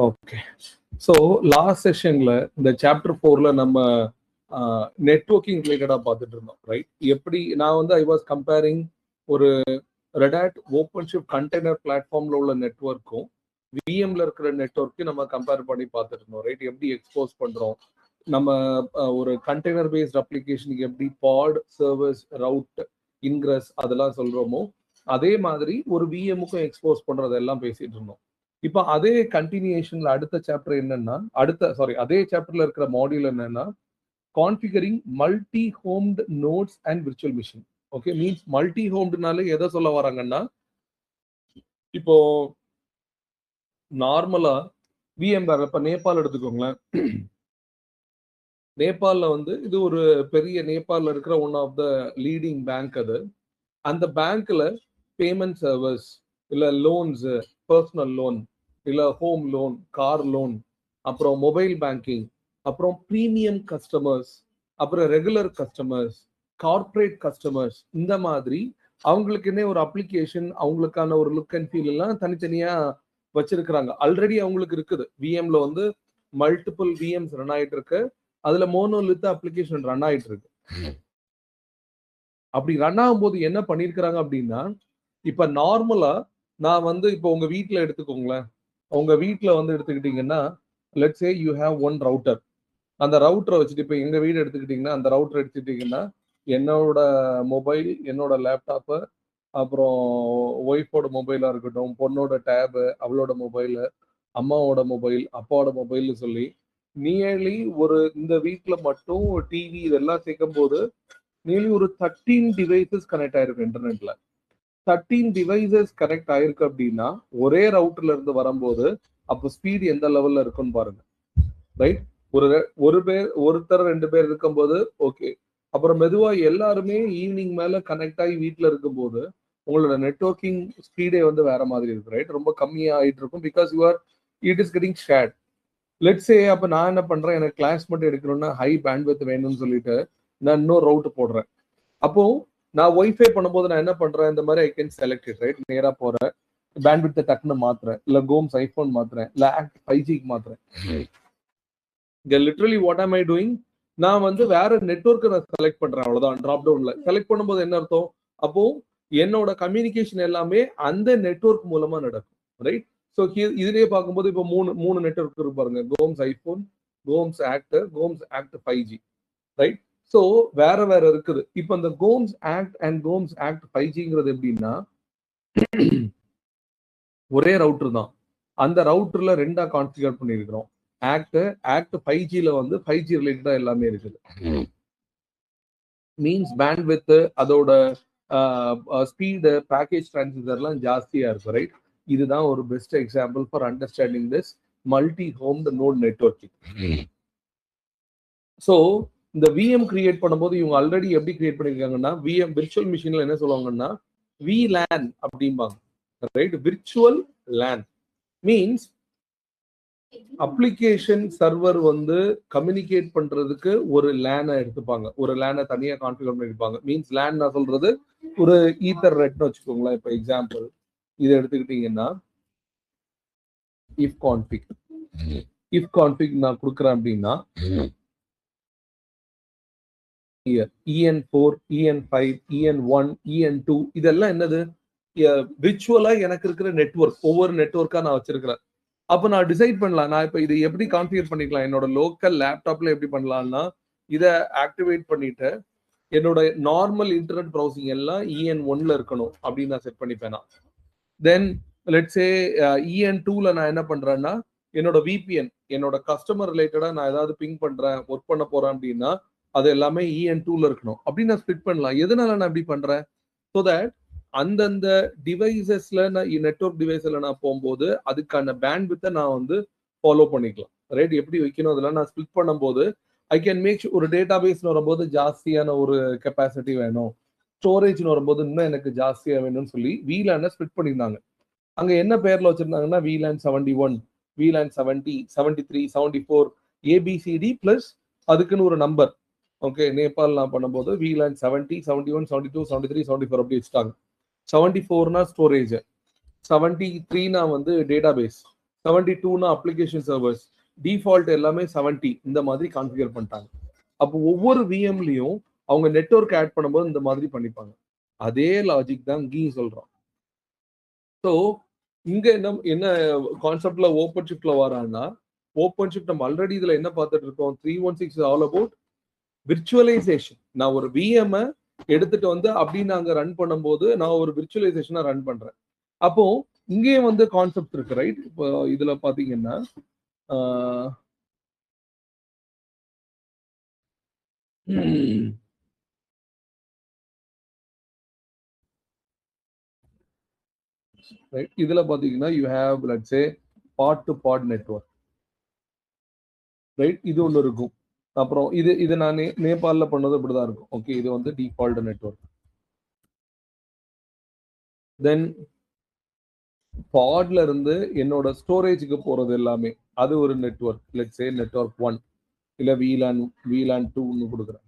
Okay. So last செஷன்ல இந்த chapter 4ல நம்ம networking ரிலேட்டடா பார்த்துட்டு இருந்தோம், ரைட்? எப்படி நான் வந்து ஐ வாஸ் கம்பேரிங் ஒரு Red Hat OpenShift container பிளாட்ஃபார்ம்ல உள்ள நெட்வொர்க்கும் விஎம்ல இருக்கிற நெட்வொர்க்கையும் நம்ம கம்பேர் பண்ணி பார்த்துட்டு இருந்தோம், ரைட்? எப்படி எக்ஸ்போஸ் பண்றோம் நம்ம ஒரு கண்டெய்னர் பேஸ்ட் அப்ளிகேஷனுக்கு எப்படி பாட் சர்வர்ஸ் ரவுட் இன்கிரஸ் அதெல்லாம் சொல்றோமோ அதே மாதிரி ஒரு விஎம்முக்கும் எக்ஸ்போஸ் பண்றது எல்லாம் பேசிட்டு இருந்தோம். இப்போ அதே கண்டினியூஷன்ல அடுத்த சாப்டர் என்னன்னா அதே சாப்டர்ல இருக்கிற மாடியூல் என்னன்னா configuring multi homed nodes and virtual machine. Okay, means multi ஹோம்டுனாலே எதை சொல்ல வராங்கன்னா, இப்போ நார்மலா விஎம்வேர் இப்ப நேபாள் எடுத்துக்கோங்களேன். நேபாள்ல வந்து இது ஒரு பெரிய நேபாள்ல இருக்கிற one of the leading bank. அது அந்த பேங்க்ல பேமெண்ட் சர்வர்ஸ் இல்ல லோன்ஸ், பர்சனல் லோன் இல்ல ஹோம் லோன், கார் லோன், அப்புறம் மொபைல் பேங்கிங், அப்புறம் ப்ரீமியம் கஸ்டமர்ஸ், அப்புறம் ரெகுலர் கஸ்டமர்ஸ், கார்ப்பரேட் கஸ்டமர்ஸ், இந்த மாதிரி அவங்களுக்குன்னே ஒரு அப்ளிகேஷன் அவங்களுக்கான ஒரு லுக் அண்ட் ஃபீல் எல்லாம் தனித்தனியா வச்சிருக்கிறாங்க. ஆல்ரெடி அவங்களுக்கு இருக்குது. விஎம்ல வந்து மல்டிபிள் விஎம்ஸ் ரன் ஆயிட்டு இருக்கு. அதுல மோனோலித் அப்ளிகேஷன் ரன் ஆயிட்டு இருக்கு. அப்படி ரன் ஆகும்போது என்ன பண்ணிருக்கிறாங்க அப்படின்னா, இப்ப நார்மலா நான் வந்து இப்போ உங்க வீட்டுல எடுத்துக்கோங்களேன். உங்க வீட்டுல வந்து எடுத்துக்கிட்டீங்கன்னா, let's say you have one router. அந்த ரவுட்டரை வச்சுட்டு இப்போ எங்க வீடு எடுத்துக்கிட்டீங்கன்னா, அந்த ரவுட்டர் எடுத்துக்கிட்டீங்கன்னா என்னோட மொபைல், என்னோட லேப்டாப்பு, அப்புறம் ஒய்ஃபோட மொபைலா இருக்கட்டும், பொண்ணோட டேபு, அவளோட மொபைலு, அம்மாவோட மொபைல், அப்பாவோட மொபைல்னு சொல்லி நியர்லி ஒரு இந்த வீட்டுல மட்டும் டிவி இதெல்லாம் சேர்க்கும் போது நியர்லி ஒரு 13 டிவைசஸ் கனெக்ட் ஆயிருக்கு இன்டர்நெட்ல. 13 டிவைசஸ் கனெக்ட் ஆயிருக்கு அப்படின்னா ஒரே ரவுட்டர்ல இருந்து வரும்போது அப்போ ஸ்பீட் எந்த லெவல்ல இருக்குன்னு பாருங்க, ரைட்? ஒருத்தர் 2 பேர் இருக்கும்போது ஓகே. அப்புறம் மெதுவா எல்லாருமே ஈவினிங் மேல கனெக்ட் ஆகி வீட்டுல இருக்கும்போது உங்களோட நெட்வொர்க்கிங் ஸ்பீடே வந்து வேற மாதிரி இருக்கு, ரைட்? ரொம்ப கம்மியா ஆயிட்டு இருக்கும். Because it is getting shared. Let's say அப்ப நான் என்ன பண்றேன், எனக்கு கிளாஸ் மட்டும் எடுக்கணும்னா ஹை பேண்ட்வித் வேணும்னு சொல்லிட்டு நான் இன்னொரு ரவுட் போடுறேன். அப்போ நான் ஒய்ஃபை பண்ணும்போது நான் என்ன பண்றேன், இந்த மாதிரி I can select it, right? நேரா போறேன், பேண்ட்வித் டக்குன்னு மாத்துறேன், இல்ல கோம்ஸ் ஐபோன் மாத்துறேன், இல்ல ஆக்ட் 5Gக்கு மாத்துறேன். Literally what am I doing, நான் வந்து வேற நெட்வொர்க்கை நான் செலக்ட் பண்றேன், அவ்வளவுதான். டிராப் டவுன்ல செலக்ட் பண்ணும்போது என்ன அர்த்தம், அப்போ என்னோட கம்யூனிகேஷன் எல்லாமே அந்த நெட்வொர்க் மூலமா நடக்கும், ரைட்? ஸோ இதுலயே பார்க்கும்போது இப்போ மூணு நெட்வொர்க் இருக்கு பாருங்க. கோம்ஸ் ஐபோன், கோம்ஸ் ஆக்ட் 5G, ரைட்? ஸோ வேற இருக்குது. இப்போ இந்த கோம்ஸ் ஆக்ட் அண்ட் கோம்ஸ் ஆக்ட் 5Gங்கிறது எப்படின்னா ஒரே ரவுட்டர் தான். அந்த ரவுட்டர்ல ரெண்டா கான்ஃபிகர் பண்ணிருக்கிறோம். ஆக்ட் 5Gல வந்து 5G ரிலேட்டடா எல்லாமே இருக்குது. மீன்ஸ் பேண்ட்வித், அதோட ஸ்பீடு, பேக்கேஜ் டிரான்ஸ்ஃபர்லாம் ஜாஸ்தியா இருக்கு, ரைட்? இதுதான் ஒரு best example for understanding this multi home node networking. So இந்த விஎம் கிரியேட் பண்ணும்போது இவங்க ஆல்ரெடி எப்படி கிரியேட் பண்ணிருக்காங்கன்னா, விஎம் விர்ச்சுவல் மிஷின்ல என்ன சொல்லுவாங்கன்னா VLAN அப்படிம்பாங்க, right? Virtual LAN means application server வந்து கம்யூனிகேட் பண்றதுக்கு ஒரு லேனை எடுத்துப்பாங்க, ஒரு லேனை தனியா கான்ஃபிகர் பண்ணிருப்பாங்க. மீன்ஸ் லேன் நான் சொல்றது ஒரு ஈத்தர்நெட்னு வச்சுக்கோங்களேன். இப்போ எக்ஸாம்பிள் இதை எடுத்துக்கிட்டீங்கன்னா இஃப் கான்ஃபிக் நான் கொடுக்குறேன் அப்படின்னா EN4, EN5, EN1, EN2 இதெல்லாம் என்னது, விர்ச்சுவலா எனக்கு இருக்கிற நெட்வொர்க். ஒவ்வொரு நெட்வொர்க்கா நான் வச்சிருக்கிறேன். அப்ப நான் டிசைட் பண்ணலாம், நான் இப்ப இது எப்படி கான்ஃபிகர் பண்ணிக்கலாம். என்னோட லோக்கல் லேப்டாப்ல எப்படி பண்ணலாம்னா, இதை ஆக்டிவேட் பண்ணிட்டு என்னோட நார்மல் இன்டர்நெட் ப்ரௌசிங் எல்லாம் EN1ல இருக்கணும் அப்படின்னு நான் செட் பண்ணிப்பேன். தென் லெட்ஸ் சே EN2ல நான் என்ன பண்றேன்னா, என்னோட VPN, என்னோட கஸ்டமர் ரிலேட்டடா நான் ஏதாவது பிங் பண்றேன், ஒர்க் பண்ண போறேன் அப்படின்னா அது எல்லாமே EN2ல இருக்கணும் அப்படின்னு நான் ஸ்பிளிட் பண்ணலாம். எதனால நான் இப்படி பண்றேன், ஸோ தட் அந்தந்த டிவைசஸ்ல நான் நெட்வொர்க் டிவைஸ்ல நான் போகும்போது அதுக்கான பேண்ட்வித்தை நான் வந்து ஃபாலோ பண்ணிக்கலாம், ரைட்? எப்படி வைக்கணும் அதெல்லாம் நான் ஸ்பிளிட் பண்ணும்போது ஐ கேன் மேக் ஒரு டேட்டா பேஸ்னு வரும்போது ஜாஸ்தியான ஒரு கெப்பாசிட்டி வேணும், ஸ்டோரேஜ்னு வரும்போது இன்னும் எனக்கு ஜாஸ்தியா வேணும்னு சொல்லி VLAN ஸ்பிளிட் பண்ணியிருந்தாங்க. அங்க என்ன பேர்ல வச்சிருந்தாங்கன்னா VLAN 71, VLAN 70, 73, 74 ABCD பிளஸ் அதுக்குன்னு ஒரு நம்பர். ஓகே, நேபாள் நான் பண்ணும்போது VLAN 70, 71, 72, 73, 74 அப்படி வச்சுட்டாங்க. 74னா ஸ்டோரேஜ், 73னா வந்து டேட்டாபேஸ், 72னா அப்ளிகேஷன் சர்வர்ஸ், டிஃபால்ட் எல்லாமே 70 இந்த மாதிரி கான்ஃபிகர் பண்ணிட்டாங்க. அப்போ ஒவ்வொரு விஎம்லயும் அவங்க நெட்வொர்க் ஆட் பண்ணும்போது இந்த மாதிரி பண்ணிப்பாங்க. அதே லாஜிக் தான் இங்கேயும் சொல்றோம். ஸோ இங்க என்ன கான்செப்ட்ல ஓப்பன் ஷிஃப்ட்ல வரான்னா, ஓப்பன் ஷிஃப்ட் நம்ம ஆல்ரெடி இதுல என்ன பார்த்துட்டு இருக்கோம், 316 ஆல் அபவுட் விர்ச்சுவலைசேஷன். நான் ஒரு விஎம் எடுத்துட்டு வந்து அப்படி நாங்க ரன் பண்ணும்போது நான் ஒரு விர்ச்சுவலைசேஷனா ரன் பண்றேன். அப்போ இங்கேயும் வந்து கான்செப்ட் இருக்கு, ரைட்? இப்போ இதுல பாத்தீங்கன்னா ரைட், இதுல பாத்தீங்கன்னா you have let's say pod to pod network, right? இது ஒன்று இருக்கும். அப்புறம் இது நான் நேபாளில் பண்ணது இப்படிதான் இருக்கும். ஓகே, இது வந்து டிஃபால்ட் நெட்வொர்க். தென் பாட்ல இருந்து என்னோட ஸ்டோரேஜுக்கு போறது எல்லாமே அது ஒரு நெட்வொர்க். லெட்ஸ் சே நெட்வொர்க் 1 இல்ல VLAN 2ன்னு கொடுக்குறேன்.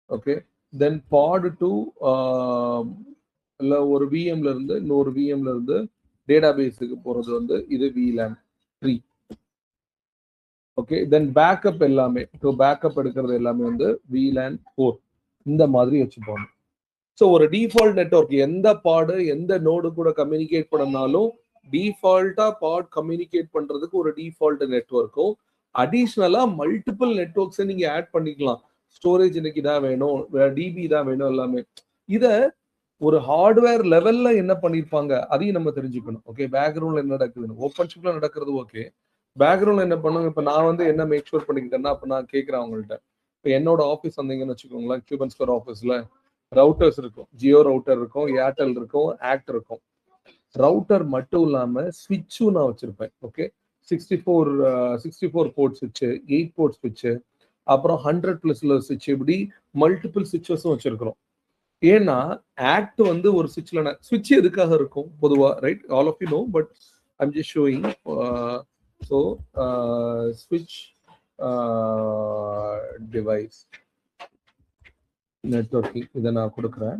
ஓகே, தென் பாட் டு இல்ல ஒரு விஎம்ல இருந்து இன்னொரு விஎம்ல இருந்து டேட்டாபேஸுக்கு போறது வந்து இது VLAN 3. ஓகே, தென் பேக்கப் எல்லாமே பேக்கப் எடுக்கிறது எல்லாமே வந்து VLAN 4 இந்த மாதிரி வச்சுப்போம். ஸோ ஒரு டிஃபால்ட் நெட்வொர்க் எந்த பாடு எந்த நோடு கூட கம்யூனிகேட் பண்ணனாலும் டிஃபால்ட்டா பாட் கம்யூனிகேட் பண்றதுக்கு ஒரு டிஃபால்ட் நெட்வொர்க்கும் அடிஷ்னலா மல்டிபிள் நெட்வொர்க்ஸை நீங்க ஆட் பண்ணிக்கலாம். ஸ்டோரேஜ் இன்னைக்கு தான் வேணும், டிபி தான் வேணும், எல்லாமே. இத ஒரு ஹார்ட்வேர் லெவல்ல என்ன பண்ணிருப்பாங்க அதையும் நம்ம தெரிஞ்சுக்கணும். ஓகே, பேக்ரவுண்ட்ல என்ன நடக்குதுன்னு. ஓப்பன் ஷிப்ல நடக்கிறது ஓகே, பேக்ரவுண்ட்ல என்ன பண்ணுங்க. இப்ப நான் வந்து என்ன மேக் ஷூர் பண்ணிக்கிட்டேன்னா, அப்ப நான் கேட்கிறேன் அவங்கள்ட்ட, இப்ப என்னோட ஆஃபீஸ் வந்தீங்கன்னு வச்சுக்கோங்களேன், கியூபன் ஸ்கொயர் ஆஃபீஸ்ல ரவுட்டர்ஸ் இருக்கும், ஜியோ ரவுட்டர் இருக்கும், ஏர்டெல் இருக்கும், ஆக்ட் இருக்கும். ரவுட்டர் மட்டும் இல்லாம ஸ்விட்சும் நான் வச்சிருப்பேன். ஓகே, 64 போர்ட் ஸ்விட்ச், 8 போர்ட் ஸ்விட்ச், அப்புறம் 100+ ஸ்விட்ச், இப்படி மல்டிபிள் ஸ்விட்சஸும் வச்சிருக்கிறோம். ஏன்னா ஆக்ட் வந்து ஒரு ஸ்விட்ச்ல ஸ்விட்ச் எதுக்காக இருக்கும் பொதுவா, right? All of you know, but I'm just showing. So ஸ்விட்ச் டிவைஸ் நெட்வொர்க்கிங் இதை நான் கொடுக்குறேன்.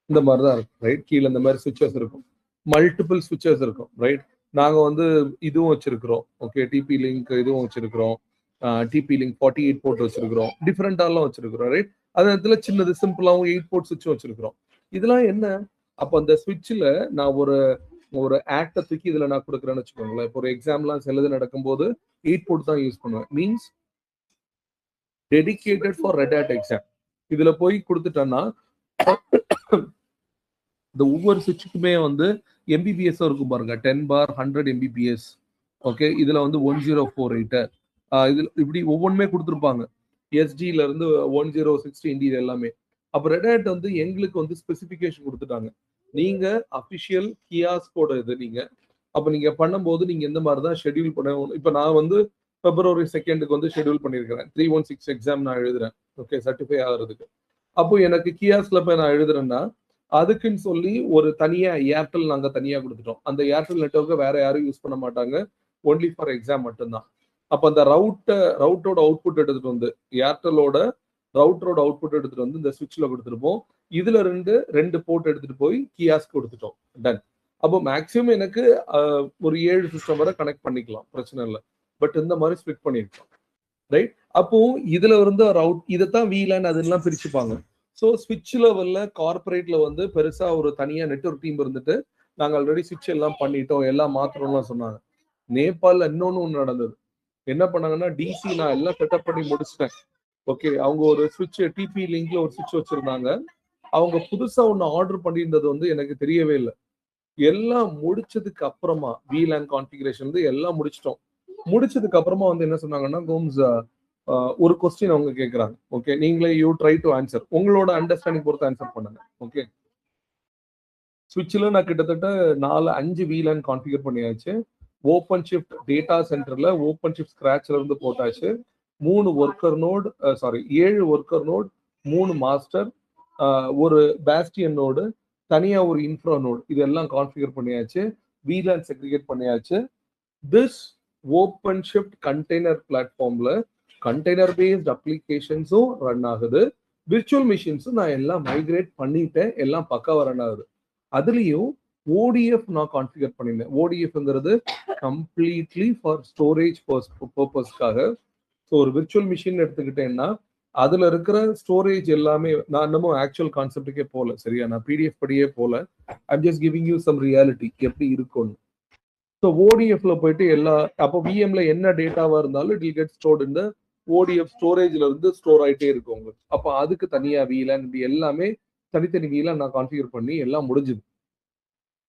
இந்த மாதிரி தான் இருக்கும், ரைட்? கீழே இந்த மாதிரி ஸ்விட்சஸ் இருக்கும், மல்டிபிள் ஸ்விட்சஸ் இருக்கும், ரைட்? நாங்கள் வந்து இதுவும் வச்சிருக்கிறோம். ஓகே, டிபி லிங்க் இதுவும் வச்சிருக்கிறோம், டிபி லிங்க் 48 போர்ட் வச்சிருக்கிறோம், டிஃப்ரெண்டாலாம் வச்சிருக்கிறோம், ரைட்? அது இடத்துல சின்னது சிம்பிளாகவும் 8 போர்ட் ஸ்விட்சும் வச்சிருக்கிறோம். இதெல்லாம் என்ன? அப்போ அந்த ஸ்விட்சில் நான் ஒரு ஆக்டை தூக்கி இதில் நான் கொடுக்குறேன்னு வச்சுக்கோங்களேன். இப்போ ஒரு எக்ஸாம்லாம் சிலது நடக்கும்போது 8 போர்ட் தான் யூஸ் பண்ணுவேன். Means dedicated for Red Hat exam. இதுல போய் கொடுத்துட்டேன்னா இந்த ஒவ்வொரு சுவிட்சுக்குமே வந்து எம்பிபிஎஸ் இருக்கும் பாருங்க, 10 பார் 100 MBPS. ஓகே, இதுல வந்து 1048 இதுல இப்படி ஒவ்வொன்றுமே கொடுத்துருப்பாங்க. எஸ்டில இருந்து 1060 எல்லாமே. அப்ப ரெட் ஹேட் வந்து எங்களுக்கு வந்து ஸ்பெசிபிகேஷன் கொடுத்துட்டாங்க, நீங்க அபிஷியல் கியாஸ்கோட இது நீங்க அப்ப நீங்க பண்ணும்போது நீங்க எந்த மாதிரி தான் ஷெட்யூல் பண்ணணும். இப்ப நான் வந்து February 2 வந்து ஷெட்யூல் பண்ணியிருக்கிறேன். 316 எக்ஸாம் நான் எழுதுறேன், ஓகே, சர்டிஃபை ஆகிறதுக்கு. அப்போ எனக்கு கியாஸ்ல போய் நான் எழுதுறேன்னா அதுக்குன்னு சொல்லி ஒரு தனியா ஏர்டெல் நாங்க தனியா கொடுத்துட்டோம். அந்த ஏர்டெல் நெட்வொர்க்கை வேற யாரும் யூஸ் பண்ண மாட்டாங்க, ஒன்லி ஃபார் எக்ஸாம் மட்டும்தான். அப்ப அந்த ரவுட்டோட அவுட்புட் எடுத்துட்டு வந்து ஏர்டெலோட ரவுட்டரோட அவுட்புட் எடுத்துட்டு வந்து இந்த சுவிட்ச்ல கொடுத்துருப்போம். இதுல ரெண்டு போர்ட் எடுத்துட்டு போய் கியாஸ்க்கு கொடுத்துட்டோம், டன். அப்போ மேக்சிமம் எனக்கு ஒரு 7 சிஸ்டம் வரை கனெக்ட் பண்ணிக்கலாம், பிரச்சனை இல்லை. பட் இந்த மாதிரி ஸ்பிளிட் பண்ணிருக்கோம், ரைட்? அப்போ இதுல இருந்து இதைத்தான் VLAN அதெல்லாம் பிரிச்சுப்பாங்க. ஸோ ஸ்விட்ச் லெவல்ல கார்பரேட்ல வந்து பெருசா ஒரு தனியா நெட்வொர்க் டீம் இருந்துட்டு நாங்க ஆல்ரெடி ஸ்விட்ச் எல்லாம் பண்ணிட்டோம், எல்லாம் மாத்திரம்லாம் சொன்னாங்க. நேபாள்ல இன்னொன்னு நடந்தது. என்ன பண்ணாங்கன்னா, டிசி நான் எல்லாம் செட்டப் பண்ணி முடிச்சிட்டேன். ஓகே, அவங்க ஒரு ஸ்விட்ச் டிபி லிங்க்ல ஒரு ஸ்விட்ச் வச்சிருந்தாங்க. அவங்க புதுசா ஒன்னு ஆர்டர் பண்ணியிருந்தது வந்து எனக்கு தெரியவே இல்லை. எல்லாம் முடிச்சதுக்கு அப்புறமா VLAN கான்ஃபிகரேஷன் வந்து எல்லாம் முடிச்சிட்டோம். முடிச்சதுக்கு அப்புறமா வந்து என்ன சொன்னாங்கன்னா, கோம்ஸ் ஒரு கொஸ்டின் அவங்க கேட்கறாங்க. ஓகே, நீங்களே யூ ட்ரை டு ஆன்சர், உங்களோட அண்டர்ஸ்டாண்டிங் பொறுத்து ஆன்சர் பண்ணுங்க. ஓகே, ஸ்விட்ச்ல நான் கிட்டத்தட்ட 4-5 VLAN கான்ஃபிகர் பண்ணியாச்சு. ஓப்பன் ஷிஃப்ட் டேட்டா சென்டர்ல ஓப்பன் ஷிஃப்ட் ஸ்கிராச்ல இருந்து போட்டாச்சு. 7 ஒர்க்கர் நோட், 3 மாஸ்டர், ஒரு பேஸ்டியன் நோடு, தனியா ஒரு இன்ஃப்ரா நோடு, இதெல்லாம் கான்ஃபிகர் பண்ணியாச்சு. VLAN செக்ரிகேட் பண்ணியாச்சு. திஸ் ஓப்பன் ஷிஃப்ட் கண்டெய்னர் பிளாட்ஃபார்ம்ல கண்டெய்னர் பேஸ்ட் அப்ளிகேஷன்ஸும் ரன் ஆகுது, விர்ச்சுவல் மிஷின்ஸும் நான் எல்லாம் மைக்ரேட் பண்ணிட்டேன், எல்லாம் பக்காவா ரன் ஆகுது. அதுலயும் ஓடிஎஃப் நான் கான்ஃபிகர் பண்ணியிருந்தேன். ஓடிஎஃப்ங்கிறது கம்ப்ளீட்லி ஃபார் ஸ்டோரேஜ் பர்பஸ்க்காக. ஸோ ஒரு விர்ச்சுவல் மிஷின் எடுத்துக்கிட்டேன்னா அதுல இருக்கிற ஸ்டோரேஜ் எல்லாமே, நான் இன்னமும் ஆக்சுவல் கான்செப்டுக்கே போல, சரியா? நான் பிடிஎஃப் படியே போல. I'm just giving you some reality எப்படி இருக்கும்னு. ஸோ ஓடிஎஃப்ல போயிட்டு எல்லா, அப்போ விஎம்ல என்ன டேட்டாவா இருந்தாலும் இட் வில் கெட் ஸ்டோர்ட் இந்த ஓடிஎஃப் ஸ்டோரேஜ்ல இருந்து ஸ்டோர் ஆயிட்டே இருக்கும் உங்களுக்கு. அப்போ அதுக்கு தனியா VLAN இப்படி எல்லாமே தனித்தனி VLAN நான் கான்ஃபிகர் பண்ணி எல்லாம் முடிஞ்சுது.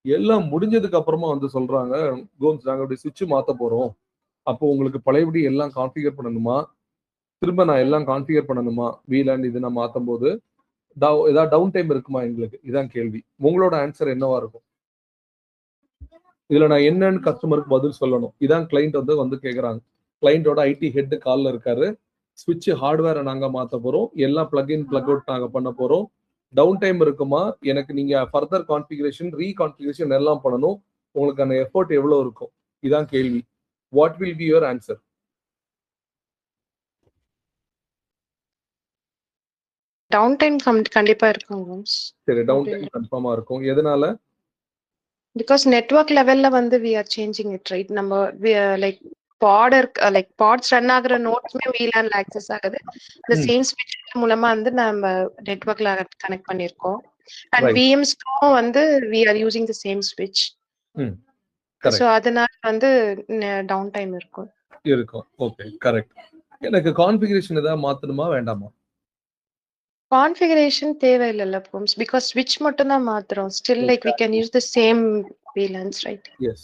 எல்லாம் முடிஞ்சதுக்கு அப்புறமா வந்து சொல்றாங்க, கோம்ஸ் நாங்க அப்படி சுவிட்ச் மாத்த போறோம், அப்போ உங்களுக்கு பழையபடி எல்லாம் கான்ஃபிகர் பண்ணணுமா, திரும்ப நான் எல்லாம் கான்ஃபிகர் பண்ணணுமா, VLAN இது நான் மாத்தும் போது ஏதாவது டவுன் டைம் இருக்குமா எங்களுக்கு, இதான் கேள்வி. உங்களோட ஆன்சர் என்னவா இருக்கும்? இதுல நான் என்னன்னு கஸ்டமருக்கு பதில் சொல்லணும். இதான் கிளைண்ட் வந்து கேக்குறாங்க. கிளைண்டோட ஐடி ஹெட் கால்ல இருக்காரு. ஸ்விட்ச் ஹார்ட்வேரை நாங்க மாத்த போறோம், எல்லாம் பிளக் இன் பிளக் அவுட் நாங்க பண்ண போறோம், டவுன் டைம் இருக்குமா, எனக்கு நீங்க ஃபர்தர் கான்ஃபிகரேஷன் ரீகான்ஃபிகரேஷன் எல்லாம் பண்ணணும், உங்களுக்கான எஃபோர்ட் எவ்வளவு இருக்கும், இதான் கேள்வி. What will be your answer? Down time கண்டிப்பா இருக்கும். சரி, டவுன் டைம் கன்ஃபார்மா இருக்கும். எதனால? பிகாஸ் நெட்வொர்க் லெவல்ல வந்து we are changing it, right? நம்ம லைக் பாட்ஸ் ரன் ஆகுற நோட்ஸ்மே VLAN ல ஆக்சஸ் ஆகுது. இந்த சேம் ஸ்விட்ச் மூலமா வந்து நம்ம நெட்வொர்க்ல கனெக்ட் பண்ணிருக்கோம். அண்ட் VMஸ்க்கும் வந்து we are using the same switch. So அதனால வந்து டவுன் டைம் இருக்கும். Okay, correct. எனக்கு கான்ஃபிகரேஷன் ஏதாவது மாத்தணுமா வேண்டாமா? கான்ஃபிகரேஷன் தேவையில்லைல்ல போம்ஸ், பிகாஸ் ஸ்விட்ச் மட்டும் தான் மாத்துறோம். Still like we can use the same VLANs, right? Yes,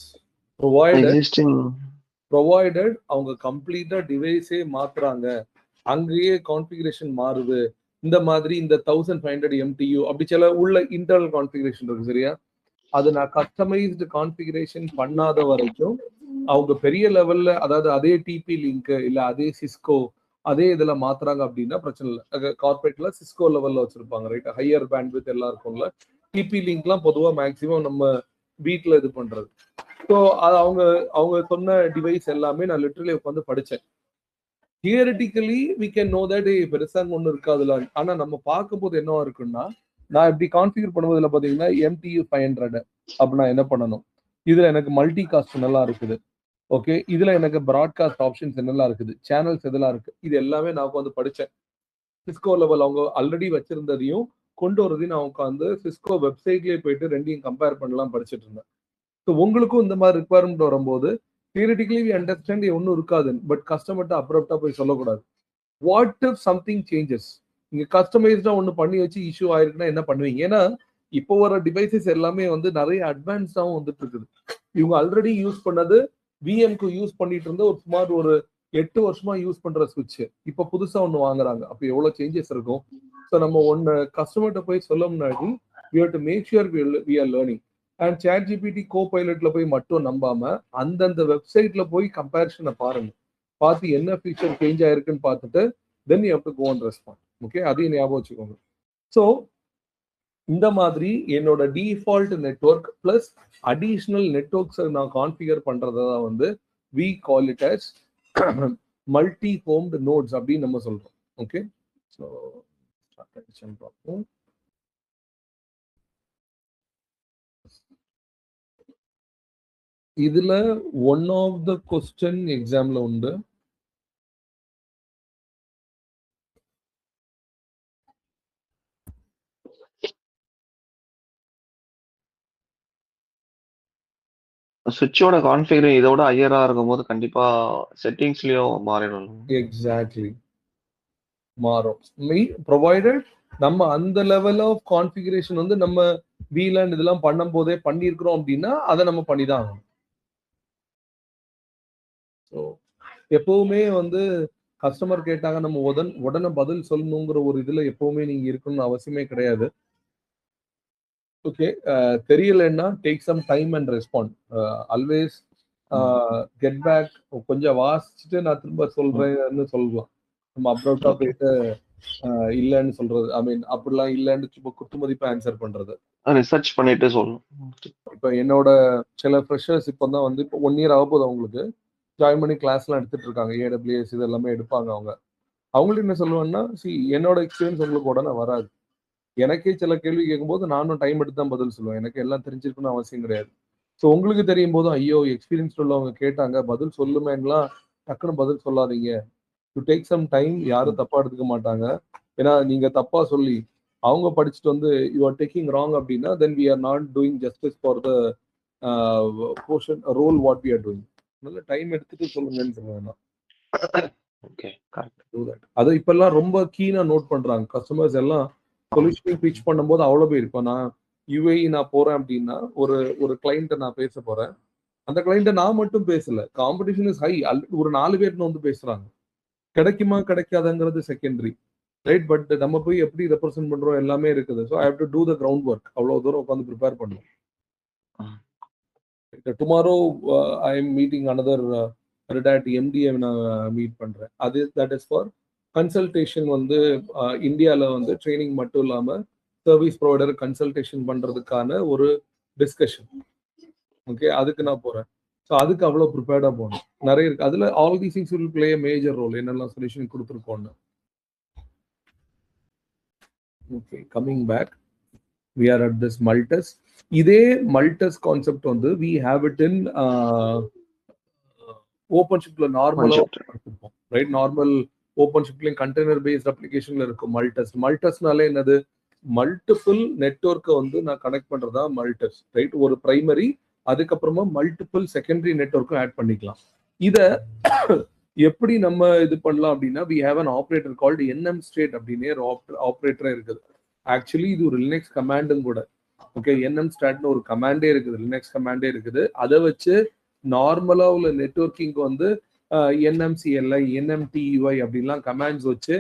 provided அவங்க கம்ப்ளீட்டா டிவைஸே மாத்துறாங்க, அங்கேயே கான்ஃபிகரேஷன் மாறுது, இந்த மாதிரி இந்த 1500 MTU அப்படி சில உள்ள இன்டர்னல் கான்ஃபிகரேஷன் இருக்கு, சரியா? அது நான் கஸ்டமைஸ்டு கான்ஃபிகரேஷன் பண்ணாத வரைக்கும் அவங்க பெரிய லெவல்ல, அதாவது அதே டிபி லிங்க் இல்ல அதே சிஸ்கோ அதே இதுல மாத்துறாங்க அப்படின்னா பிரச்சனை இல்லை. கார்பரேட்ல சிஸ்கோ லெவல்ல வச்சிருப்பாங்க, ரைட்? ஹையர் பேண்ட்வித் எல்லாம் இருக்கும்ல. டிபி லிங்க்லாம் பொதுவா மேக்சிமம் நம்ம வீட்ல இது பண்றது. ஸோ அது அவங்க சொன்ன டிவைஸ் எல்லாமே நான் லிட்டரலி உட்காந்து படிச்சேன். Theoretically we can know that பெருசா ஒண்ணு இருக்காதுல. ஆனா நம்ம பார்க்கும்போது என்னவா இருக்குன்னா, நான் இப்படி கான்ஃபிகர் பண்ணுவதில் பாத்தீங்கன்னா MTU 500 அப்படின்னா என்ன பண்ணணும், இதுல எனக்கு மல்டி காஸ்ட் நல்லா இருக்குது, ஓகே, இதுல எனக்கு ப்ராட்காஸ்ட் ஆப்ஷன்ஸ் என்னெல்லாம் இருக்குது, சேனல்ஸ் எதெல்லாம் இருக்கு, இது எல்லாமே நான் வந்து படிச்சேன். சிஸ்கோ லெவல் அவங்க ஆல்ரெடி வச்சிருந்ததையும் கொண்டு வரதையும் நான் உட்காந்து சிஸ்கோ வெப்சைட்லயே போயிட்டு ரெண்டையும் கம்பேர் பண்ணலாம் படிச்சுட்டு இருந்தேன். ஸோ உங்களுக்கும் இந்த மாதிரி ரிக்வயர்மெண்ட் வரும்போது தியரிட்டிக்கலி வி அண்டர்ஸ்டாண்ட் ஒன்றும் இருக்காது, பட் கஸ்டமர்கிட்ட அப்ரப்டா போய் சொல்லக்கூடாது. வாட் இஃப் சம்திங் சேஞ்சஸ், நீங்க கஸ்டமைஸ்டா ஒன்று பண்ணி வச்சு இஷ்யூ ஆயிருக்குன்னா என்ன பண்ணுவீங்க? ஏன்னா இப்போ வர டிவைசஸ் எல்லாமே வந்து நிறைய அட்வான்ஸ்டாகவும் வந்துட்டு இருக்குது. இவங்க ஆல்ரெடி யூஸ் பண்ணது விஎம்க்கு யூஸ் பண்ணிட்டு இருந்த ஒரு சுமார் ஒரு 8 வருஷமா யூஸ் பண்ற சுவிட்ச் இப்போ புதுசா ஒன்று வாங்குறாங்க. அப்போ எவ்வளவு சேஞ்சஸ் இருக்கும். ஸோ நம்ம ஒன்னு கஸ்டமர்கிட்ட போய் சொல்ல முன்னாடி we have to make sure we are learning. And ChatGPT கோபைலட்ல போய் மட்டும் நம்பாம அந்தந்த வெப்சைட்ல போய் கம்பேரிஷனை பாருங்க, பார்த்து என்ன ஃபீச்சர் சேஞ்ச் ஆயிருக்குன்னு பார்த்துட்டு then you have to go and respond. Okay, அதையும் ஞாபகம் வச்சுக்கோங்க. ஸோ இந்த மாதிரி என்னோட default network plus additional networks நான் கான்ஃபிகர் பண்றதா வந்து we call it as multi homed nodes அப்படின்னு நம்ம சொல்றோம். ஓகே, ஸோ பார்ப்போம். இதுல ஒன் ஆஃப் த கொஸ்டின் எக்ஸாம்ல உண்டு. சுவிட்சோட கான்ஃபிகரேஷன் இதோட ஹையரா இருக்கும்போது கண்டிப்பா செட்டிங்ஸ்லயும் மாறிடும். எக்ஸாக்ட்லி மாறும். ப்ரொவைடட் நம்ம அந்த லெவல் ஆஃப் கான்ஃபிகரேஷன் வந்து நம்ம VLAN இதெல்லாம் பண்ணும் போதே பண்ணியிருக்கிறோம் அப்படின்னா அதை நம்ம பண்ணிதான் ஆகணும். ஸோ எப்பவுமே வந்து கஸ்டமர் கேட்டாங்க நம்ம உடனே பதில் சொல்லணுங்கிற ஒரு இதுல எப்பவுமே நீங்க இருக்கணும்னு அவசியமே கிடையாது. ஓகே, தெரியலன்னா take some time and respond. Always get back, கொஞ்சம் வாசிச்சுட்டு நான் திரும்ப சொல்றேன்னு சொல்லலாம். நம்ம அப்ரௌட்டா போயிட்டு இல்லன்னு சொல்றது, ஐ மீன் அப்படிலாம் இல்லன்னு சும்மா குத்து மதிப்பா ஆன்சர் பண்றது, ரிசர்ச் பண்ணிட்டு சொல்லணும். இப்போ என்னோட சில ஃப்ரெஷர்ஸ் இப்போ தான் வந்து இப்போ 1 இயர் ஆக போகுது அவங்களுக்கு ஜாயின் பண்ணி கிளாஸ்லாம் எடுத்துட்டு இருக்காங்க. AWS இது எல்லாமே எடுப்பாங்க. அவங்கள்ட்ட என்ன சொல்லுவேன்னா, என்னோட எக்ஸ்பீரியன்ஸ் உங்களுக்கு உடனே வராது. எனக்கே சில கேள்வி கேட்கும்போது நானும் டைம் எடுத்து தான் பதில் சொல்லுவேன். எனக்கு எல்லாம் தெரிஞ்சிருக்கணும்னு அவசியம் கிடையாது. ஸோ உங்களுக்கு தெரியும் போதும் ஐயோ எக்ஸ்பீரியன்ஸ் உள்ளவங்க கேட்டாங்க பதில் சொல்லுமேன்லாம் டக்குன்னு பதில் சொல்லாதீங்க. To take some time. யாரும் தப்பா எடுத்துக்க மாட்டாங்க. ஏன்னா நீங்க தப்பா சொல்லி அவங்க படிச்சுட்டு வந்து யூ ஆர் டேக்கிங் ராங் அப்படின்னா then we are not doing justice for the portion role what we are doing. நல்ல டைம் எடுத்துட்டு சொல்லுங்கன்னு சொல்லுவேன் நான். Okay, correct. அது இப்பெல்லாம் ரொம்ப கீனா நோட் பண்றாங்க கஸ்டமர்ஸ் எல்லாம். சொல்யூஷன் பிச் பண்ணும்போது அவ்வளவு பேர் இப்போ நான் யுஏஇ நான் போறேன் அப்படின்னா ஒரு கிளைண்ட்டை நான் பேச போறேன். அந்த கிளைண்ட்டை நான் மட்டும் பேசல, காம்படிஷன் இஸ் ஹை. ஒரு 4 பேர் வந்து பேசுறாங்க. கிடைக்குமா கிடைக்காதுங்கிறது செகண்டரி, ரைட்? பட் நம்ம போய் எப்படி ரெப்ரசென்ட் பண்றோம் எல்லாமே இருக்குது. So I have to do the ground work. அவ்வளவு தூரம் உட்காந்து ப்ரிப்பேர் பண்ணணும். Tomorrow I am meeting another Red Hat MDA நான் மீட் பண்றேன். அது தட் இஸ் ஃபார் கன்சல்டேஷன். வந்து இந்தியாவில் வந்து ட்ரைனிங் மட்டும் இல்லாமல் சர்வீஸ் ப்ரொவைடர் கன்சல்டேஷன் பண்றதுக்கான ஒரு டிஸ்கஷன். ஓகே, அதுக்கு நான் போறேன். ஸோ அதுக்கு அவ்வளோ ப்ரிப்பேர்டாக போகணும். நிறைய இருக்கு அதில். All these things will play major role. என்னெல்லாம் சொல்யூஷன் கொடுத்துருக்கோன்னு. Okay, coming back, we are at this Maltus. இதே Maltus கான்செப்ட் வந்து we have it in ஓப்பன்ஷிப்ல நார்மலா இருக்கும், ரைட்? நார்மல் ஓப்பன்ஷிப்லயும் கண்டெய்னர் பேஸ்ட் அப்ளிகேஷன்ல இருக்கும் மல்டஸ். மல்டஸ்னாலே என்னது? மல்டிபிள் நெட்வொர்க்கை வந்து நான் கனெக்ட் பண்றதா மல்டஸ், ரைட்? ஒரு பிரைமரி, அதுக்கப்புறமா மல்டிபிள் செகண்டரி நெட்வொர்க்கும் ஆட் பண்ணிக்கலாம். இத எப்படி நம்ம இது பண்ணலாம் அப்படின்னா we have an operator called nm state அப்படின்னே ஆப்ரேட்டரே இருக்குது. ஆக்சுவலி இது ஒரு லினக்ஸ் கமாண்டும் கூட. ஓகே, nm ஸ்டாட்னு ஒரு கமாண்டே இருக்குது, லினக்ஸ் கமாண்டே இருக்குது. அதை வச்சு நார்மலா உள்ள நெட்வொர்க்கிங் வந்து NMCLI NMTUI அப்படின்லாம் கமாண்ட்ஸ் வச்சு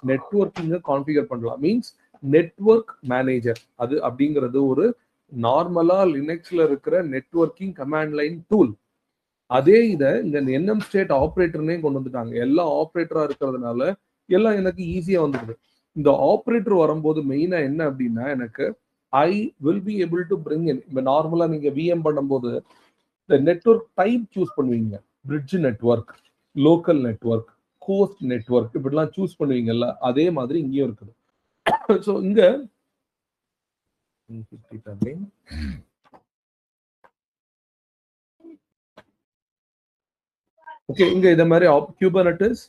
நெட்வொர்க்கிங்கை கான்ஃபிகர் பண்ணலாம். மீன்ஸ் நெட்வொர்க் மேனேஜர் அது அப்படிங்கிறது ஒரு நார்மலா லினக்ஸ்ல இருக்கிற நெட்வொர்க்கிங் கமாண்ட் லைன் டூல். அதே இதை இந்த nm ஸ்டேட் ஆப்ரேட்டர்னே கொண்டு வந்துட்டாங்க. எல்லாம் ஆப்ரேட்டரா இருக்கிறதுனால எல்லாம் எனக்கு ஈஸியா வந்துடுது. இந்த ஆப்ரேட்டர் வரும்போது மெயினா என்ன அப்படின்னா, எனக்கு I will be able to bring in. இப்போ நார்மலா நீங்க VM பண்ணும்போது இந்த நெட்வொர்க் டைப் சூஸ் பண்ணுவீங்க. Bridge network, local network, host network, இப்படிலாம் சூஸ் பண்ணுவீங்கல்ல, அதே மாதிரி இங்கேயும் இருக்குது. ஸோ இங்க ஓகே, இங்க இத மாதிரி Kubernetes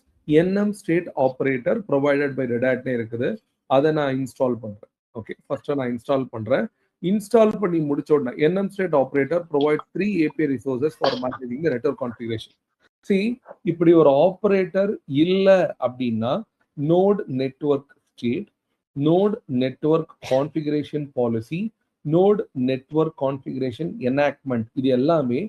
nm state operator provided by Red Hat இருக்குது. அதை நான் இன்ஸ்டால் பண்றேன். ஓகே, ஃபர்ஸ்ட் நான் இன்ஸ்டால் பண்றேன். இன்ஸ்டால் பண்ணி முடிச்ச உடனே nm state operator provides 3 API resources for managing the network configuration. See, இப்படி ஒரு ஆப்பரேட்டர் இல்ல அப்படின்னா node network state, node network configuration policy, node network configuration enactment, இது எல்லாமே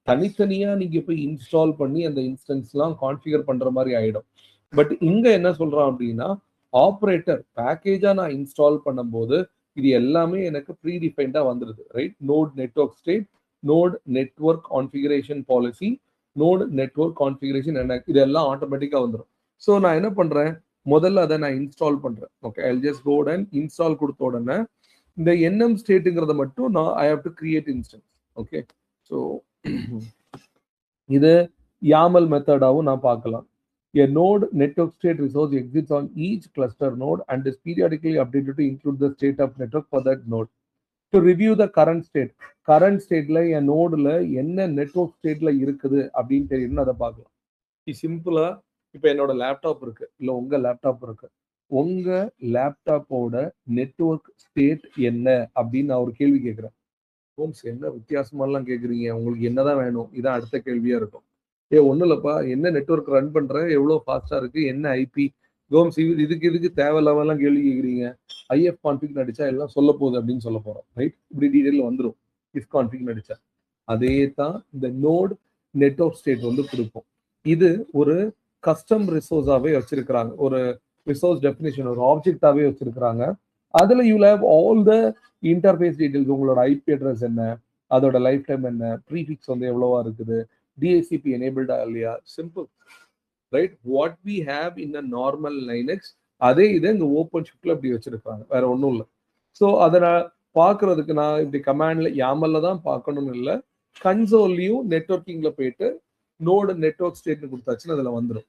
தனித்தனியா நீங்க போய் இன்ஸ்டால் பண்ணி அந்த இன்ஸ்டன்ஸ்லாம் கான்ஃபிகர் பண்ற மாதிரி ஆயிடும். பட் இங்க என்ன சொல்றான் அப்படின்னா, ஆப்பரேட்டர் பேக்கேஜா நான் இன்ஸ்டால் பண்ணும்போது இது எல்லாமே எனக்கு ப்ரீடிஃபைண்டா வந்துருது, right? Node network state, node network configuration policy, node network configuration இதெல்லாம் ஆட்டோமேட்டிக்கா வந்துடும். ஸோ நான் என்ன பண்றேன், முதல்ல அதை நான் இன்ஸ்டால் பண்றேன். Okay, I just go and install கொடுத்த உடனே இந்த nm ஸ்டேட்டுங்கிறத மட்டும் நான் I have to create instance. Okay, so இது YAML மெத்தடாவும் நான் பார்க்கலாம். A node network state resource exists on each cluster node and is periodically updated to include the state of network for that node. To review the current state, current stateல என் நோடுல என்ன network ஸ்டேட்ல இருக்குது அப்படின்னு தெரியும்னு அதை பார்க்கலாம். சிம்பிளா இப்போ என்னோட லேப்டாப் இருக்கு, இல்ல உங்க லேப்டாப் இருக்கு. உங்க லேப்டாப்போட நெட்வொர்க் ஸ்டேட் என்ன அப்படின்னு நான் ஒரு கேள்வி கேட்கிறேன். என்ன வித்தியாசமாலாம் கேட்குறீங்க, உங்களுக்கு என்னதான் வேணும்? இதான் அடுத்த கேள்வியா இருக்கும். ஒன்றும் இல்லைப்பா, என்ன நெட்வொர்க் ரன் பண்ணுறேன், எவ்வளோ ஃபாஸ்ட்டாக இருக்குது, என்ன ஐபி, கோம்ஸ், இதுக்கு தேவையில்லாமலாம் கேள்வி கேட்குறீங்க. IF கான்ஃபிக் அடிச்சா எல்லாம் சொல்ல போகுது அப்படின்னு சொல்ல போகிறோம், ரைட்? இப்படி டீட்டெயில் வந்துடும் இஃப் கான்ஃபிக் அடிச்சா. அதே தான் இந்த நோட் நெட்வொர்க் ஸ்டேட் வந்து கொடுப்போம். இது ஒரு கஸ்டம் ரிசோர்ஸாகவே வச்சிருக்கிறாங்க, ஒரு ரிசோர்ஸ் டெஃபினேஷன், ஒரு ஆப்ஜெக்டாகவே வச்சிருக்கிறாங்க. அதில் you have all the interface details. உங்களோட ஐபி அட்ரஸ் என்ன, அதோட லைஃப் டைம் என்ன, ப்ரீஃபிக்ஸ் வந்து எவ்வளவா இருக்குது, DHCP enabled இல்லையா, simple, right? What we have in a normal Linux, அதே இதை இந்த ஓப்பன் ஷிப்ல இப்படி வச்சிருக்காங்க, வேற ஒன்றும் இல்லை. ஸோ அதை நான் பார்க்கறதுக்கு நான் இப்படி கமாண்ட்ல YAML தான் பார்க்கணும்னு இல்லை, கன்சோல்லையும் நெட்வொர்க்கிங்ல போயிட்டு நோடு நெட்வொர்க் ஸ்டேட்னு கொடுத்தாச்சுன்னு அதில் வந்துடும்.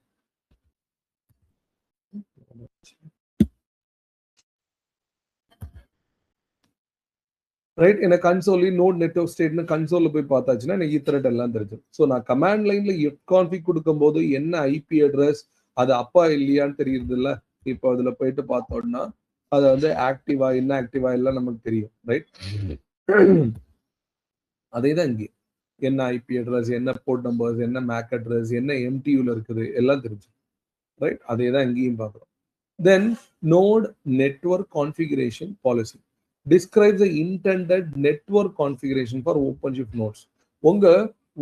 ரைட். எனக்கு கன்சோல் நோட் நெட்வொர்க் ஸ்டேட்னு கன்சோல்ல போய் பார்த்தாச்சுன்னா எனக்கு ஈத்தர்நெட் எல்லாம் தெரிஞ்சு. ஸோ நான் கமாண்ட் லைன்ல fconfig கொடுக்கும்போது என்ன ஐபி அட்ரஸ் அது அப்பா இல்லையான்னு தெரியுது இல்ல. இப்போ அதுல போயிட்டு பார்த்தோம்னா அது வந்து ஆக்டிவா இன்ஆக்டிவா எல்லாம் நமக்கு தெரியும். ரைட். அதே தான் இங்கே என்ன ஐபி அட்ரஸ், என்ன போர்ட் நம்பர்ஸ், என்ன மேக் அட்ரஸ், என்ன எம்டியூல இருக்குது எல்லாம் தெரிஞ்சு. ரைட். அதே தான் இங்கேயும் பார்க்குறோம். Then node network configuration policy describes the intended network configuration for OpenShift nodes. உங்க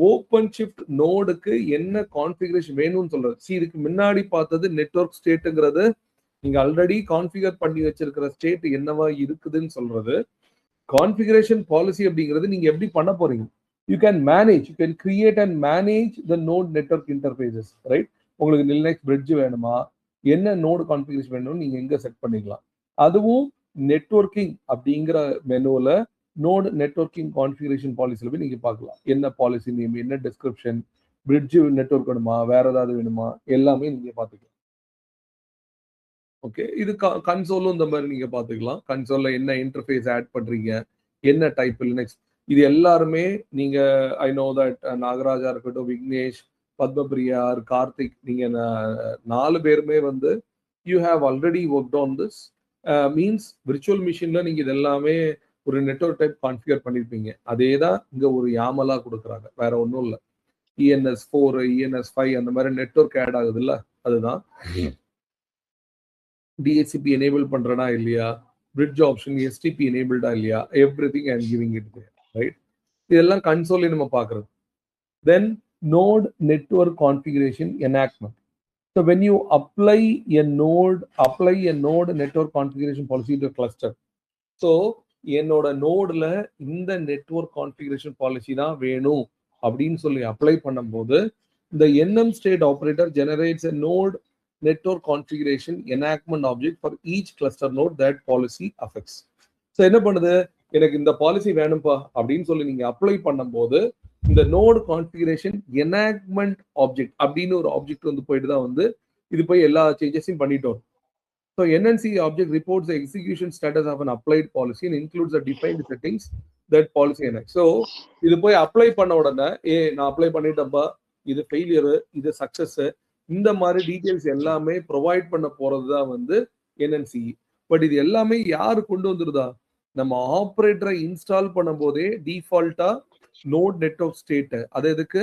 OpenShift நோடுக்கு என்ன கான்ஃபிகரேஷன் வேணும்னு சொல்றது. இதுக்கு முன்னாடி பார்த்தது நெட்வொர்க் ஸ்டேட்டுங்கிறது நீங்க ஆல்ரெடி கான்ஃபிகர் பண்ணி வச்சிருக்கிற ஸ்டேட் என்னவா இருக்குதுன்னு சொல்றது. கான்ஃபிகரேஷன் பாலிசி அப்படிங்கிறது நீங்க எப்படி பண்ண போறீங்க. You can manage, you can create and manage the node network interfaces. Right. உங்களுக்கு லினக்ஸ் பிரிட்ஜ் வேணுமா, என்ன நோடு கான்ஃபிகரேஷன் வேணும்னு நீங்க எங்க செட் பண்ணிக்கலாம். அதுவும் நெட்வொர்க்கிங் அப்படிங்கிற மெனுல நோட் நெட்வொர்க்கிங் கான்ஃபிகரேஷன் பாலிசில போய் நீங்க பார்க்கலாம். என்ன பாலிசி நேம், என்ன டிஸ்கிரிப்ஷன், பிரிட்ஜ் நெட்வொர்க் வேணுமா, வேற ஏதாவது வேணுமா, எல்லாமே நீங்க பார்த்துக்கலாம். ஓகே. இது கன்சோலும் இந்த மாதிரி நீங்க பார்த்துக்கலாம். கன்சோல்ல என்ன இன்டர்ஃபேஸ் ஆட் பண்றீங்க, என்ன டைப் லினக்ஸ், இது எல்லாருமே நீங்க ஐ நோ தட் நாகராஜா இருக்கட்டும், விக்னேஷ், பத்மபிரியா, கார்த்திக், நீங்க 4 பேருமே வந்து you have already worked on this. Means virtual மிஷின்ல நீங்க இது எல்லாமே ஒரு நெட்வொர்க் டைப் கான்ஃபிகர் பண்ணிருப்பீங்க. அதே தான் இங்க ஒரு யாமலா கொடுக்குறாங்க, வேற ஒன்றும் இல்லை. ENS4 ENS5 அந்த மாதிரி நெட்வொர்க் ஆட் ஆகுது இல்ல, அதுதான். DHCP எனேபிள் பண்றனா இல்லையா, பிரிட்ஜ் ஆப்ஷன் STP எனேபிள்டா இல்லையா, everything I am giving it there. Right. இதெல்லாம் கன்சோல்ல நம்ம பார்க்கறது. Then node network configuration enactment. So when you apply a node network configuration policy to a cluster. So என்னோட நோட்ல இந்த நெட்வொர்க் கான்ஃபிகரேஷன் பாலிசி தான் வேணும் அப்படின்னு சொல்லி அப்ளை பண்ணும்போது இந்த NM state operator generates a node network configuration enactment object for each cluster node that policy affects. So என்ன பண்ணுது, எனக்கு இந்த பாலிசி வேணும்பா அப்படின்னு சொல்லி நீங்க அப்ளை பண்ணும்போது இந்த நோடு கான்ஃபிகரேஷன் enactment object அப்படின்னு ஒரு ஆப்ஜெக்ட் வந்து போயிட்டு தான் வந்து இது போய் எல்லா சேஞ்சஸையும் பண்ணிட்டு வரும். So NNC object reports the execution status of an applied policy and includes the defined settings that policy enacts. So இது போய் அப்ளை பண்ண உடனே நான் அப்ளை பண்ணிட்டப்பா, இது ஃபெயிலியர், இது சக்சஸ், இந்த மாதிரி டீடைல்ஸ் எல்லாமே ப்ரொவைட் பண்ண போறது தான் வந்து NNC. பட் இது எல்லாமே யாரு கொண்டு வந்துருதா, நம்ம ஆப்ரேட்டரை இன்ஸ்டால் பண்ணும் போதே டிஃபால்ட்டா நோட் நெட்வொர்க் ஸ்டேட் அது எதுக்கு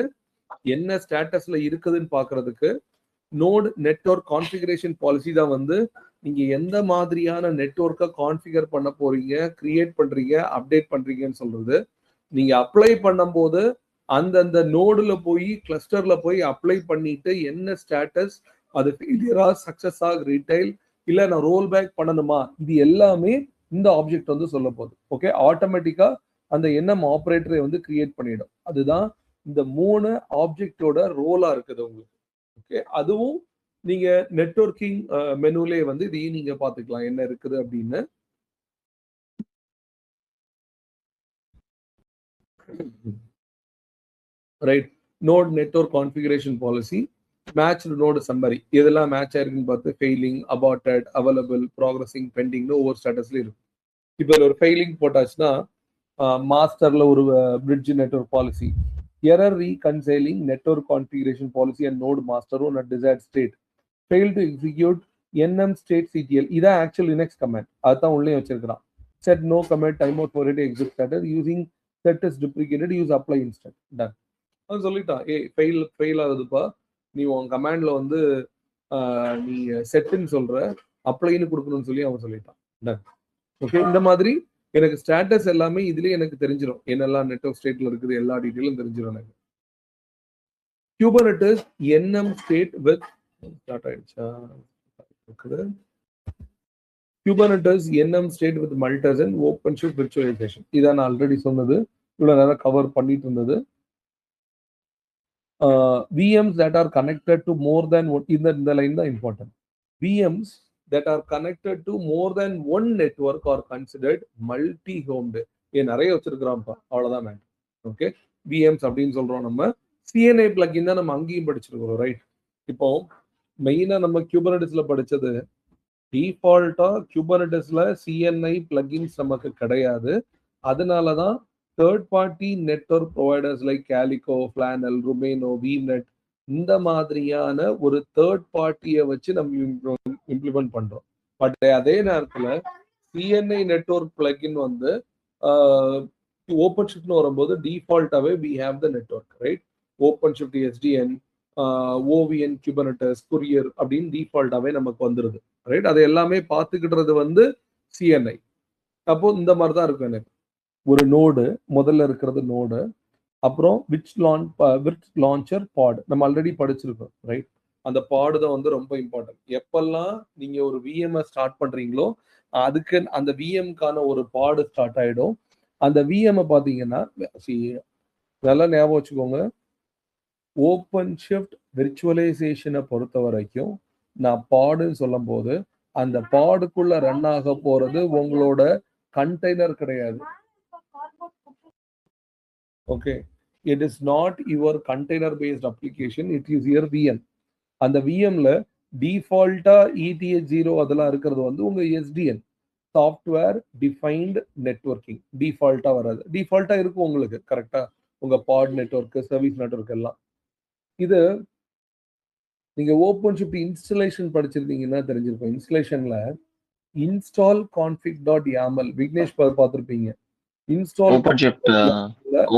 என்ன ஸ்டேட்டஸ்ல இருக்குதுன்னு பாக்குறதுக்கு நோட் நெட்வொர்க் கான்ஃபிகரேஷன் பாலிசி தான் வந்து நீங்க எந்த மாதிரியான நெட்வொர்க்கை கான்ஃபிகர் பண்ண போறீங்க, கிரியேட் பண்றீங்க, அப்டேட் பண்றீங்கன்னு சொல்றது. நீங்க அப்ளை பண்ணும்போது அந்தந்த நோடுல போய் கிளஸ்டர்ல போய் அப்ளை பண்ணிட்டு என்ன ஸ்டேட்டஸ், அது ஃபெயிலியரா சக்சஸா, ரீட்டைல் இல்ல நான் ரோல் பேக் பண்ணணுமா, இது எல்லாமே இந்த ஆப்ஜெக்ட் வந்து சொல்ல போகுது. ஓகே. ஆட்டோமேட்டிக்கா அந்த NM ஆப்ரேட்டரை வந்து கிரியேட் பண்ணிடும். அதுதான் இந்த 3 ஆப்ஜெக்டோட ரோலா இருக்குது உங்களுக்கு. ஓகே. அதுவும் நீங்க நெட்வொர்க்கிங் மெனுலே வந்து இதையும் நீங்க பாத்துக்கலாம் என்ன இருக்குது அப்படின்னு. Right. Node network configuration policy, match node summary, இதெல்லாம் மேட்ச் ஆயிருக்குன்னு பார்த்து ஃபெயிலிங், அபார்டட், அவைலபிள், ப்ராக்ரஸிங், பெண்டிங்னு ஒவ்வொரு ஸ்டேட்டஸ்லயும் இருக்கும். இப்போ ஒரு ஃபெயிலிங் போட்டாச்சுன்னா மாஸ்டர்ல ஒரு bridge network policy, error reconciling network configuration policy and node master one desired state, fail to execute NM state CTL. இதான் ஆக்சுவல் லினக்ஸ் கமெண்ட், அதுதான் உள்ளே வச்சிருக்கிறான். Set no command time out for it exit status using set is duplicated use apply instant done. அது சொல்லிட்டான், fail ஆகுதுப்பா, நீ உன் கமாண்ட்ல வந்து நீ செட்டுன்னு சொல்ற, அப்ளைன்னு கொடுக்கணும்னு சொல்லி அவன் சொல்லிட்டான். டன். ஓகே. இந்த மாதிரி எனக்கு ஸ்டேட்டஸ் எல்லாமே இதுலயே எனக்கு தெரிஞ்சிடும், என்னெல்லாம் நெட்வொர்க் ஸ்டேட்ல இருக்குது எல்லா டீட்டெயிலும் தெரிஞ்சிடும் எனக்கு. Kubernetes NM state with start ஆயிடுச்சா இருக்குது. Kubernetes NM state with multis and OpenShift virtualization. இதான் நான் ஆல்ரெடி சொன்னது, இவ்வளவு நேரம் கவர் பண்ணிட்டு இருந்தது. VMs that are connected to more than one, இந்த லைன் தான் important. VMs that are connected to more than one network are considered multi-homed. நிறைய வச்சிருக்கிறோம்ப்பா, அவ்வளவுதான் மேம். ஓகே. VMs அப்படின்னு சொல்றோம் நம்ம. CNI பிளகின் தான் நம்ம அங்கேயும் படிச்சிருக்கிறோம். ரைட். இப்போ மெயினா நம்ம Kubernetesல படிச்சது டிஃபால்ட்டா Kubernetesல CNI பிளகின்ஸ் நமக்கு கிடையாது. அதனாலதான் third party network providers like Calico, Flannel, Romana, Weave Net இந்த மாதிரியான ஒரு தேர்ட் பார்ட்டியை வச்சு நம்ம இம்ப்ளிமெண்ட் பண்றோம். பட் அதே நேரத்துல சிஎன்ஐ நெட்வொர்க் பிளகின் வந்து ஓப்பன் ஷிஃப்ட்னு வரும்போது டிஃபால்ட்டாவே we have the network, right? OpenShift SDN, OVN, Kubernetes, Kuryr அப்படின்னு டிஃபால்ட்டாவே நமக்கு வந்துருது, ரைட்? அது எல்லாமே பார்த்துக்கிட்டுறது வந்து சிஎன்ஐ. அப்போ இந்த மாதிரி தான் இருக்கும். எனக்கு ஒரு நோடு முதல்ல இருக்கிறது நோடு, அப்புறம் விச் லான்ச்சர் பாட் நம்ம ஆல்ரெடி படிச்சிருக்கோம், ரைட்? அந்த பாடு தான் வந்து ரொம்ப இம்பார்ட்டன்ட். எப்பெல்லாம் நீங்க ஒரு விஎம்ஐ ஸ்டார்ட் பண்றீங்களோ அதுக்கு அந்த விஎம்கான ஒரு பாடு ஸ்டார்ட் ஆயிடும். அந்த விஎம் பாத்தீங்கன்னா நல்லா ஞாபகம் வச்சுக்கோங்க, ஓப்பன் ஷிஃப்ட் விர்ச்சுவலைசேஷனை பொறுத்த வரைக்கும் நான் பாடுன்னு சொல்லும் போது அந்த பாடுக்குள்ள ரன் ஆக போறது உங்களோட கண்டெய்னர் கிடையாது. Okay, it is not your container based application, it is your VM. அந்த விஎம்ல டிஃபால்ட்டா ETH0 அதெல்லாம் இருக்கிறது வந்து உங்க எஸ்டிஎன், சாஃப்ட்வேர் டிஃபைன்ட் நெட்வொர்க்கிங். டிஃபால்ட்டா வராது, டிஃபால்ட்டா இருக்கும் உங்களுக்கு கரெக்டா உங்க பாட் நெட்வொர்க், சர்வீஸ் நெட்வொர்க் எல்லாம். இது நீங்க ஓப்பன் ஷிஃப்ட் இன்ஸ்டாலேஷன் படிச்சிருந்தீங்கன்னா தெரிஞ்சிருக்கும். இன்ஸ்டாலேஷன்ல இன்ஸ்டால் config.yaml விக்னேஷ் பார்த்திருப்பீங்க. இன்ஸ்டால்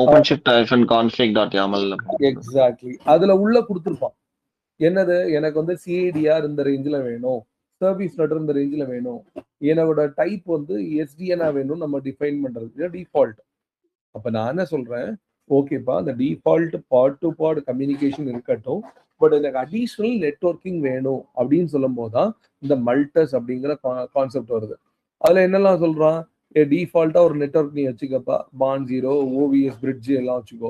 OpenShift-config.yaml எக்ஸாக்ட்லி அதுல உள்ள கொடுத்துருப்பான். என்னது, எனக்கு வந்து சிஐடிஆர் இந்த ரேஞ்சில் வேணும், சர்வீஸ் நெட்வொர்க் இந்த ரேஞ்சில் வேணும், என்னோட டைப் வந்து எஸ்டிஎனா வேணும், நம்ம டிஃபைன் பண்றது டிஃபால்ட். அப்ப நான் என்ன சொல்றேன், ஓகேப்பா அந்த default part to part communication இருக்கட்டும், பட் எனக்கு அடிஷனல் நெட்வொர்க்கிங் வேணும் அப்படின்னு சொல்லும் போதுதான் இந்த மல்டஸ் அப்படிங்கிற கான்செப்ட் வருது. அதுல என்னெல்லாம் சொல்றான், டிஃபால்ட்டா ஒரு நெட்வொர்க் நீ வச்சுக்கப்பா, பான் 0, ஓவிஎஸ், பிரிட்ஜ் எல்லாம் வச்சுக்கோ.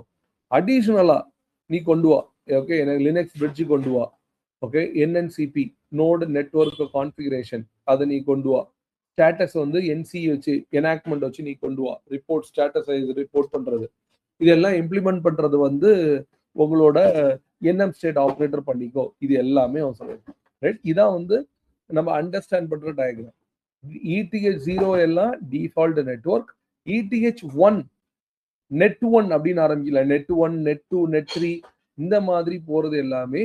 அடிஷனலா நீ கொண்டு வா, ஓகே, எனக்கு லினக்ஸ் பிரிட்ஜ் கொண்டு வா, ஓகே, என்என்சிபி நோடு நெட்வொர்க் கான்ஃபிகரேஷன் அதை நீ கொண்டு வா, ஸ்டேட்டஸ் வந்து என்சி வச்சு எனாக்மெண்ட் வச்சு நீ கொண்டு வா, ரிப்போர்ட் ஸ்டேட்டஸ் ரிப்போர்ட் பண்றது, இதெல்லாம் இம்ப்ளிமெண்ட் பண்றது வந்து உங்களோட என்எம் ஸ்டேட் ஆப்ரேட்டர் பண்ணிக்கோ. இது எல்லாமே அவன் சொல்லுவாங்க, ரைட்? இதான் வந்து நம்ம அண்டர்ஸ்டாண்ட் பண்ற டயக்ராம். ETH0 எல்லாம் டிஃபால்ட் நெட்வொர்க், ETH1 நெட் 1 அப்படின்னு ஆரம்பிக்கல, நெட் 1, நெட் 2, நெட் 3 இந்த மாதிரி போறது எல்லாமே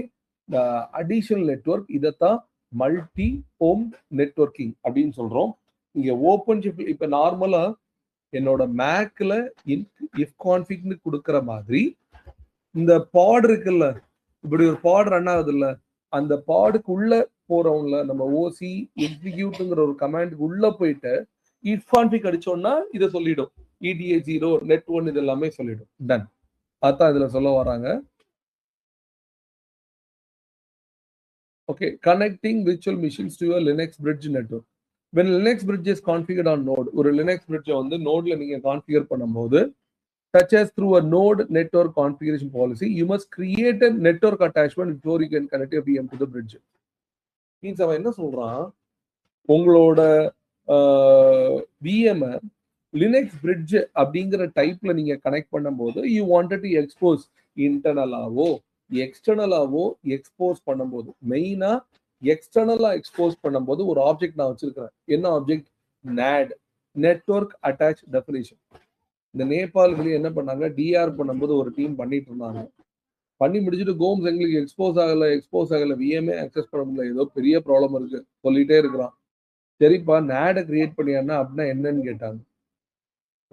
அடிஷனல் நெட்வொர்க். இதைத்தான் மல்டி ஹோம் நெட்வொர்க்கிங் அப்படின்னு சொல்றோம். இங்க ஓப்பன் ஷிஃப்ட் இப்ப நார்மலா என்னோட மேக்ல இஃப் கான்ஃபிக்னு கொடுக்குற மாதிரி இந்த பாட் இருக்குல்ல, இப்படி ஒரு பாட் ரன் ஆகுது இல்ல, அந்த பாடுக்கு உள்ள போறவங்கள நம்ம ஓசி எக்ஸிக்யூட்ங்கிற ஒரு கமாண்டுக்கு உள்ள போயிட்டு இஃப் கான்ஃபிக் அடிச்சோம்னா இதை சொல்லிடும், ETH0 நெட் 1 இது எல்லாமே சொல்லிடும். டன். அதான் இதுல சொல்ல வராங்க. Okay, connecting virtual machines to your Linux bridge network. When Linux bridge is configured on node, ஒரு Linux bridge வந்து நோட்ல நீங்க கான்ஃபிகர் பண்ணும்போது, such as through a node network configuration policy, you must create a network attachment before you can connect your VM to the bridge. Means அவன் என்ன சொல்றான், உங்களோட VM Linux bridge அப்படிங்கிற டைப்ல நீங்க கனெக்ட் பண்ணும்போது யூ வாண்டட் டு எக்ஸ்போஸ் இன்டர்னலாவோ எக்ஸ்டர்னலாவோ எக்ஸ்போஸ் பண்ணும்போது, மெயினா எக்ஸ்டர்னலா எக்ஸ்போஸ் பண்ணும்போது ஒரு ஆப்ஜெக்ட் நான் வச்சிருக்கிறேன். என்ன object? NAD, network attach definition. இந்த நேபாளி என்ன பண்ணாங்க, டிஆர் பண்ணும்போது ஒரு டீம் பண்ணிட்டு இருந்தாங்க. பண்ணி முடிச்சுட்டு கோம்ஸ் எங்களுக்கு எக்ஸ்போஸ் ஆகல, விஎம்ஏ அக்சஸ் பண்ண முடியல, ஏதோ பெரிய ப்ராப்ளம் இருக்கு சொல்லிட்டே இருக்கிறான். சரிப்பா NAD கிரியேட் பண்ணியானா அப்படின்னா என்னன்னு கேட்டாங்க.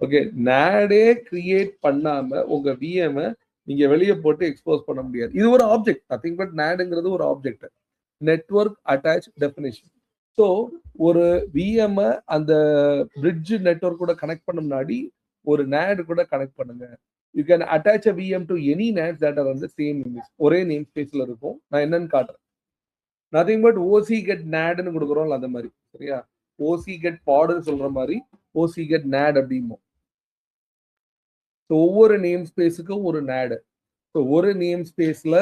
ஓகே, NAD கிரியேட் பண்ணாம உங்க விஎம் நீங்க வெளியே போட்டு எக்ஸ்போஸ் பண்ண முடியாது. இது ஒரு ஆப்ஜெக்ட், நத்திங் பட் NADங்கிறது ஒரு object, network attach definition. So ஒரு விஎம் அந்த பிரிட்ஜ் நெட்வொர்க் கூட கனெக்ட் பண்ண முன்னாடி ஒரு NAD கூட கனெக்ட் பண்ணுங்க. You can attach a VM to any NAD that are on the same image, ஒரே நேம் ஸ்பேஸ்ல இருக்கும். நான் என்னன்னு காட்டுறேன். நத்திங் பட் ஓசி கெட் NADன்னு கொடுக்குறோம்ல அந்த மாதிரி, சரியா? ஓசி கெட் பாடுன்னு சொல்ற மாதிரி ஓசி கெட் NAD அப்படிமோ. ஸோ ஒவ்வொரு நேம் ஸ்பேஸுக்கும் ஒரு NAD. ஸோ ஒரு நேம் ஸ்பேஸ்ல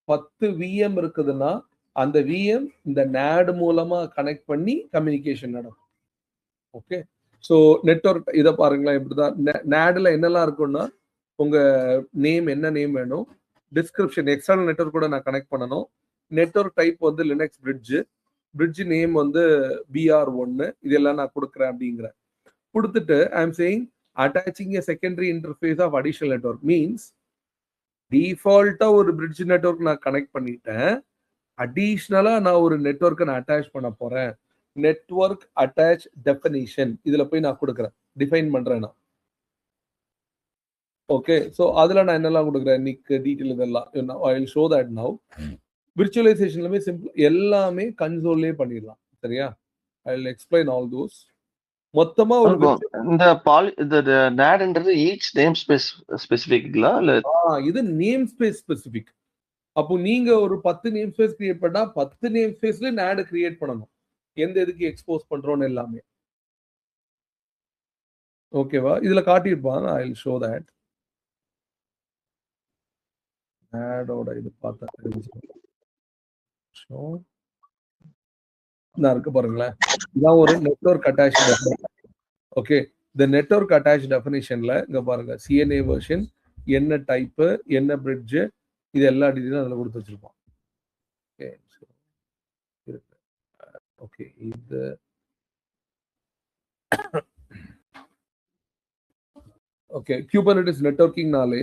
10 விஎம் இருக்குதுன்னா அந்த விஎம் இந்த NAD மூலமா கனெக்ட் பண்ணி கம்யூனிகேஷன் நடக்கும். ஓகே, ஸோ நெட்வொர்க் இதை பாருங்களேன், இப்படிதான் NADல என்னெல்லாம் இருக்கும்னா உங்க நேம், என்ன நேம் வேணும், டிஸ்கிரிப்ஷன், எக்ஸ்டர்னல் நெட்வொர்க் கூட நான் கனெக்ட் பண்ணணும், நெட்வொர்க் டைப் வந்து லினக்ஸ் பிரிட்ஜ் நேம் வந்து BR1, இதெல்லாம் நான் கொடுக்குறேன் அப்படிங்கிறேன். கொடுத்துட்டு I am saying attaching a secondary interface of additional network means default-ஆ ஒரு bridge network நான் கனெக்ட் பண்ணிட்டேன். அடிஷ்னலா நான் ஒரு நெட்வொர்க்கை நான் அட்டாச் பண்ண போறேன். நெட்வொர்க் அட்டாச் டெஃபினிஷன் இதுல போய் நான் கொடுக்குறேன், டிஃபைன் பண்றேன் நான். ஓகே, ஸோ அதுல நான் என்னெல்லாம் கொடுக்குறேன், நிக் டீட்டெயில் இதெல்லாம் I will show that now. விர்ச்சுவலைசேஷன்லமே சிம்பிள், எல்லாமே கன்சோல்லே பண்ணிடலாம். சரியா? I will explain all those. மொத்தமா ஒரு இந்த NADன்றது ஈச் நேம் ஸ்பேஸ் ஸ்பெசிஃபிக்ங்களா இல்ல இது நேம் ஸ்பேஸ் ஸ்பெசிஃபிக். அப்போ நீங்க ஒரு 10 நேம் ஸ்பேஸ் கிரியேட் பண்ணா 10 நேம் ஸ்பேஸ்ல NAD கிரியேட் பண்ணணும், எந்த இதுக்கு எக்ஸ்போஸ் பண்றோம்னு எல்லாமே. ஓகேவா? இதுல காட்டியிருப்பாங்க, ஐ வில் ஷோ தட். NADோட இது பார்த்தா தெரிஞ்சுக்கணும். நான் இருக்கு பாருங்களேன், இதான் ஒரு நெட்வொர்க் அட்டாச் டெஃபினிஷன். ஓகே, இந்த நெட்வொர்க் அட்டாச் டெஃபினிஷன்ல இங்க பாருங்க, CNA வெர்ஷன், என்ன டைப், என்ன பிரிட்ஜ், இது எல்லா டீடைலும் அதுல கொடுத்து வச்சிருப்போம். ஓகே, இது okay, Kubernetes networkingனாலே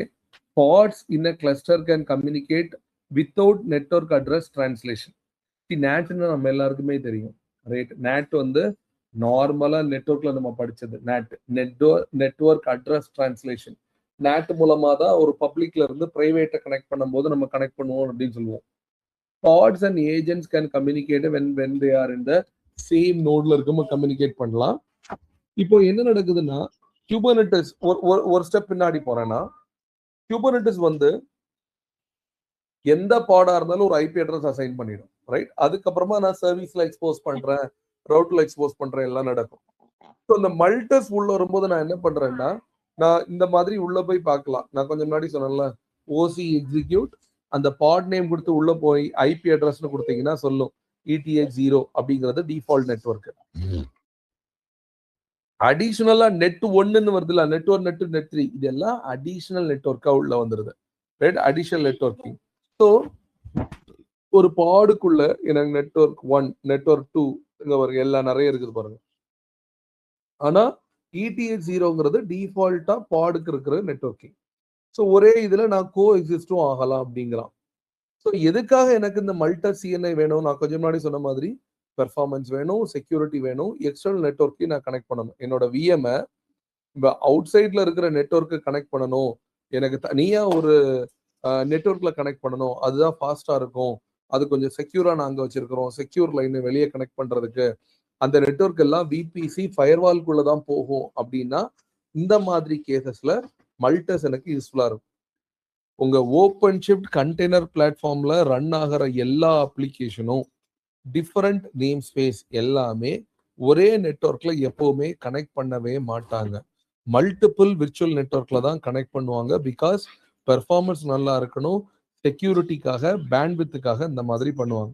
pods in a cluster can communicate without network address translation. NAT நம்ம எல்லாருக்குமே தெரியும், ரைட்? NAT வந்து நார்மலா நெட்வொர்க்ல நம்ம படிச்சது NAT, network address translation. NAT மூலமா தான் ஒரு பப்ளிக்ல இருந்து பிரைவேட்டை கனெக்ட் பண்ணும்போது நம்ம கனெக்ட் பண்ணுவோம் அப்படின்னு சொல்லுவோம். Pods and agents can communicate when they are in the same nodeல இருக்கும்போது கம்யூனிகேட் பண்ணலாம். இப்போ என்ன நடக்குதுன்னா, Kubernetes ஒரு ஸ்டெப் பின்னாடி போறேன்னா, Kubernetes வந்து எந்த பாடா இருந்தாலும் ஒரு IP அட்ரஸ் அசைன் பண்ணிடும், ரைட்? அதுக்கப்புறமா நான் சர்வீஸ்ல எக்ஸ்போஸ் பண்றேன், ரவுட்ல எக்ஸ்போஸ் பண்றேன், எல்லாம் நடக்கும். ஸோ இந்த மல்டஸ் உள்ள வரும்போது நான் என்ன பண்றேன்னா, நான் இந்த மாதிரி உள்ள போய் பார்க்கலாம். நான் கொஞ்சம் முன்னாடி சொன்னேன்ல, OC எக்ஸிக்யூட், அந்த பாட் நேம் கொடுத்து உள்ள போய் IP அட்ரஸ்னு கொடுத்தீங்கன்னா சொல்லும் ETH0 அப்படிங்கிறது டிஃபால்ட் நெட்வொர்க். அடிஷனலா நெட் 1ன்னு வருதுல்ல, நெட் 1, நெட் 2, நெட் 3, இதெல்லாம் அடிஷனல் நெட்வொர்க்கா உள்ள வந்துருது, ரைட்? Additional networking. ஸோ ஒரு பாடுக்குள்ள எனக்கு நெட்வொர்க் 1, நெட்வொர்க் 2 இங்க வருங்க, எல்லாம் நிறைய இருக்குது பாருங்க. ஆனா ETH0ங்கிறது டிஃபால்ட்டா பாடுக்கு இருக்கிற நெட்வொர்க்கிங். ஸோ ஒரே இதுல நான் கோ எக்ஸிஸ்டும் ஆகலாம் அப்படிங்கிறான். ஸோ எதுக்காக எனக்கு இந்த மல்டர் CNI வேணும்? நான் கொஞ்சம் முன்னாடி சொன்ன மாதிரி பெர்ஃபார்மன்ஸ் வேணும், செக்யூரிட்டி வேணும், எக்ஸ்டர்னல் நெட்வொர்க்கையும் நான் கனெக்ட் பண்ணணும். என்னோட VM-ஐ இப்போ அவுட் சைட்ல இருக்கிற நெட்வொர்க்கு கனெக்ட் பண்ணணும், எனக்கு தனியா ஒரு நெட்வொர்க்ல கனெக்ட் பண்ணணும், அதுதான் ஃபாஸ்டா இருக்கும், அது கொஞ்சம் செக்யூரா நாங்க வச்சிருக்கிறோம், செக்யூர் லைன் வெளியே கனெக்ட் பண்றதுக்கு அந்த நெட்வொர்க் எல்லாம் VPC ஃபயர்வால்குள்ள தான் போகும் அப்படின்னா, இந்த மாதிரி கேசஸ்ல மல்டஸ் எனக்கு யூஸ்ஃபுல்லா இருக்கும். உங்க ஓப்பன் ஷிஃப்ட் கண்டெய்னர் பிளாட்ஃபார்ம்ல ரன் ஆகிற எல்லா அப்ளிகேஷனும் டிஃபரண்ட் நேம் ஸ்பேஸ் எல்லாமே ஒரே நெட்வொர்க்ல எப்பவுமே கனெக்ட் பண்ணவே மாட்டாங்க. மல்டிபிள் விர்ச்சுவல் நெட்வொர்க்ல தான் கனெக்ட் பண்ணுவாங்க. பிகாஸ் பெர்ஃபார்மன்ஸ் நல்லா இருக்கணும், செக்யூரிட்டிக்காக, பேண்ட்வித்துக்காக இந்த மாதிரி பண்ணுவாங்க.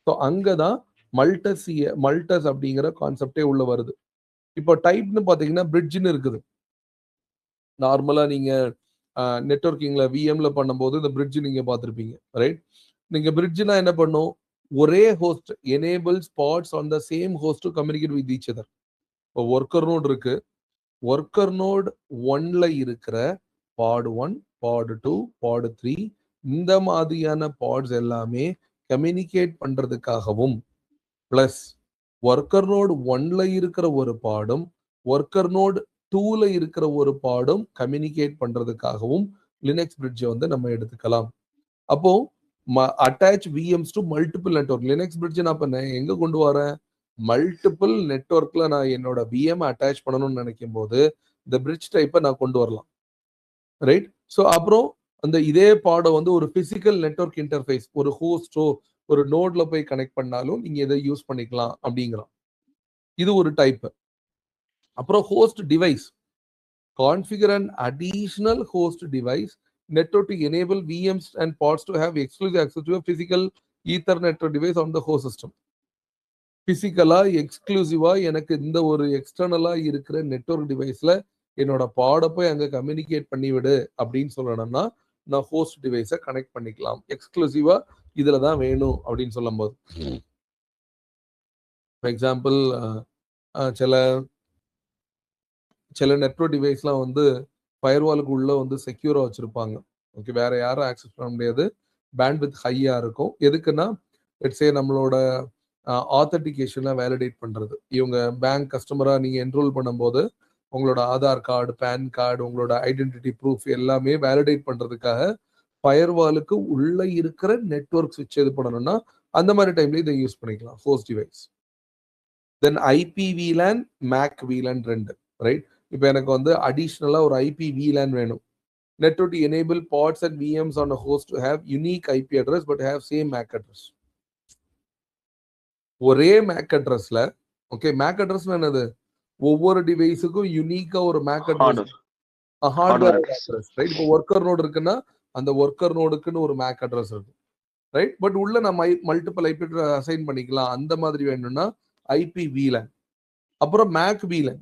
ஸோ அங்கதான் மல்டஸ் அப்படிங்கிற கான்செப்டே உள்ள வருது. இப்போ டைப்னு பாத்தீங்கன்னா பிரிட்ஜ்னு இருக்குது. நார்மலா நீங்க நெட்வொர்க்கிங்ல VMல பண்ணும்போது இந்த பிரிட்ஜ் நீங்க பார்த்துருப்பீங்க, ரைட்? நீங்க பிரிட்ஜ்னா என்ன பண்ணும்? ஒரே host enables pods on the same host to communicate with each other. இப்போ ஒர்க்கர் நோட் இருக்கு, ஒர்க்கர் நோட் 1ல இருக்கிற பாட் 1, பாட் 2, பாட் 3 இந்த மாதிரியான பாட்ஸ் எல்லாமே கம்யூனிகேட் பண்றதுக்காகவும், பிளஸ் ஒர்க்கர் நோட் 1ல இருக்கிற ஒரு பாடும் ஒர்க்கர் நோட் 2ல இருக்கிற ஒரு பாடும் கம்யூனிகேட் பண்றதுக்காகவும் லினக்ஸ் பிரிட்ஜை வந்து நம்ம எடுத்துக்கலாம். அப்போ attach VMs to multiple network. Linux bridge நான் எங்க கொண்டு வரேன்? மல்டிபிள் நெட்வொர்க்ல நான் என்னோட VM அட்டாச் பண்ணணும்னு நினைக்கும் போது இந்த பிரிட்ஜ் டைப்பை நான் கொண்டு வரலாம், ரைட்? ஸோ அப்புறம் அந்த இதே பாடை வந்து ஒரு பிசிக்கல் நெட்வொர்க் இன்டர்ஃபேஸ், ஒரு ஹோஸ்டோ ஒரு நோட்ல போய் கனெக்ட் பண்ணாலும் நீங்க இதை யூஸ் பண்ணிக்கலாம் அப்படிங்கிறோம். இது ஒரு டைப். அப்புறம் host device, configure and additional host device network to enable VMs and pods to have exclusive access to a physical Ethernet device on the host system. பிசிக்கலா எக்ஸ்க்ளூசிவா எனக்கு இந்த ஒரு எக்ஸ்டர்னலா இருக்கிற நெட்வொர்க் டிவைஸ்ல என்னோட பாடை போய் அங்க கம்யூனிகேட் பண்ணி விடு அப்படின்னு சொல்லணும்னா நான் ஹோஸ்ட் டிவைஸை கனெக்ட் பண்ணிக்கலாம். எக்ஸ்க்ளூசிவா இதுல தான் வேணும் அப்படின்னு சொல்லும் போது, ஃபார் எக்ஸாம்பிள் சில நெட்வொர்க் டிவைஸ்லாம் வந்து ஃபயர்வாலுக்கு உள்ள வந்து செக்யூரா வச்சிருப்பாங்க. ஓகே, வேற யாரும் ஆக்சஸ் பண்ண முடியாது. பேண்ட்வித் ஹையா இருக்கும். எதுக்குன்னா லெட்ஸ் சே நம்மளோட ஆத்தென்டிகேஷன்லாம் வேலிடேட் பண்றது. இவங்க பேங்க் கஸ்டமரா நீங்க என்ரோல் பண்ணும்போது உங்களோட ஆதார் கார்டு, பேன் கார்டு, உங்களோட ஐடென்டிட்டி ப்ரூஃப் எல்லாமே வேலிடேட் பண்றதுக்காக ஃபயர்வாலுக்கு உள்ள இருக்கிற நெட்வொர்க் சுவிட்ச் எது பண்ணணும்னா அந்த மாதிரி டைம்ல இதை யூஸ் பண்ணிக்கலாம் ஹோஸ்ட் டிவைஸ். தென் ஐபி விலான், மேக் விலான் ரெண்டு, ரைட்? இப்போ எனக்கு வந்து அடிஷ்னலா ஒரு ஐபி விலான் வேணும். Network to enable pods and VMs on a host to have unique IP address but have same MAC address. ஒரே MAC addressல, ஓகே, MAC address என்னது? ஒவ்வொரு டிவைஸுக்கும் யூனிக்கா ஒரு MAC address, hardware address, right? இப்போ ஒர்க்கர் நோடு இருக்குன்னா அந்த worker நோடுக்குன்னு ஒரு MAC address இருக்கு, right? But உள்ள நம்ம மல்டிபிள் ஐபி அசைன் பண்ணிக்கலாம். அந்த மாதிரி வேணும்னா ஐபி VLAN. அப்புறம் MAC VLAN,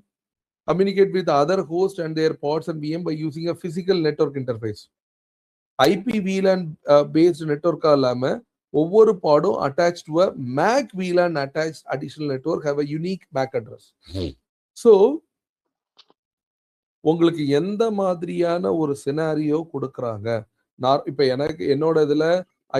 communicate with other hosts and their pods and VM by using a physical network interface. IP VLAN based network இல்லாம ஒவ்வொரு பாடும் attached to a MAC VLAN attached additional network have a unique MAC address. So உங்களுக்கு எந்த மாதிரியான ஒரு scenario கொடுக்குறாங்க, நான் இப்ப எனக்கு என்னோட இதுல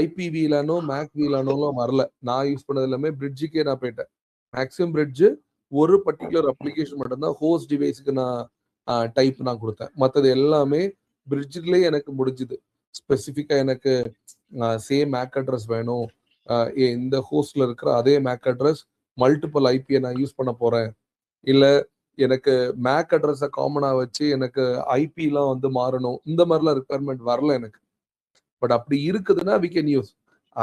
ஐபி VLANோ MAC VLANோலாம் வரல. நான் யூஸ் பண்ணது எல்லாமே பிரிட்ஜுக்கே நான் போயிட்டேன். மேக்ஸிமம் பிரிட்ஜ் ஒரு பர்டிகுலர் அப்ளிகேஷன் மட்டும்தான் ஹோஸ்ட் டிவைஸுக்கு நான் டைப் நான் கொடுத்தேன். மற்றது எல்லாமே பிரிட்ஜ்லேயே எனக்கு முடிஞ்சுது. ஸ்பெசிஃபிக்காக எனக்கு சேம் மேக் அட்ரஸ் வேணும், இந்த ஹோஸ்ட்ல இருக்கிற அதே மேக் அட்ரஸ் மல்டிபிள் ஐபியை நான் யூஸ் பண்ண போறேன், இல்லை எனக்கு மேக் அட்ரஸை காமனாக வச்சு எனக்கு ஐபிலாம் வந்து மாறணும், இந்த மாதிரிலாம் ரெக்குவயர்மெண்ட் வரல எனக்கு. பட் அப்படி இருக்குதுன்னா we can use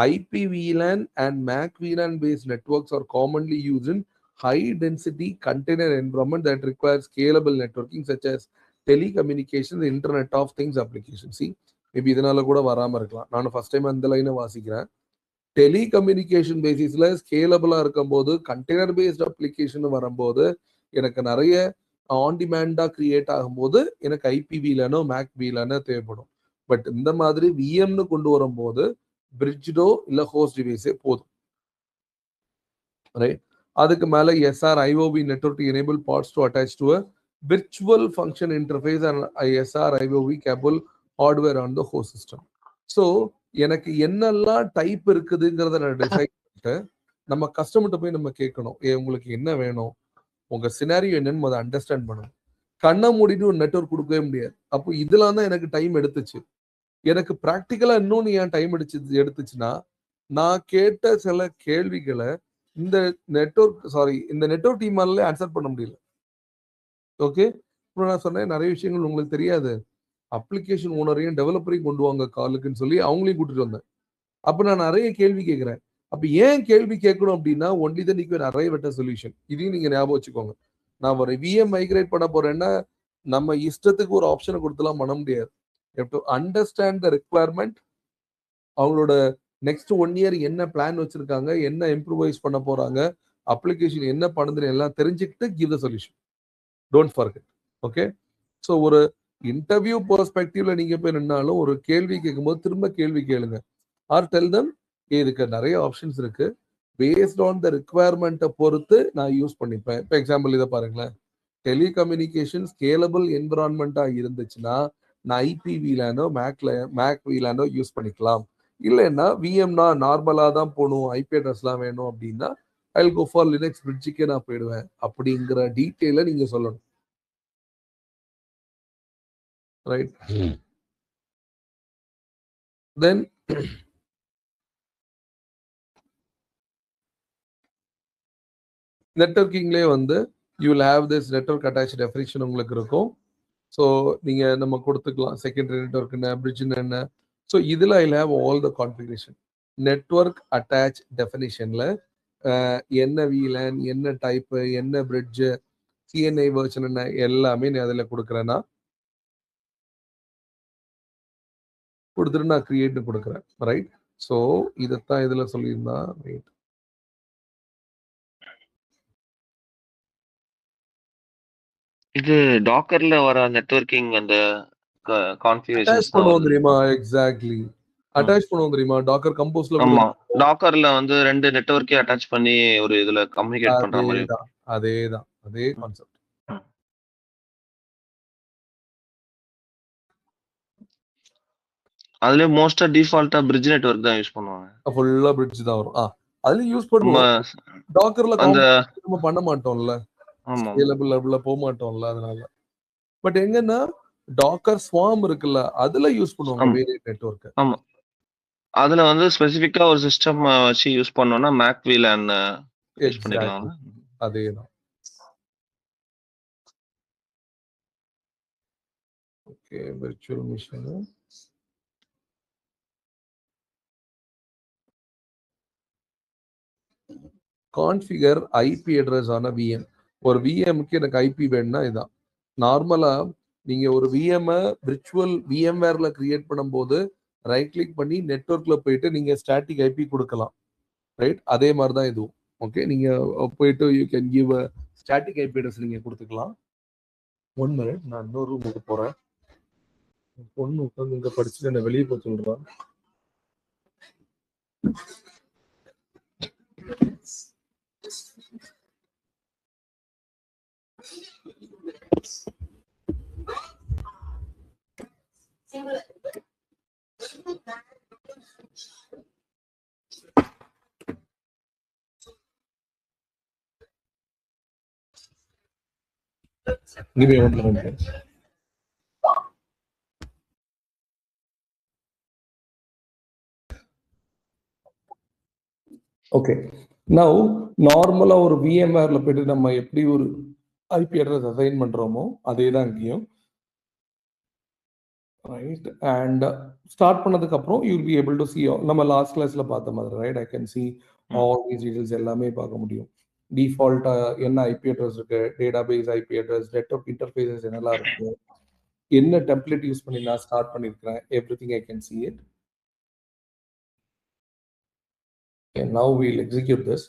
IP VLAN and MAC VLAN based networks are commonly used in high density container environment that requires scalable networking such as telecommunications, internet of things applications. See, maybe இதனால கூட வராம இருக்கலாம். நான் first time அந்த லைனை வாசிக்கிறேன். Telecommunication பேசிஸ்ல ஸ்கேலபிளா இருக்கும்போது கண்டெய்னர் பேஸ்ட் அப்ளிகேஷன் வரும்போது எனக்கு நிறைய ஆன் டிமாண்டா கிரியேட் ஆகும்போது எனக்கு ஐபி VLANஓ மேக் VLANஓ தேவைப்படும். பட் இந்த மாதிரி விஎம்னு கொண்டு வரும்போது பிரிட்ஜோ இல்ல ஹோஸ்ட் டிவைஸே போதும், ரைட்? அதுக்கு மேல SR IOV network to enable pods to attach to a virtual function interface and SR IOV cable hardware on the host system. So எனக்கு என்னெல்லாம் டைப் இருக்குதுங்கிறத நான் டிசைட் பண்ணிட்டு நம்ம கஸ்டமர்கிட்ட போய் நம்ம கேட்கணும், உங்களுக்கு என்ன வேணும், உங்க சினாரியோ என்னன்னு முதல்ல அண்டர்ஸ்டாண்ட் பண்ணணும். கண்ணை மூடிட்டு ஒரு நெட்வொர்க் கொடுக்கவே முடியாது. அப்போ இதெல்லாம் தான் எனக்கு டைம் எடுத்துச்சு. எனக்கு ப்ராக்டிக்கலா இன்னொன்று ஏன் டைம் எடுத்துச்சுன்னா நான் கேட்ட சில கேள்விகளை இந்த நெட்வொர்க் டீமாலே ஆன்சர் பண்ண முடியல. ஓகே, இப்போ நான் சொன்னேன் நிறைய விஷயங்கள் உங்களுக்கு தெரியாது, அப்ளிகேஷன் ஓனரையும் டெவலப்பரையும் கொண்டு வாங்க காலுக்குன்னு சொல்லி அவங்களையும் கூட்டிட்டு வந்தேன். அப்ப நான் நிறைய கேள்வி கேட்கிறேன். அப்ப ஏன் கேள்வி கேட்கணும் அப்படின்னா ஒன்லி தான் நீங்க நிறைய வெட்ட சொல்யூஷன். இதையும் நீங்க ஞாபகம் வச்சுக்கோங்க. நான் ஒரு விஎம் மைக்ரேட் பண்ண போறேன்னா நம்ம இஷ்டத்துக்கு ஒரு ஆப்ஷனை கொடுத்துலாம் பண்ண முடியாது. You have to understand the requirement. அவங்களோட நெக்ஸ்ட் 1 இயர் என்ன பிளான் வச்சிருக்காங்க, என்ன இம்ப்ரூவைஸ் பண்ண போறாங்க, அப்ளிகேஷன் என்ன பண்ணுதுன்னு எல்லாம் தெரிஞ்சுக்கிட்டு give the solution. Don't forget. Okay, so ஒரு இன்டர்வியூ பெர்ஸ்பெக்டிவ்ல நீங்க போய் நின்னாலும் ஒரு கேள்வி கேட்கும்போது திரும்ப கேள்வி கேளுங்க. ஆர் டெல் தம் இதுக்கு நிறைய ஆப்ஷன்ஸ் இருக்கு, பேஸ்ட் ஆன் த ரிக்வயர்மெண்ட்டை பொறுத்து நான் யூஸ் பண்ணிப்பேன். இப்போ எக்ஸாம்பிள் இதை பாருங்களேன், டெலிகம்யூனிகேஷன் ஸ்கேலபிள் என்விரான்மெண்ட்டா இருந்துச்சுன்னா நான் ஐபி VLANஓ மேக் VLANஓ யூஸ் பண்ணிக்கலாம். இல்லைன்னா விஎம்னா நார்மலா தான் போகணும், ஐபி அட்ரஸ்லாம் வேணும் அப்படின்னா I will go for Linux பிரிட்ஜுக்கே நான் போயிடுவேன். அப்படிங்கிற டீட்டெயிலை நீங்க சொல்லணும், ரைட்? தென் நெட்வொர்க்கிங்லேயே வந்து you will have this network attach definition உங்களுக்கு இருக்கும். ஸோ நீங்க நம்ம கொடுத்துக்கலாம் செகண்டரி நெட்வொர்க் என்ன, பிரிட்ஜ் என்ன. ஸோ இதில் I have all the configuration. Network attach டெஃபினிஷன்ல என்ன VLAN, என்ன டைப்பு, என்ன பிரிட்ஜ், CNI வெர்ஷன் என்ன, எல்லாமே நான் அதில் கொடுக்குறேன்னா கொடுத்துட்டு நான் கிரியேட் கொடுக்குறேன், ரைட்? ஸோ இதைத்தான் இதில் சொல்லியிருந்தா, ரைட்? இது டாக்கர்ல வர நெட்வொர்க்கிங் அந்த கான்ஃபிகரேஷன்ஸ் அட்டாச் பண்ணுவோம் தெரியுமா? எக்ஸாக்ட்லி, அட்டாச் பண்ணுவோம் தெரியுமா? டாக்கர் கம்போஸ்ல ஆமா, டாக்கர்ல வந்து 2 நெட்வொர்க்கே அட்டாச் பண்ணி ஒரு இதுல கம்யூனிகேட் பண்ற மாதிரி. அதே கான்செப்ட். அதுலயே மோஸ்டா டிஃபால்ட்டா பிரிட்ஜ் நெட்வொர்க் தான் யூஸ் பண்ணுவாங்க. ஃபுல்லா பிரிட்ஜ் தான் வரும். அதுல யூஸ் நம்ம பண்ணுவோம். டாக்கர்ல அந்த நம்ம பண்ண மாட்டோம்ல, ஆமா ஸ்கேலபிள் லெவல்ல போக மாட்டோம்ல அதனால. பட் எங்கன்னா டாக்கர் ஸ்வார்ம் இருக்குல்ல, அதுல யூஸ் பண்ணுவாங்க ஆமா வேரியன்ட் நெட்வொர்க். ஆமா அதுல வந்து ஸ்பெசிஃபிக்கா ஒரு சிஸ்டம் வச்சு யூஸ் பண்ணோம்னா மேக் VLAN யூஸ் பண்ணிக்கலாம். எக்ஸாக்ட்லி அதேதான். Okay, virtual machine. Configure IP address ஆன விஎம். ஒரு விஎம்க்கு எனக்கு ஐபி வேணும்னா இதான். நார்மலா நீங்க ஒரு விஎம் விர்ச்சுவல் விஎம்வேர்ல கிரியேட் பண்ணும்போது ரைட் கிளிக் பண்ணி நெட்வொர்க்ல போயிட்டு நீங்க ஸ்டாட்டிக் ஐபி கொடுக்கலாம், ரைட்? அதே மாதிரி தான் இதுவும். ஓகே, நீங்க போயிட்டு you can give static IP address நீங்க கொடுத்துக்கலாம். 1 மினிட், நான் இன்னொரு ரூமுக்கு போறேன். பொண்ணு உட்காந்து இங்க படிச்சுட்டு என்ன வெளியே போக சொல்றான். Give me 1 minute. Okay, now நார்மலா ஒரு விஎம்ஆர்ல போயிட்டு நம்ம எப்படி ஒரு ஐபி அட்ரஸ் அசைன் பண்றோமோ அதே தான் இங்கேயும், ரைட்? அண்ட் ஸ்டார்ட் பண்ணதுக்கு அப்புறம் you will be able to see நம்ம லாஸ்ட் கிளாஸ்ல பார்த்த மாதிரி, right? I can see all these details எல்லாமே பார்க்க முடியும். டிஃபால்ட்டா என்ன ஐபி அட்ரஸ் இருக்கு, database IP address, network interfaces என்னெல்லாம் இருக்கு, என்ன டெம்ப்ளேட் யூஸ் பண்ணி நான் ஸ்டார்ட் பண்ணிருக்கேன், everything I can see it. Okay, now we'll execute this.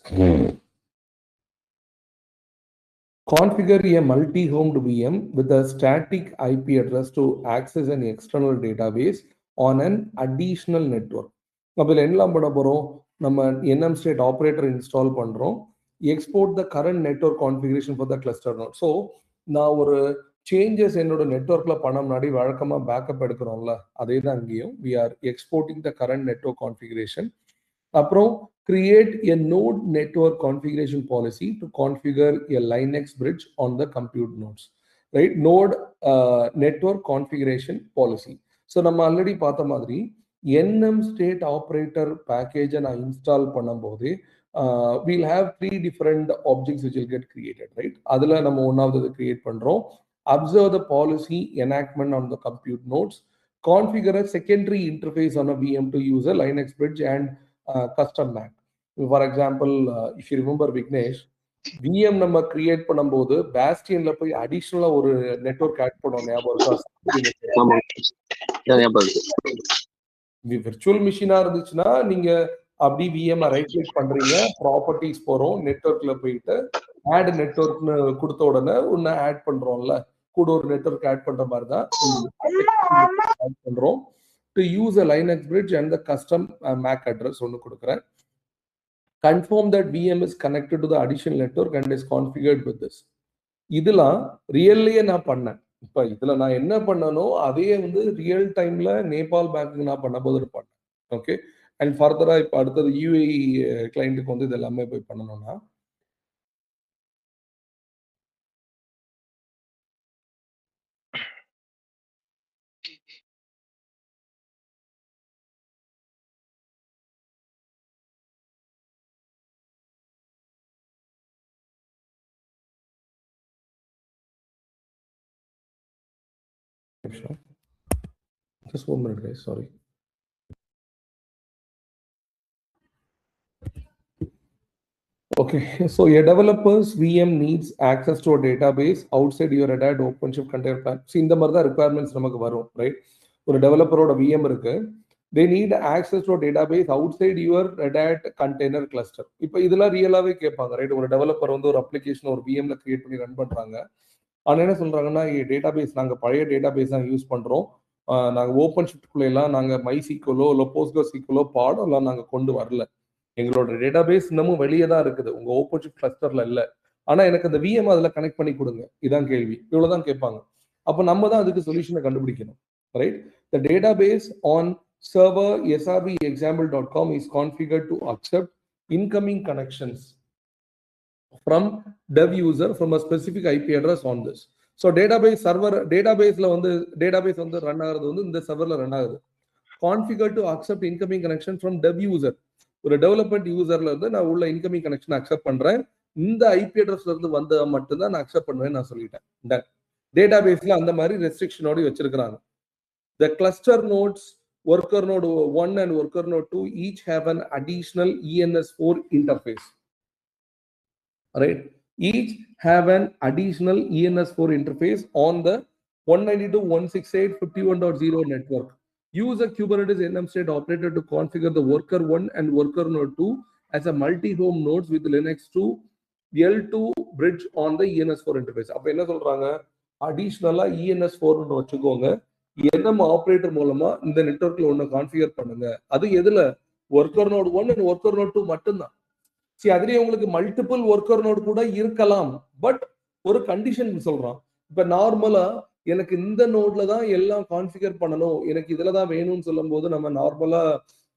Configure a multi-homed VM with a static IP address to access an external database on an additional network. அப்போ என்னலாம் பண்ண போறோம், நம்ம nm state operator install பண்றோம், export the current network configuration for the cluster node. So நான் ஒரு changes என்னோட நெட்வொர்க்ல பண்ண முன்னாடி வழக்கமா பேக்கப் எடுக்கிறோம்ல, அதே தான் இங்கேயும் we are exporting the current network configuration. அப்புறம் create a node network configuration policy to configure a Linux bridge on the compute nodes, right? Node network configuration policy. So நம்ம ஆல்ரெடி பார்த்த மாதிரி nm state operator package நான் install பண்ணும்போது we'll have 3 different objects which will get created, right? அதுல நம்ம ஒன்னாவது create பண்றோம். Observe the policy enactment on the compute nodes. Configure a secondary interface on a VM to use a Linux bridge and custom MAC. For example, if you remember Vignesh, VM நம்ம create பண்ணும்போது பாஸ்டியன்ல போய் அடிஷனலா ஒரு network add பண்ணோம், ஞாபகம் இருக்கா? Virtual மிஷினா இருந்துச்சுன்னா நீங்க அப்படி விஎம் ரைட் கிளிக் பண்றீங்க, ப்ராப்பர்ட்டிஸ் போறோம், நெட்வொர்க்ல போயிட்டு ஆட் நெட்வொர்க்னு கொடுத்த உடனே ஒன்னு ஆட் பண்றோம்ல, கூட ஒரு நெட்வொர்க் ஆட் பண்ற மாதிரி தான் ஆட் பண்றோம். To use a Linux bridge and the custom MAC address ஒன்னு கொடுக்கிறேன். Confirm that VM is connected to the additional network and is configured with this. இதெல்லாம் ரியல்லையே நான் பண்ணேன். இப்ப இதுல நான் என்ன பண்ணனோ அதே வந்து ரியல் டைம்ல நேபாள் பேங்க்கு நான் பண்ணும்போது பண்ணேன். ஓகே, அண்ட் ஃபர்தரா இப்ப அடுத்தது UAE கிளைண்ட்டுக்கு வந்து இது எல்லாமே போய் பண்ணணும்னா just 1 minute guys, sorry. Okay, so a developer's VM needs access to a database outside your Red Hat OpenShift container plan. See, இந்த மாதிரி தான் requirements நமக்கு வரும், right? ஒரு டெவலப்பரோட VM இருக்கு, they need access to a database outside your Red Hat container cluster. இப்போ இதெல்லாம் ரியலாவே கேட்பாங்க, ரைட்? ஒரு டெவலப்பர் வந்து ஒரு அப்ளிகேஷன் ஒரு VMல கிரியேட் பண்ணி ரன் பண்றாங்க. ஆனா என்ன சொல்றாங்கன்னா, டேட்டாபேஸ் நாங்க பழைய டேட்டாபேஸ் தான் யூஸ் பண்றோம், நாங்க OpenShiftகுள்ள எல்லாம் நாங்க MySQL இல்ல PostgreSQL பாடம் எல்லாம் நாங்க கொண்டு வரல, எங்களோட டேட்டாபேஸ் இன்னமும் வெளியே தான் இருக்குது, உங்க OpenShift கிளஸ்டர்ல இல்ல, ஆனா எனக்கு அந்த VM அதுல கனெக்ட் பண்ணி கொடுங்க. இதான் கேள்வி, இவ்வளவுதான் கேட்பாங்க. அப்ப நம்ம தான் அதுக்கு சொல்யூஷனை கண்டுபிடிக்கணும், right? The database on server srbexample.com is configured to accept incoming connections from dev user from a specific IP address on this. So database server database வந்து run ஆகுறது வந்து இந்த serverல run ஆகுது. Configured to accept incoming connection from dev user. ஒரு development userல இருந்து நான் உள்ள incoming connection accept பண்றேன். இந்த IP addressல இருந்து வந்தா மட்டும் தான் நான் accept பண்ணுவேன் நான் சொல்லிட்டேன். Done. Databaseல அந்த மாதிரி restriction ஓட வச்சிருக்காங்க. The cluster nodes worker node 1 and worker node 2 each have an additional ENS4 interface. Right, each have an additional ENS4 interface on the 192.168.51.0 network. Use a Kubernetes NM state operator to configure the worker 1 and worker node 2 as a multi-home nodes with Linux 2 L2 bridge on the ENS4 interface. அப்ப என்ன சொல்றாங்க, அடிஷனலா ENS4 னு வச்சுக்கோங்க, NM operator மூலமா இந்த நெட்வொர்க்ல ஒண்ணு configure பண்ணுங்க. அது எதுல, worker node 1 and worker node 2 மட்டும்தான். அதுலயே உங்களுக்கு மல்டிபிள் ஒர்க்கர் நோட் கூட இருக்கலாம், பட் ஒரு கண்டிஷன் சொல்றான். இப்ப நார்மலா எனக்கு இந்த நோட்ல தான் எல்லாம் கான்ஃபிகர் பண்ணணும், எனக்கு இதுல தான் வேணும்னு சொல்லும் போது நம்ம நார்மலா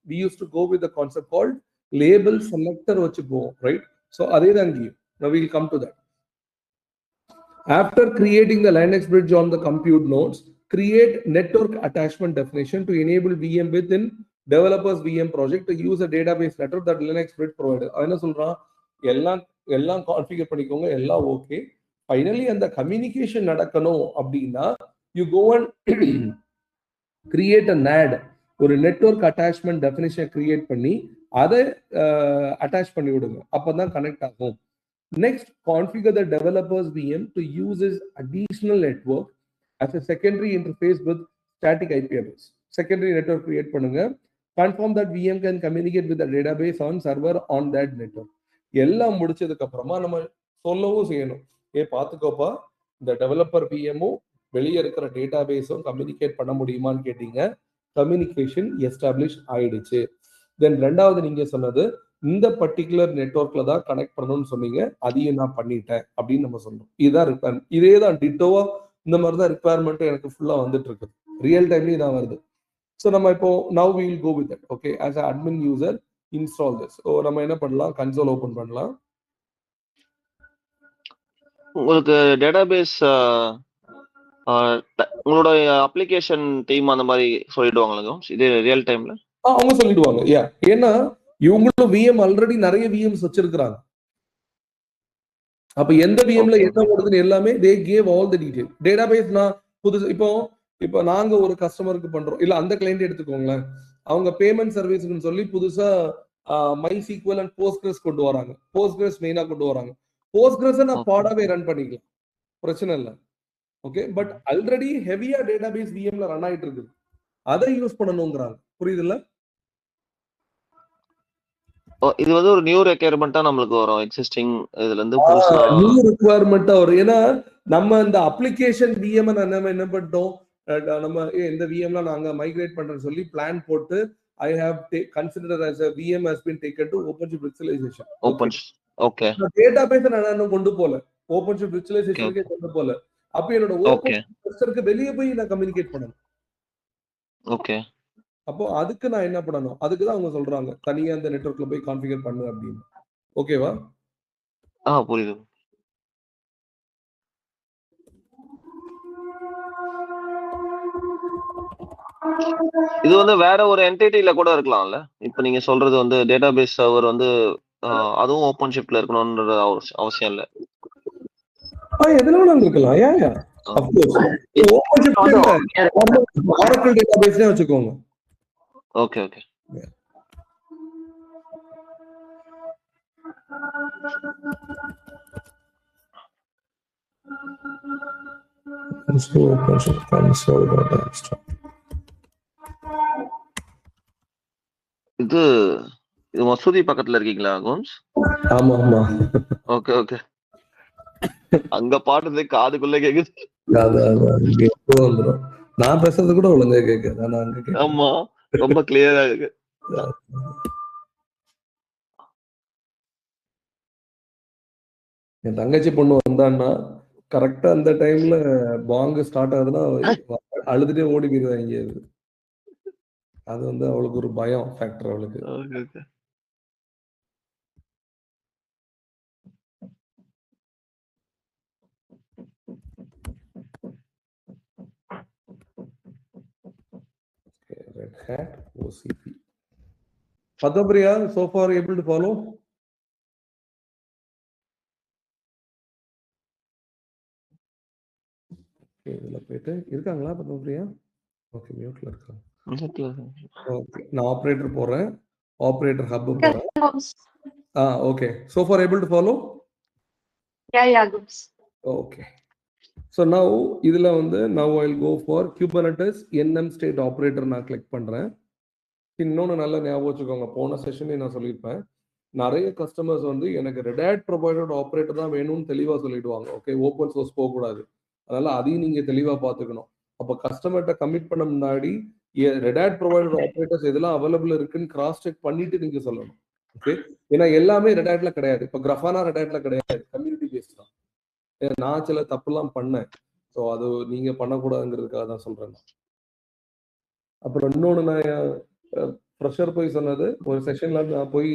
we used to go with the concept called label selector வச்சுப்போம், right? So அதே தான் இங்கேயும். Now we'll come to that. After creating the Linux bridge on the compute nodes, create network attachment definition to enable VM within developers VM project to use a database letter that Linux bridge provider. என்ன சொல்றான், எல்லாம் configure பண்ணிக்கோங்க, எல்லாம் okay. Finally அந்த communication நடக்கணும் அப்படின்னா you go and create a NAD, ஒரு network attachment definition create பண்ணி அதை அட்டாச் பண்ணி விடுங்க, அப்பதான் கனெக்ட் ஆகும். Next, configure the developers VM to use this additional network as a secondary interface with static IP address. Secondary network create பண்ணுங்க. Confirm that VM can communicate with the database on server on that network. எல்லாம் முடிச்சதுக்கு அப்புறமா நம்ம சொல்லவும் செய்யணும், பாத்துக்கோப்பா இந்த developer VMமும் வெளியே இருக்கிற டேட்டாபேஸும் கம்யூனிகேட் பண்ண முடியுமான்னு கேட்டீங்க. கம்யூனிகேஷன் எஸ்டாப்ளிஷ் ஆயிடுச்சு. தென் ரெண்டாவது நீங்க சொன்னது இந்த பர்டிகுலர் நெட்வொர்க்ல தான் கனெக்ட் பண்ணணும்னு சொன்னீங்க, அதையும் நான் பண்ணிட்டேன் அப்படின்னு நம்ம சொல்றோம். இதுதான் ரிக்வயர்மெண்ட். இதே தான் டிட்டோவா இந்த மாதிரி தான் ரிக்வயர்மெண்ட் எனக்கு ஃபுல்லா வந்துட்டு இருக்கு, ரியல் டைம்லயும் தான் வருது. ஸோ நம்ம இப்போ now we will go with that. Okay, as an admin user install this. So நம்ம என்ன பண்ணலாம், கன்சோல் ஓபன் பண்ணலாம். உங்களுக்கு டேட்டாபேஸ் உங்களோட அப்ளிகேஷன் டீம் அந்த மாதிரி சொல்லிடுவாங்களா இதே ரியல் டைம்ல? அவங்க சொல்லிடுவாங்க. ஏன்னா இவங்களும் விஎம் ஆல்ரெடி நிறைய விஎம்ஸ் வச்சிருக்காங்க. அப்ப எந்த விஎம்ல என்ன வருதுன்னு எல்லாமே they gave all the detail. Database நான் புதுசு இப்போ நாங்க ஒரு கஸ்டமருக்கு பண்றோம், இல்ல அந்த கிளைண்ட் எடுத்துக்கோங்களேன், அவங்க பேமெண்ட் சர்வீஸ்னு சொல்லி புதுசா MySQL அண்ட் Postgres கொண்டு வராங்க. Postgres மெயினா கொண்டு வராங்க. Postgres நான் பாடாவே ரன் பண்ணிக்கலாம், பிரச்சனை இல்லை. ஓகே, பட் ஆல்ரெடி ஹெவியா டேட்டாபேஸ் விஎம்ல ரன் ஆயிட்டு இருக்கு, அதை யூஸ் பண்ணணும்ங்கறாங்க. புரியுதுல்ல? இது வந்து ஒரு நியூ ரெக்யர்மெண்டா நமக்கு வரும், எக்ஸிஸ்டிங் இதுல இருந்து நியூ ரெக்யர்மெண்டா வரும். ஏன்னா நம்ம இந்த அப்ளிகேஷன் விஎம் நம்ம என்ன பண்ணிட்டோம், நம்ம இந்த விஎம்ல நாங்க மைக்ரேட் பண்றோம்னு சொல்லி பிளான் போட்டு I have considered as a VM has been taken to OpenShift virtualization. Okay. Database நான் இன்னும் கொண்டு போல, OpenShift virtualizationக்கு கொண்டு போல. அப்ப என்னோட OpenShift கிளஸ்டருக்கு வெளியே போய் நான் கம்யூனிகேட் பண்ணணும். ஓகே, அப்போ அதுக்கு நான் என்ன பண்ணணும், அதுக்கு தான் அவங்க சொல்றாங்க தனியா அந்த நெட்வொர்க்ல போய் கான்ஃபிகர் பண்ணு அப்படின்னு. ஓகேவா? புரியுது. இது வந்து வேற ஒரு என்டிட்டில கூட இருக்கலாம்ல. இப்போ நீங்க சொல்றது வந்து டேட்டாபேஸ் சர்வர் வந்து அதுவும் ஓபன் ஷிப்ட்ல இருக்கணும்ன்ற அவசியம் இல்ல. எதுல வேணாலும் இருக்கலாம். ஆஃப் கோர்ஸ் ஓபன் ஷிப்ட்ல Oracle டேட்டாபேஸ்ல வச்சுக்கோங்க. ஓகே. இது மசூதி பக்கத்துல இருக்கீங்களா கோம்ஸ்? ஆமா. ஓகே. அங்க பாடுறது காதுக்குள்ள கேக்குது. நான் பேசுறது கூட ஒழுங்கா கேக்குது. ஆமா, ரொம்ப கிளியரா இருக்கு. என் தங்கச்சி பொண்ணு வந்தான்னா கரெக்டா அந்த டைம்ல பாங்கு ஸ்டார்ட் ஆகுதுன்னா அழுதுட்டே ஓடி போயிருவாங்க. அது வந்து அவளுக்கு ஒரு பயம் ஃபேக்டர் அவளுக்கு. Okay okay. Red Hat OCP. Padmapriya, so far able to follow? இதுல போயிட்டு இருக்காங்களா பத்மபிரியா? ஓகே, மியூட்ல இருக்காங்க. ஓகே, நான் ஆபரேட்டர் போறேன். ஆபரேட்டர் ஹப் போறேன். Okay. So far able to follow? Yeah, goods. Okay. So now இதுல வந்து now I'll go for Kubernetes NM state operator நான் கிளிக் பண்றேன். இன்னொன்னு நல்ல ஞாபகம் வச்சுக்கோங்க, போன செஷன்ல நான் சொல்லியிருப்பேன், நிறைய கஸ்டமர்ஸ் வந்து எனக்கு Red Hat ப்ரொவைடட் ஆப்ரேட்டர் தான் வேணும்னு தெளிவா சொல்லிடுவாங்க. ஓகே, ஓப்பன் சோர்ஸ் போகக்கூடாது. அதனால அதையும் நீங்க தெளிவா பார்த்துக்கணும். அப்போ கஸ்டமர்கிட்ட கமிட் பண்ண முன்னாடி Red Hat ப்ரொவைடட் ஆப்ரேட்டர்ஸ் எதெல்லாம் அவைலபிள் இருக்குன்னு கிராஸ் செக் பண்ணிட்டு நீங்க சொல்லணும். ஓகே, ஏன்னா எல்லாமே Red Hatல கிடையாது. இப்போ Grafana Red Hatல கிடையாது, கம்யூனிட்டி பேஸ்ட் தான். நான் சில தப்புலாம் பண்ணேன். ஸோ அது நீங்க பண்ணக்கூடாதுங்கிறதுக்காக தான் சொல்றேன். அப்புறம் இன்னொன்று, நான் ஃப்ரெஷர் போய் சொன்னது, ஒரு செஷன்ல நான் போய்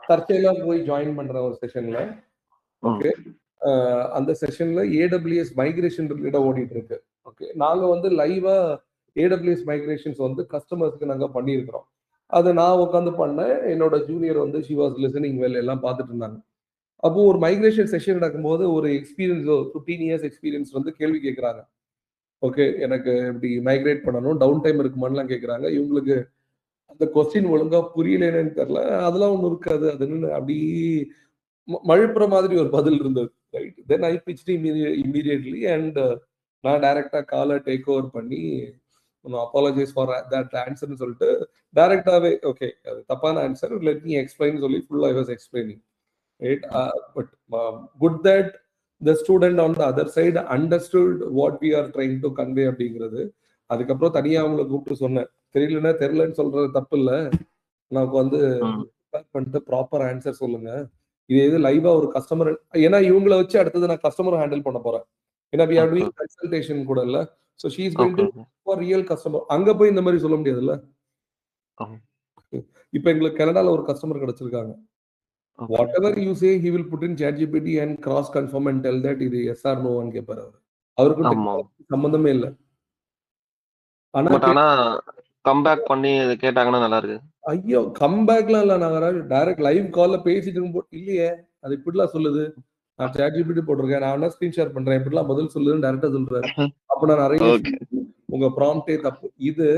தற்செயலா போய் ஜாயின் பண்றேன் ஒரு செஷன்ல. ஓகே, அந்த செஷன்ல AWS மைக்ரேஷன் ரிலேட்டடா ஓடிட்டு இருக்கு. ஓகே, நாங்க வந்து லைவா AWS மைக்ரேஷன்ஸ் வந்து கஸ்டமர்ஸ்க்கு நாங்க பண்ணியிருக்கிறோம். அதை நான் உட்காந்து பண்ணேன். என்னோட ஜூனியர் வந்து ஷி வாஸ் லிசனிங் வெல், எல்லாம் பார்த்துட்டு இருந்தாங்க. அப்போ ஒரு மைக்ரேஷன் செஷன் நடக்கும்போது ஒரு எக்ஸ்பீரியன்ஸ் 15 இயர்ஸ் எக்ஸ்பீரியன்ஸ் வந்து கேள்வி கேட்குறாங்க. ஓகே, எனக்கு இப்படி மைக்ரேட் பண்ணணும், டவுன் டைம் இருக்குமான்லாம் கேட்குறாங்க. இவங்களுக்கு அந்த கொஸ்டின் ஒழுங்கா புரியலன்னு தெரியல. அதெல்லாம் ஒன்றும் இருக்காது, அதுன்னு அப்படி மழுப்புற மாதிரி ஒரு பதில் இருந்தது. Right, then I pitched immediately and நான் டைரக்டா காலை டேக் ஓவர் பண்ணி அப்பாலஜைஸ் ஃபார் தட் ஆன்சர்னு சொல்லிட்டு டைரக்டாவே, ஓகே அது தப்பான ஆன்சர், லெட் மீ எக்ஸ்பிளைன் சொல்லி ஃபுல்லா I was explaining. Right, but good that the student on the other side understood what we are trying to convey அப்படிங்கிறது. அதுக்கப்புறம் தனியா அவங்களை கூப்பிட்டு சொன்னேன், தெரியலன்னு சொல்றது தப்பு இல்லை, நமக்கு வந்து பண்ணிட்டு ப்ராப்பர் ஆன்சர் சொல்லுங்க. இது லைவா ஒரு கஸ்டமர், ஏன்னா இவங்களை வச்சு அடுத்தது நான் கஸ்டமர் ஹேண்டில் பண்ண போறேன். ஏன்னா we are doing consultation கூட இல்ல. So she is going to for real customer. அங்க போய் இந்த மாதிரி சொல்ல முடியாதுல்ல. இப்போ எங்களுக்கு கனடால ஒரு customer கிடைச்சிருக்காங்க. Whatever you say, he will put in ChatGPT and cross confirm and tell that இது yes or no ன்னு கேட்பாரு. அவருக்கு சம்பந்தமே இல்ல. ஆனா கம்பேக் பண்ணி கேட்டாங்கன்னா நல்லா இருக்கு. ஐயோ, கம்பேக்லாம் இல்ல, நாங்க டைரக்ட் லைவ் கால்ல பேசிட்டு இருக்கும்போது இல்லையே அது இப்படிலாம் சொல்லுது, நான் ChatGPT போட்டிருக்கேன், நான் என்ன ஸ்கிரீன் ஷேர் பண்றேன், இப்படிலாம் பதில் சொல்லுதுன்னு டைரக்டா சொல்றாரு. அப்ப நான் நிறைய உங்க ப்ராம்ப்டே தப்பு. இது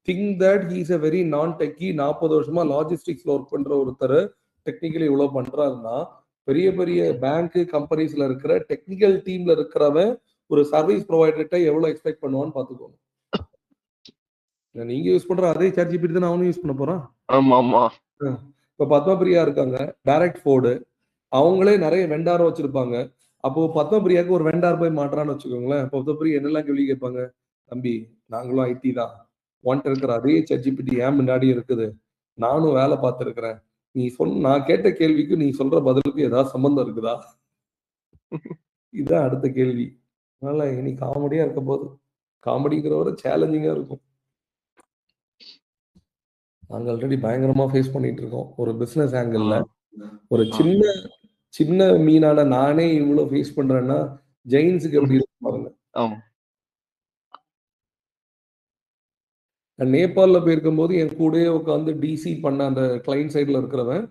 think that he is a very non techie, 40 வருஷமா லாஜிஸ்டிக்ஸ்ல ஒர்க் பண்ற ஒருத்தர் டெக்னிக்கலி இவ்வளவு பண்றாருன்னா, பெரிய பெரிய பேங்க் கம்பெனிஸ்ல இருக்கிற டெக்னிக்கல் டீம்ல இருக்கிறவன் ஒரு சர்வீஸ் ப்ரொவைடர்கிட்ட எவ்வளவு எக்ஸ்பெக்ட் பண்ணுவான்னு பாத்துக்கோங்க. நீங்க யூஸ் பண்ற அதே ChatGPT தான் அவனும் யூஸ் பண்ண போறான். இப்ப பத்மபிரியா இருக்காங்க, டைரக்ட் ஃபோர்டு, அவங்களே நிறைய வெண்டாரம் வச்சிருப்பாங்க. அப்போ பத்மபிரியாவுக்கு ஒரு வெண்டார் போய் மாட்டுறான்னு வச்சுக்கோங்களேன், பத்மபிரியா என்னெல்லாம் கேள்வி கேட்பாங்க, தம்பி நாங்களும் IT தான், ஒன்ட்டு இருக்கிற அதே ChatGPT ஏன் முன்னாடி இருக்குது, நானும் வேலை பார்த்துருக்கிறேன், நீ நான் கேட்ட கேள்விக்கு நீ சொல்ற பதிலுக்கு ஏதாவது சம்பந்தம் இருக்குதா, இதுதான் அடுத்த கேள்வி. அதனால இனி காமெடியா இருக்க போது, காமெடிங்கிறவரை சேலஞ்சிங்கா இருக்கும். நாங்க ஆல்ரெடி பயங்கரமா ஃபேஸ் பண்ணிட்டு இருக்கோம் ஒரு பிசினஸ் ஆங்கிள். ஒரு சின்ன மீனான நானே இவ்வளவு ஃபேஸ் பண்றேன்னா ஜெயின்ஸுக்கு எப்படி இருக்கு பாருங்க. நேபாளில் போயிருக்கும் போது என் கூடயே உட்காந்து டிசி பண்ண அந்த கிளைண்ட் சைட்ல இருக்கிறவன்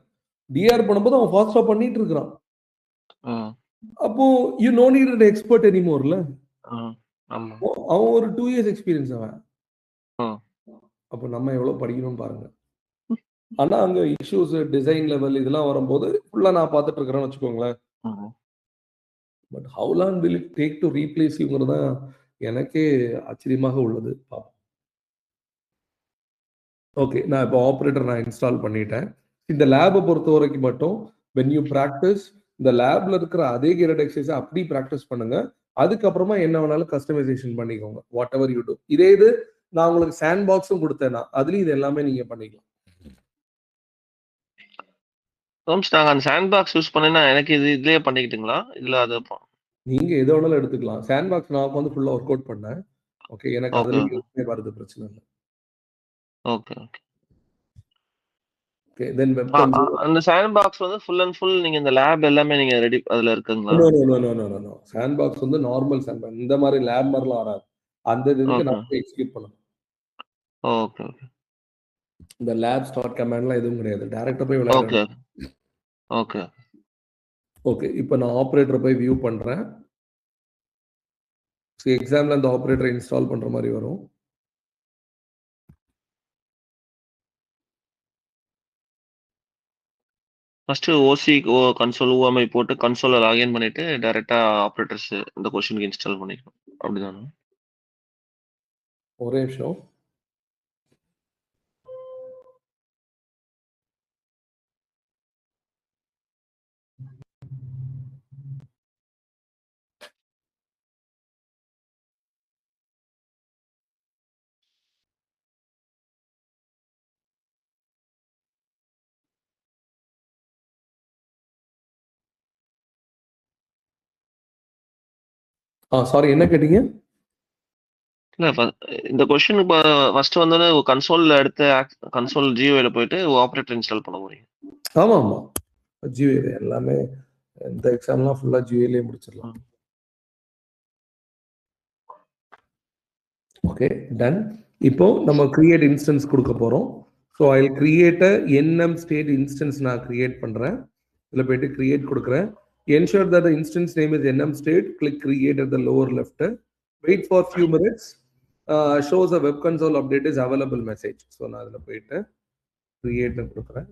டிஆர் பண்ணும்போது அவன் ஃபாஸ்டா பண்ணிட்டு இருக்கிறான். அப்போ யூ நோ நீட் எக்ஸ்பர்ட் எனிமோர்ல, அவன் ஒரு 2 இயர்ஸ் எக்ஸ்பீரியன்ஸ் அவன். அப்போ நம்ம எவ்வளவு படிக்கணும்னு பாருங்க. ஆனா அங்க இஷ்யூஸ் டிசைன் லெவல் இதெல்லாம் வரும்போது ஃபுல்லா நான் பார்த்துட்டு இருக்கிறேன்னு வச்சுக்கோங்களேன். But how long will it take to replace யூங்கிறதா எனக்கே ஆச்சரியமாக உள்ளது. ஓகே, நான் இப்போ ஆப்ரேட்டர் நான் இன்ஸ்டால் பண்ணிட்டேன். இந்த லேபை பொறுத்த வரைக்கும் மட்டும் when you practice இந்த லேப்ல இருக்கிற அதே கீரட் எக்ஸசைஸ் அப்படி ப்ராக்டிஸ் பண்ணுங்க. அதுக்கப்புறமா என்ன வேணாலும் கஸ்டமைசேஷன் பண்ணிக்கோங்க, வாட் எவர் யூ டு. இதே இது நான் உங்களுக்கு சாண்ட் பாக்ஸும் கொடுத்தேன்னா அதுலயும் இது எல்லாமே நீங்க பண்ணிக்கலாம். நாங்க அந்த சாண்ட் பாக்ஸ் யூஸ் பண்ணா எனக்கு இதுலயே பண்ணிக்கிட்டுங்களா, இல்ல அது நீங்க எது வேணாலும் எடுத்துக்கலாம். சாண்ட் பாக்ஸ் நான் வந்து ஃபுல்லா ஒர்க் அவுட் பண்ணேன். ஓகே, எனக்கு அதுலயே வருது, பிரச்சனை இல்லை. Okay okay. Okay then web console. அந்த சாண்ட் பாக்ஸ் வந்து ஃபுல் அண்ட் ஃபுல் நீங்க இந்த லேப் எல்லாமே நீங்க ரெடி அதுல இருக்குங்களா? நோ சாண்ட் பாக்ஸ் வந்து நார்மல் சாண்ட் பாக்ஸ், இந்த மாதிரி லேப் மாதிரிலாம் வராது. அந்த இதுக்கு நான் எக்ஸிக்யூட் பண்ணணும். Okay okay. இந்த லேப் ஸ்டார்ட் கமாண்ட்லாம் எதுவும் கிடையாது, டைரக்டா போய் ஓகே விளையாடணும். ஓகே ஓகே இப்போ நான் ஆப்ரேட்டரை போய் வியூ பண்றேன். எக்ஸாம்ல அந்த ஆப்ரேட்டரை இன்ஸ்டால் பண்ற மாதிரி வரும். ஃபர்ஸ்ட் ஓசி கன்சோல் UMI போட்டு கன்சோலை லாகின் பண்ணிட்டு டைரக்டா ஆப்ரேட்டர்ஸ் இந்த கொஸ்டினுக்கு இன்ஸ்டால் பண்ணிக்கணும், அப்படிதானே? ஒரே நிமிஷம். சாரி, என்ன கேட்டீங்க? இல்ல இந்த கொஸ்டின் ஃபர்ஸ்ட் வந்து கன்சோல்ல எடுத்து கன்சோல் GUIல போயிட்டு ஆப்ரேட்டர் இன்ஸ்டால் பண்ண போறீங்க. ஆமா ஆமா, GUI எல்லாமே இந்த எக்ஸாம்லாம் ஃபுல்லா GUIலே முடிச்சிடலாம். Okay done. இப்போ நம்ம கிரியேட் இன்ஸ்டன்ஸ் கொடுக்க போறோம். So I create NM state instance நான் கிரியேட் பண்றேன். இதில் போயிட்டு கிரியேட் கொடுக்குறேன். ensure that the instance name is NM state. Click create at the lower left. Wait for few minutes. Shows a web console update is available message. So நான் அதில் போயிட்டு create கொடுக்குறேன்.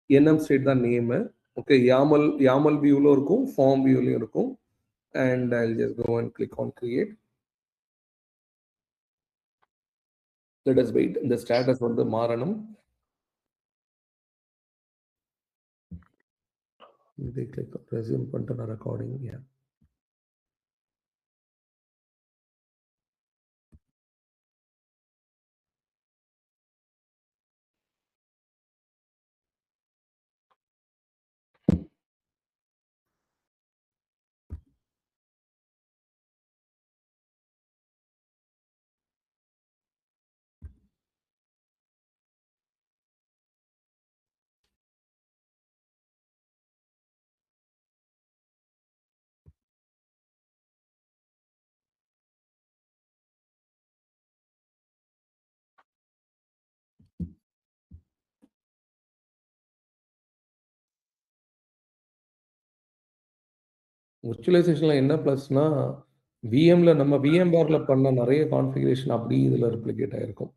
NM state தான் name. Okay, YAML வியூல இருக்கும், form வியூலையும் இருக்கும். And I'll just go and click on create. Let us wait. The status வந்து மாறணும். They click resume பண்ணிட்டு நான் recording. Yeah. விர்ச்சுவலைசேஷன்ல என்ன ப்ளஸ்னா, விஎம்ல நம்ம விஎம் பார்ல பண்ண நிறைய கான்ஃபிகரேஷன் அப்படி இதுல ரெப்ளிகேட் ஆயிருக்கும்.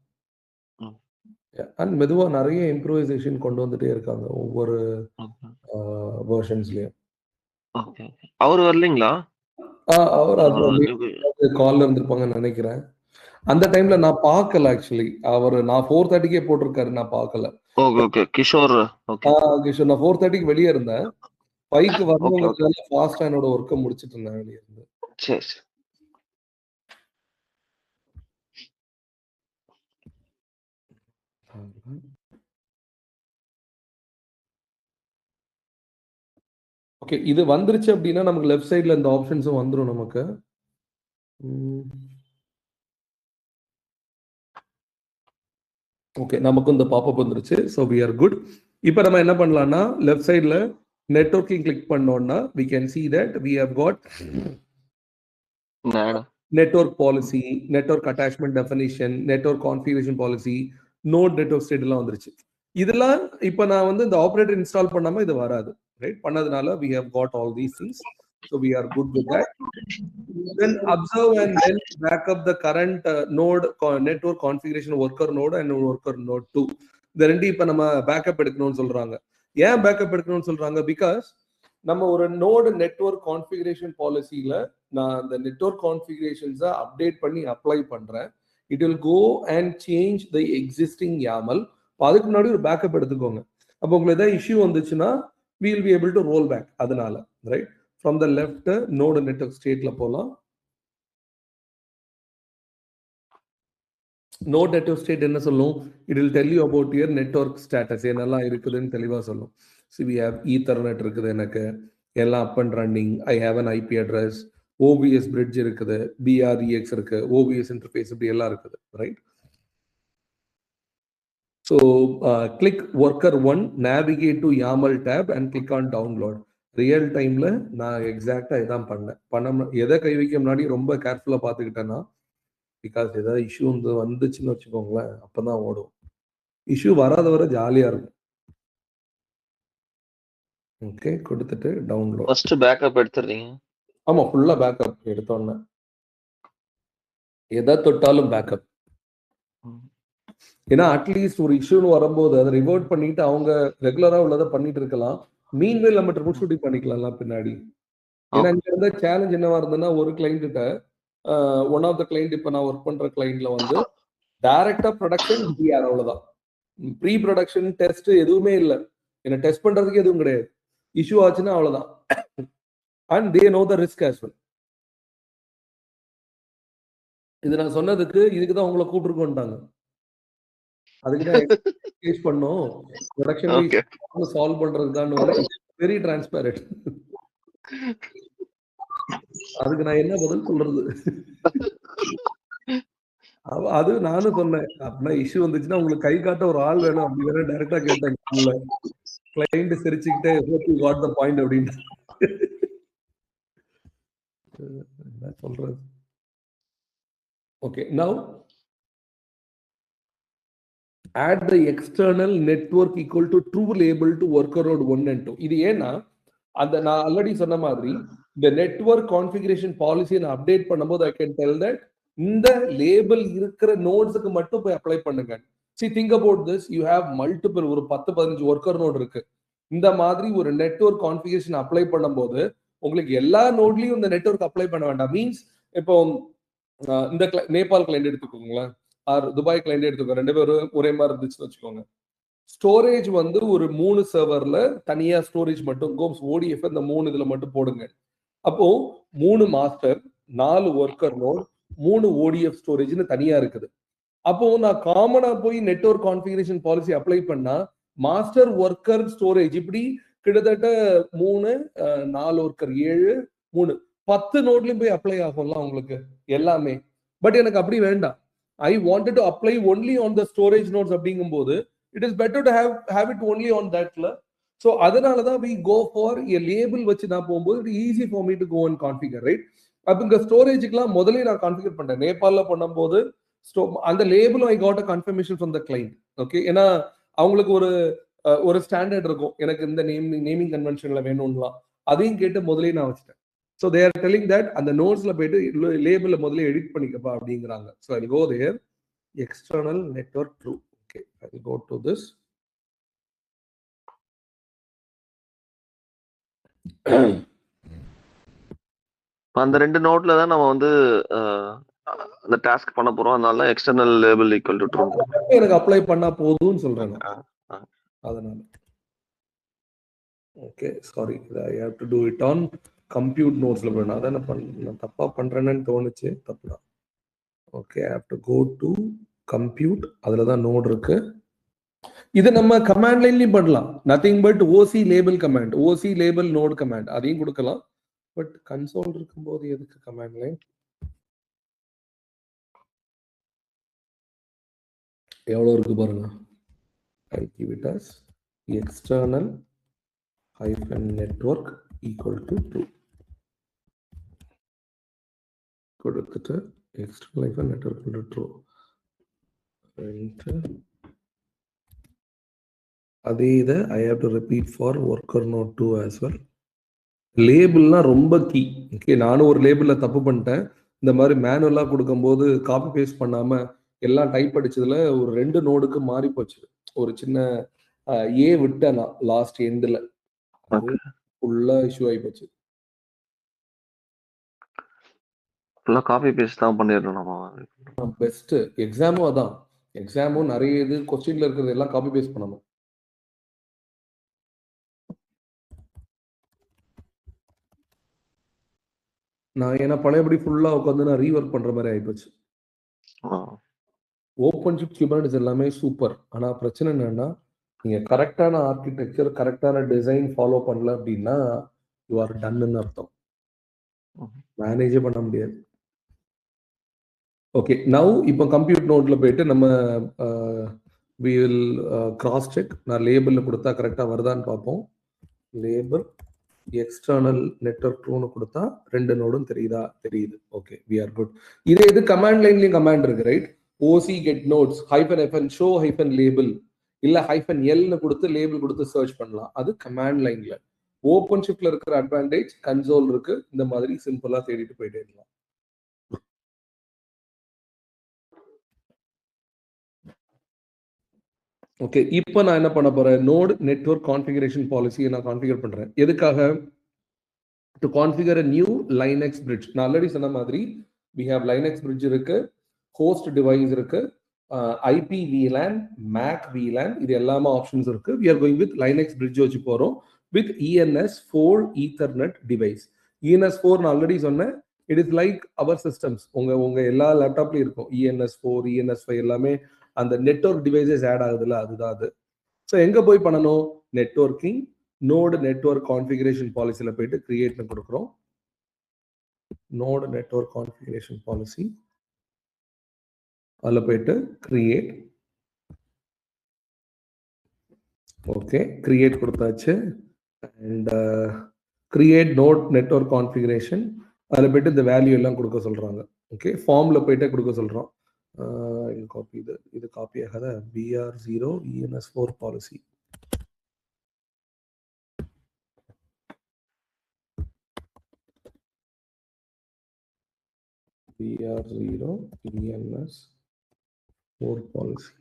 அண்ட் மெதுவா நிறைய இம்ப்ரூவைசேஷன் கொண்டு வந்துட்டே இருக்காங்க ஒவ்வொரு வெர்ஷன்ஸ்லயும். ஓகே. அவர் வரலீங்களா? அவர் அது கால்ல இருந்திருப்பாங்கன்னு நினைக்கிறேன். அந்த டைம்ல நான் பார்க்கல ஆக்சுவலி. நான் 4:30க்கே போட்டிருக்காரு, நான் பார்க்கல. Okay okay. Kishore. Okay Kishore, நான் 4:30க்கு வெளியே இருந்தேன். 5க்கு வரணுங்கிறதுனால ஃபாஸ்டா என்னோட ஒர்க்கை முடிச்சிட்டு இருந்தேன் வெளியே இருந்து. சரி. ஓகே, இது வந்துருச்சு அப்படின்னா நமக்கு லெஃப்ட் சைடுல இந்த ஆப்ஷன்ஸும் வந்துரும் நமக்கு. ஓகே, நமக்கு இந்த பாப்அப் வந்துருச்சு. So we are good. இப்போ நம்ம என்ன பண்ணலாம்னா, லெஃப்ட் சைடுல நெட்வொர்க்கிங் கிளிக் பண்ணோம்னா we can see that we have got network policy, network attachment definition, network configuration policy, node network state எல்லாம் வந்துருச்சு. இதெல்லாம் இப்போ நான் வந்து இந்த ஆப்ரேட்டர் இன்ஸ்டால் பண்ணாம இது வராது, ரைட்? பண்ணதுனால we have got all these things. So we are good with that. Then observe and then back up the current node network configuration worker node and worker node 2. இந்த ரெண்டு இப்போ நம்ம backup எடுக்கணும்னு சொல்றாங்க. ஏன் பேக்கப் எடுக்கணும்னு சொல்றாங்க? பிகாஸ் நம்ம ஒரு நோடு நெட்வொர்க் கான்ஃபிகரேஷன் பாலிசியில நான் அந்த நெட்வொர்க் கான்ஃபிகரேஷன்ஸை அப்டேட் பண்ணி அப்ளை பண்றேன். It will go and change the existing YAML. அதுக்கு முன்னாடி ஒரு பேக்கப் எடுத்துக்கோங்க. அப்போ உங்களுக்கு ஏதாவது இஷ்யூ வந்துச்சுன்னா we will be able to roll back. அதனால right, from the left node network ஸ்டேட்ல போகலாம். நோட் நெட்வொர்க் ஸ்டேட் என்ன சொல்லும்? It will tell you about your network status, என்னெல்லாம் இருக்குதுன்னு தெளிவாக சொல்லும். ஸோ வி ஹேவ் ஈத்தர்நெட் இருக்குது, எனக்கு எல்லாம் up and running. I have an IP address, OBS bridge இருக்குது, BREX இருக்கு, OBS இன்டர்ஃபேஸ், இப்படி எல்லாம் இருக்குது, right? So click worker 1, navigate to YAML tab and click on download. Real டைம்ல நான் எக்ஸாக்டா இதான் பண்ண எதை கை வைக்க முன்னாடி ரொம்ப கேர்ஃபுல்லா பார்த்துக்கிட்டேன்னா, பிகாஸ் ஏதாவது இஷ்யூ வந்துச்சுன்னு வச்சுக்கோங்களேன், அப்பதான் ஓடும். இஷ்யூ வராத வரை ஜாலியா இருக்கும். ஓகே, கொடுத்துட்டு டவுன்லோட். First backup எடுத்துறீங்க? ஆமா, ஃபுல்லா பேக்கப் எடுத்தோன்னே எதை தொட்டாலும் பேக்கப். ஏன்னா அட்லீஸ்ட் ஒரு இஷ்யூன்னு வரும்போது அதை ரிவர்ட் பண்ணிட்டு அவங்க ரெகுலரா உள்ளதை பண்ணிட்டு இருக்கலாம். மீன்வேல் நம்ம ட்ரிபிள் ஷூட்டிங் பண்ணிக்கலாம் பின்னாடி. ஏன்னா இங்க இருந்த சேலஞ்ச் என்னவா இருந்ததுன்னா, ஒரு கிளைண்ட் கிட்ட ஒன் ஆஃப் த கிளைண்ட், இப்ப நான் ஒர்க் பண்ற கிளைண்ட்ல வந்து டைரக்டா ப்ரொடக்ஷன் பிஆர், அவ்வளவுதான். ப்ரீ ப்ரொடக்ஷன் டெஸ்ட் எதுவுமே இல்லை. ஏன்னா டெஸ்ட் பண்றதுக்கு எதுவும் கிடையாது. இஷ்யூ ஆச்சுன்னா அவ்வளவுதான். And they know the risk as well. இது நான் சொன்னதுக்கு இதுக்கு தான் உங்களை கூப்பிட்டுருக்கோன்ட்டாங்க. அதுக்கு தான் கேஸ் பண்ணோம். ப்ரொடக்ஷன் சால்வ் பண்றது தான் வெரி டிரான்ஸ்பேரண்ட். அதுக்கு நான் என்ன பதில் சொல்றது? அது நானும் சொன்னேன், அப்படின்னா இஷ்யூ வந்துச்சுன்னா உங்களுக்கு கை காட்ட ஒரு ஆள் வேணும் அப்படி வேற டைரக்டா கேட்டேன். கிளைண்ட் சிரிச்சுக்கிட்டே வாட் த பாயிண்ட் அப்படின்னு என்ன சொல்றது. Okay, now add the external network equal to true label to worker node 1 and 2. இது ஏன்னா அந்த நான் ஆல்ரெடி சொன்ன மாதிரி இந்த நெட்வொர்க் கான்ஃபிகரேஷன் பாலிசியை நான் அப்டேட் பண்ணும்போது ஐ கேன் டெல் தட் இந்த லேபிள் இருக்கிற நோட்ஸுக்கு மட்டும் போய் அப்ளை பண்ணுங்க. See, think about this. You have multiple, ஒரு 10-15 ஒர்க்கர் நோட் இருக்கு. இந்த மாதிரி ஒரு நெட்வொர்க் கான்ஃபிகரேஷன் அப்ளை பண்ணும்போது உங்களுக்கு எல்லா நோட்லயும் இந்த நெட்வொர்க் அப்ளை பண்ண வேண்டாம். மீன்ஸ் இப்போ இந்த நேபாள் கிளைண்ட் எடுத்துக்கோங்களேன், ஆர் துபாய் கிளைண்ட் எடுத்துக்கோங்க, 2 பேரும் ஒரே மாதிரி இருந்துச்சுன்னு வச்சுக்கோங்க. ஸ்டோரேஜ் வந்து ஒரு 3 சர்வர்ல தனியா ஸ்டோரேஜ் மட்டும் கோம்ஸ் ODF இந்த 3 இதுல மட்டும் போடுங்க. அப்போ 3 மாஸ்டர், 4 ஒர்க்கர் நோட், 3 ODF ஸ்டோரேஜ்னு தனியா இருக்குது. அப்போ நான் காமனா போய் நெட்வொர்க் கான்ஃபிகரேஷன் பாலிசி அப்ளை பண்ணா மாஸ்டர் ஒர்க்கர் ஸ்டோரேஜ் இப்படி கிட்டத்தட்ட 3 4 ஒர்க்கர் 7 3 10 நோட்லயும் போய் அப்ளை ஆகும்ல உங்களுக்கு எல்லாமே. பட் எனக்கு அப்படி வேண்டாம். I wanted to apply only on the storage nodes அப்படிங்கும்போது it is better to have it only on that. So அதனால தான் we go for a label வச்சு நான் போகும்போது it easy for me to go and configure, right? அப்ப இங்க ஸ்டோரேஜ்க்குலாம் முதல்ல நான் கான்ஃபிகர் பண்ணேன். நேபாள்ல பண்ணும்போது அந்த லேபிளும் I got a confirmation from the client. Okay, ஏன்னா அவங்களுக்கு ஒரு ஸ்டாண்டர்ட் இருக்கும், எனக்கு இந்த நேமிங் கன்வென்ஷன்ல வேணும்லாம், அதையும் கேட்டு முதல்ல நான் வச்சிட்டேன். So they are telling that அந்த நோட்ஸ்ல போயிட்டு லேபிள முதல்ல edit பண்ணிக்கப்பா அப்படிங்கறாங்க. So I'll go there, external network true. Okay, I'll go to this. அந்த 2 நோட்ல தான் நம்ம வந்து அந்த டாஸ்க் பண்ண போறோம். அதனால external label equal to true எனக்கு அப்ளை பண்ணா போதும்னு சொல்றேன். அதனால okay, sorry, I have to do it on compute nodes-ல போறேன். அத நான் தப்பா பண்றேன்னு தோணுச்சு, தப்புதான். Okay, I have to go to compute. அதுல தான் நோட் இருக்கு. இது நம்ம கமாண்ட் லைன்லயும் பண்ணலாம். Nothing but OC label command, OC label node command அதையும் கொடுக்கலாம். பட் கன்சோல் இருக்கும்போது எதுக்கு கமாண்ட் லைன்? எவ்வளவு இருக்கு பாருங்க. I give it as external hyphen network equal to true. கொடுத்துட்டு external hyphen network equal to true. அதே இதை I have to repeat for worker node 2 as well. லேபிள்னா ரொம்ப கீ. ஓகே, நானும் ஒரு லேபிள்ல தப்பு பண்ணிட்டேன். இந்த மாதிரி மேனுவலா கொடுக்கும்போது காப்பி பேஸ்ட் பண்ணாம எல்லாம் டைப் அடிச்சதுல ஒரு 2 நோடுக்கு மாறி போச்சு. ஒரு சின்ன ஏ விட்டேன் நான் லாஸ்ட் எண்ட்ல, ஃபுல்லா இஷ்யூ ஆகி போச்சு. ஃபுல்லா காப்பி பேஸ்ட் தான் பண்ணிரணும் நம்ம. பெஸ்ட் எக்ஸாமும் அதான். எக்ஸாமும் நிறைய இது क्वेश्चनல இருக்கிறது எல்லாம் காப்பி பேஸ்ட் பண்ணணும். நான் ஏன்னா பழையபடி ஃபுல்லா உட்காந்து நான் ரீவொர்க் பண்ற மாதிரி ஆயிப்போச்சு. ஓப்பன்ஷிப் குபர்னெட்டிஸ் எல்லாமே சூப்பர். ஆனா பிரச்சனை என்னன்னா, நீங்க கரெக்டான ஆர்கிடெக்சர் கரெக்டான டிசைன் ஃபாலோ பண்ணல அப்படின்னா யூ ஆர் டன்னு அர்த்தம். மேனேஜே பண்ண முடியாது. ஓகே, நவ் இப்போ கம்ப்யூட் நோட்ல போயிட்டு நம்ம we will cross check. நான் லேபிள்ல கொடுத்தா கரெக்டா வருதான்னு பார்ப்போம். லேபிள் எக்ஸ்டர்னல் நெட்வொர்க் ட்ரூன்னு கொடுத்தா 2 நோடும் தெரியுதா? தெரியுது. Okay, we are good. இது கமாண்ட் லைன்லயும் கமாண்ட் இருக்கு, right? OC get nodes -fn show -label இல்ல -l னு கொடுத்து லேபிள் கொடுத்து சர்ச் பண்ணலாம். அது கமாண்ட் லைன்ல. ஓபன் ஷிப்ட்ல இருக்கிற அட்வான்டேஜ் கன்சோல் இருக்கு. இந்த மாதிரி சிம்பிளா தேடிட்டு போயிட்டே இருக்கலாம். ஓகே, இப்போ நான் என்ன பண்ண போறேன்? நோட் நெட்வொர்க் கான்ஃபிகரேஷன் பாலிசியை நான் கான்ஃபிகர் பண்றேன். எதுக்காக? To configure a new Linux bridge. நான் ஆல்ரெடி சொன்ன மாதிரி we have லைனக்ஸ் பிரிட்ஜ் இருக்கு, ஹோஸ்ட் டிவைஸ் இருக்கு, IP VLAN, Mac VLAN, இது எல்லாமே ஆப்ஷன்ஸ் இருக்கு. we are going with Linux bridge வச்சு போறோம் with ENS4 Ethernet device. ENS4 நான் ஆல்ரெடி சொன்னேன், it is like our systems. உங்க எல்லா லேப்டாப்லயும் இருக்கும் ENS4 ENS5 எல்லாமே. அந்த நெட்வொர்க் டிவைசஸ் ஆட் ஆகுதுல்ல, அதுதான் அது. ஸோ எங்க போய் பண்ணணும்? நெட்வொர்க்கிங், நோடு நெட்வொர்க் கான்ஃபிகரேஷன் பாலிசியில் போயிட்டு கிரியேட்னு கொடுக்குறோம். நோடு நெட்வொர்க் கான்ஃபிகரேஷன் பாலிசி, அதில் போயிட்டு கிரியேட். ஓகே, கிரியேட் கொடுத்தாச்சு. And create node network configuration, அதில் போயிட்டு இந்த வேல்யூ எல்லாம் கொடுக்க சொல்றாங்க. ஓகே, ஃபார்ம்ல போயிட்டு கொடுக்க சொல்றோம். காப்பி இது காப்பி ஆகாத BR0 ENS4 policy. BR0 ENS4 policy.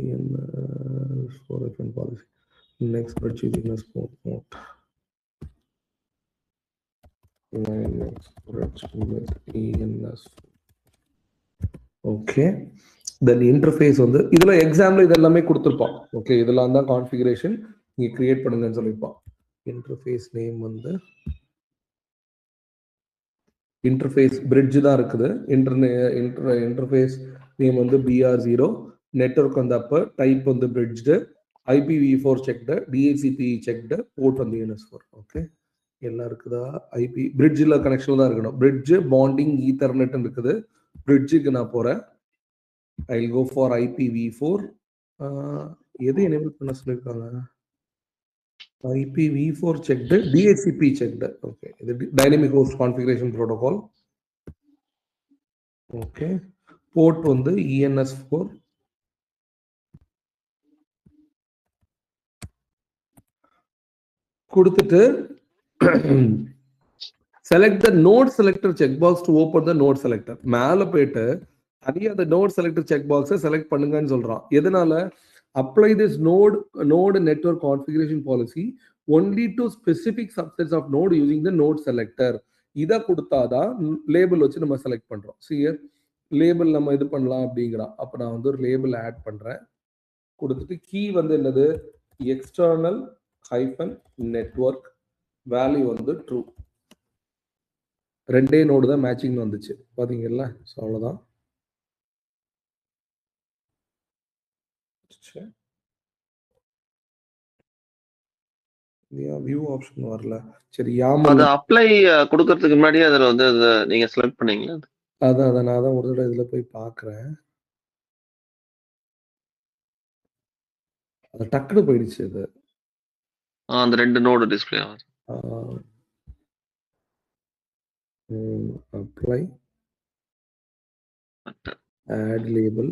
ENS4 FN policy. Next spreadsheet ENS4 note. Okay, then interface வந்து இதுல எக்ஸாம்பிள் இதெல்லாமே கொடுத்துருப்பான். ஓகே, இதெல்லாம் தான் கான்ஃபிகரேஷன், நீங்க கிரியேட் பண்ணுங்கன்னு சொல்லியிருப்பான். இன்டர்ஃபேஸ் நேம் வந்து இன்டர்ஃபேஸ் பிரிட்ஜ் தான் இருக்குது. இன்டர்ஃபேஸ் நேம் வந்து BR0, நெட்வொர்க் வந்து அப்ப டைப் வந்து bridged, IPv4 checked, DHCP checked, port வந்து ENS4. ஓகே, எல்லாம் இருக்குதா? ஐபி பிரிட்ஜில் கனெக்ஷன் தான் இருக்கணும். பிரிட்ஜ் பாண்டிங் ஈத்தர்நெட் இருக்குது. பிரிட்ஜுக்கு நான் போறேன். I will go for IPv4. எது எனேபிள் பண்ண சொல்லியிருக்காங்க? IPv4 checked, DHCP checked. Okay, இது dynamic host configuration protocol. Okay, port வந்து ENS4. கொடுத்துட்டு select the node selector checkbox to open the node selector. மேல போயிட்டு தனியா அந்த node selector checkbox செலக்ட் பண்ணுங்கன்னு சொல்றான். எதனால? apply this node network configuration policy only to specific subsets of node using the node selector. இத கொடுத்தாதான் லேபிள் வச்சு நம்ம செலக்ட் பண்றோம். லேபிள் நம்ம இது பண்ணலாம் அப்படிங்கிறான். அப்ப நான் வந்து ஒரு லேபிள் ஆட் பண்றேன். கொடுத்துட்டு கீ வந்து என்னது? எக்ஸ்டர்னல் -network, வேல்யூ வந்து ட்ரூ. 2 நோடு தான் மேட்சிங் வந்துச்சு, பாத்தீங்கல்ல? ஸோ அவ்வளோதான். வியூ ஆப்ஷன் வரல. சரி, அது அப்ளை கொடுக்கிறதுக்கு முன்னாடி அதுல வந்து நீங்க செலக்ட் பண்ணீங்களா? அதான் நான் தான் ஒரு தடவை இதுல போய் பார்க்குறேன். அது டக்குனு போயிடுச்சு. அது அந்த 2 நோடு டிஸ்ப்ளே ஆகுது. apply, add label,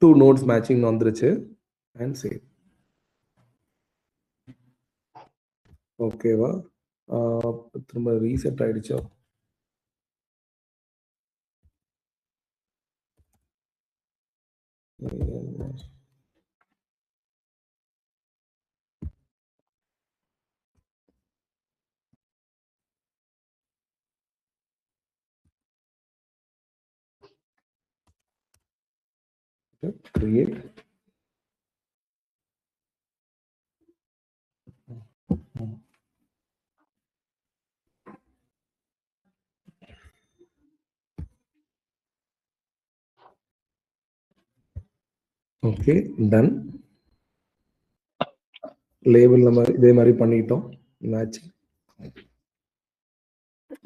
two nodes matching வந்துருச்சு and save. ஓகேவா? திரும்ப ரீசெட் ஆயிடுச்சோ? create. Okay, done. லேபிள் நம்ம இதே மாதிரி பண்ணிட்டோம், matching.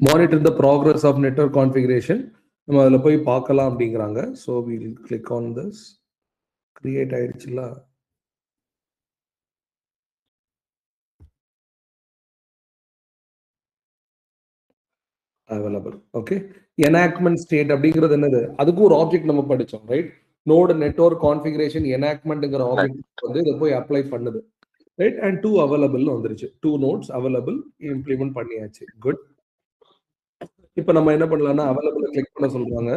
Monitor the progress of network configuration. நம்ம அதில் போய் பார்க்கலாம் அப்படிங்கிறாங்க. So will click on this. Create ஆயிடுச்சுல. அவைலபிள். ஓகே, எனாக்ட்மெண்ட் ஸ்டேட் அப்படிங்கிறது என்னது? அதுக்கும் ஒரு ஆப்ஜெக்ட் நம்ம படிச்சோம், ரைட்? நோடு நெட்வொர்க் கான்ஃபிகரேஷன் எனாக்ட்மெண்ட்ங்கிற ஆப்ஜெக்ட் வந்து இதை போய் அப்ளை பண்ணுது, ரைட்? அண்ட் 2 அவைலபிள் வந்துருச்சு. 2 நோட்ஸ் அவைலபிள் இம்ப்ளிமெண்ட் பண்ணியாச்சு. குட். இப்போ நம்ம என்ன பண்ணலாம்னா அவைலபிள் கிளிக் பண்ண சொல்றாங்க.